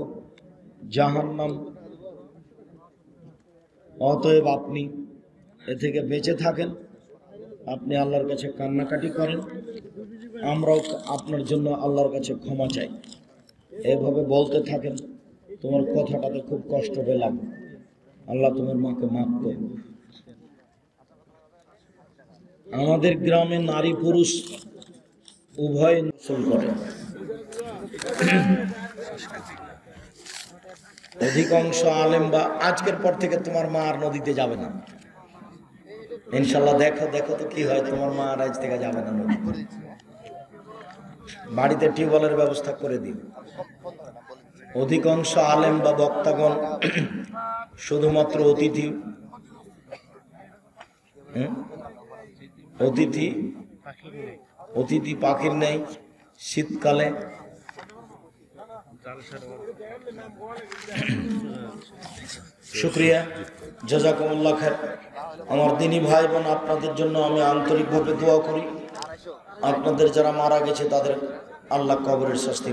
জাহান্নাম, অতএব আপনি এ থেকে বেঁচে থাকেন, আপনি আল্লাহর কাছে কান্নাকাটি করেন, আমরাও আপনার জন্য আল্লাহর কাছে ক্ষমা চাই। এভাবে বলতে থাকেন। তোমার কথাটাতে খুব কষ্ট পেলাম, আল্লাহ তোমার মাকে মাফ করুন। আমাদের গ্রামে নারী পুরুষ উভয় গোসল করে। অধিকাংশ আলেম বা আজকের পর থেকে তোমার মা আর নদীতে যাবে না ইনশাল্লাহ। দেখো দেখো তো কি হয়, তোমার মা আর আজ থেকে যাবে না নদীতে। বাড়িতে টিউবওয়েলের ব্যবস্থা করে দিও। অধিকাংশ আলেম বা বক্তাগণ শুধুমাত্র অতিথি পাখির নেই শীতকালে। শুক্রিয়া, জাযাকুমুল্লাহ খায়র। আমার দিনী ভাই বোন, আপনাদের জন্য আমি আন্তরিকভাবে দোয়া করি। আপনাদের যারা মারা গেছে তাদের আল্লাহ কবরের শাস্তি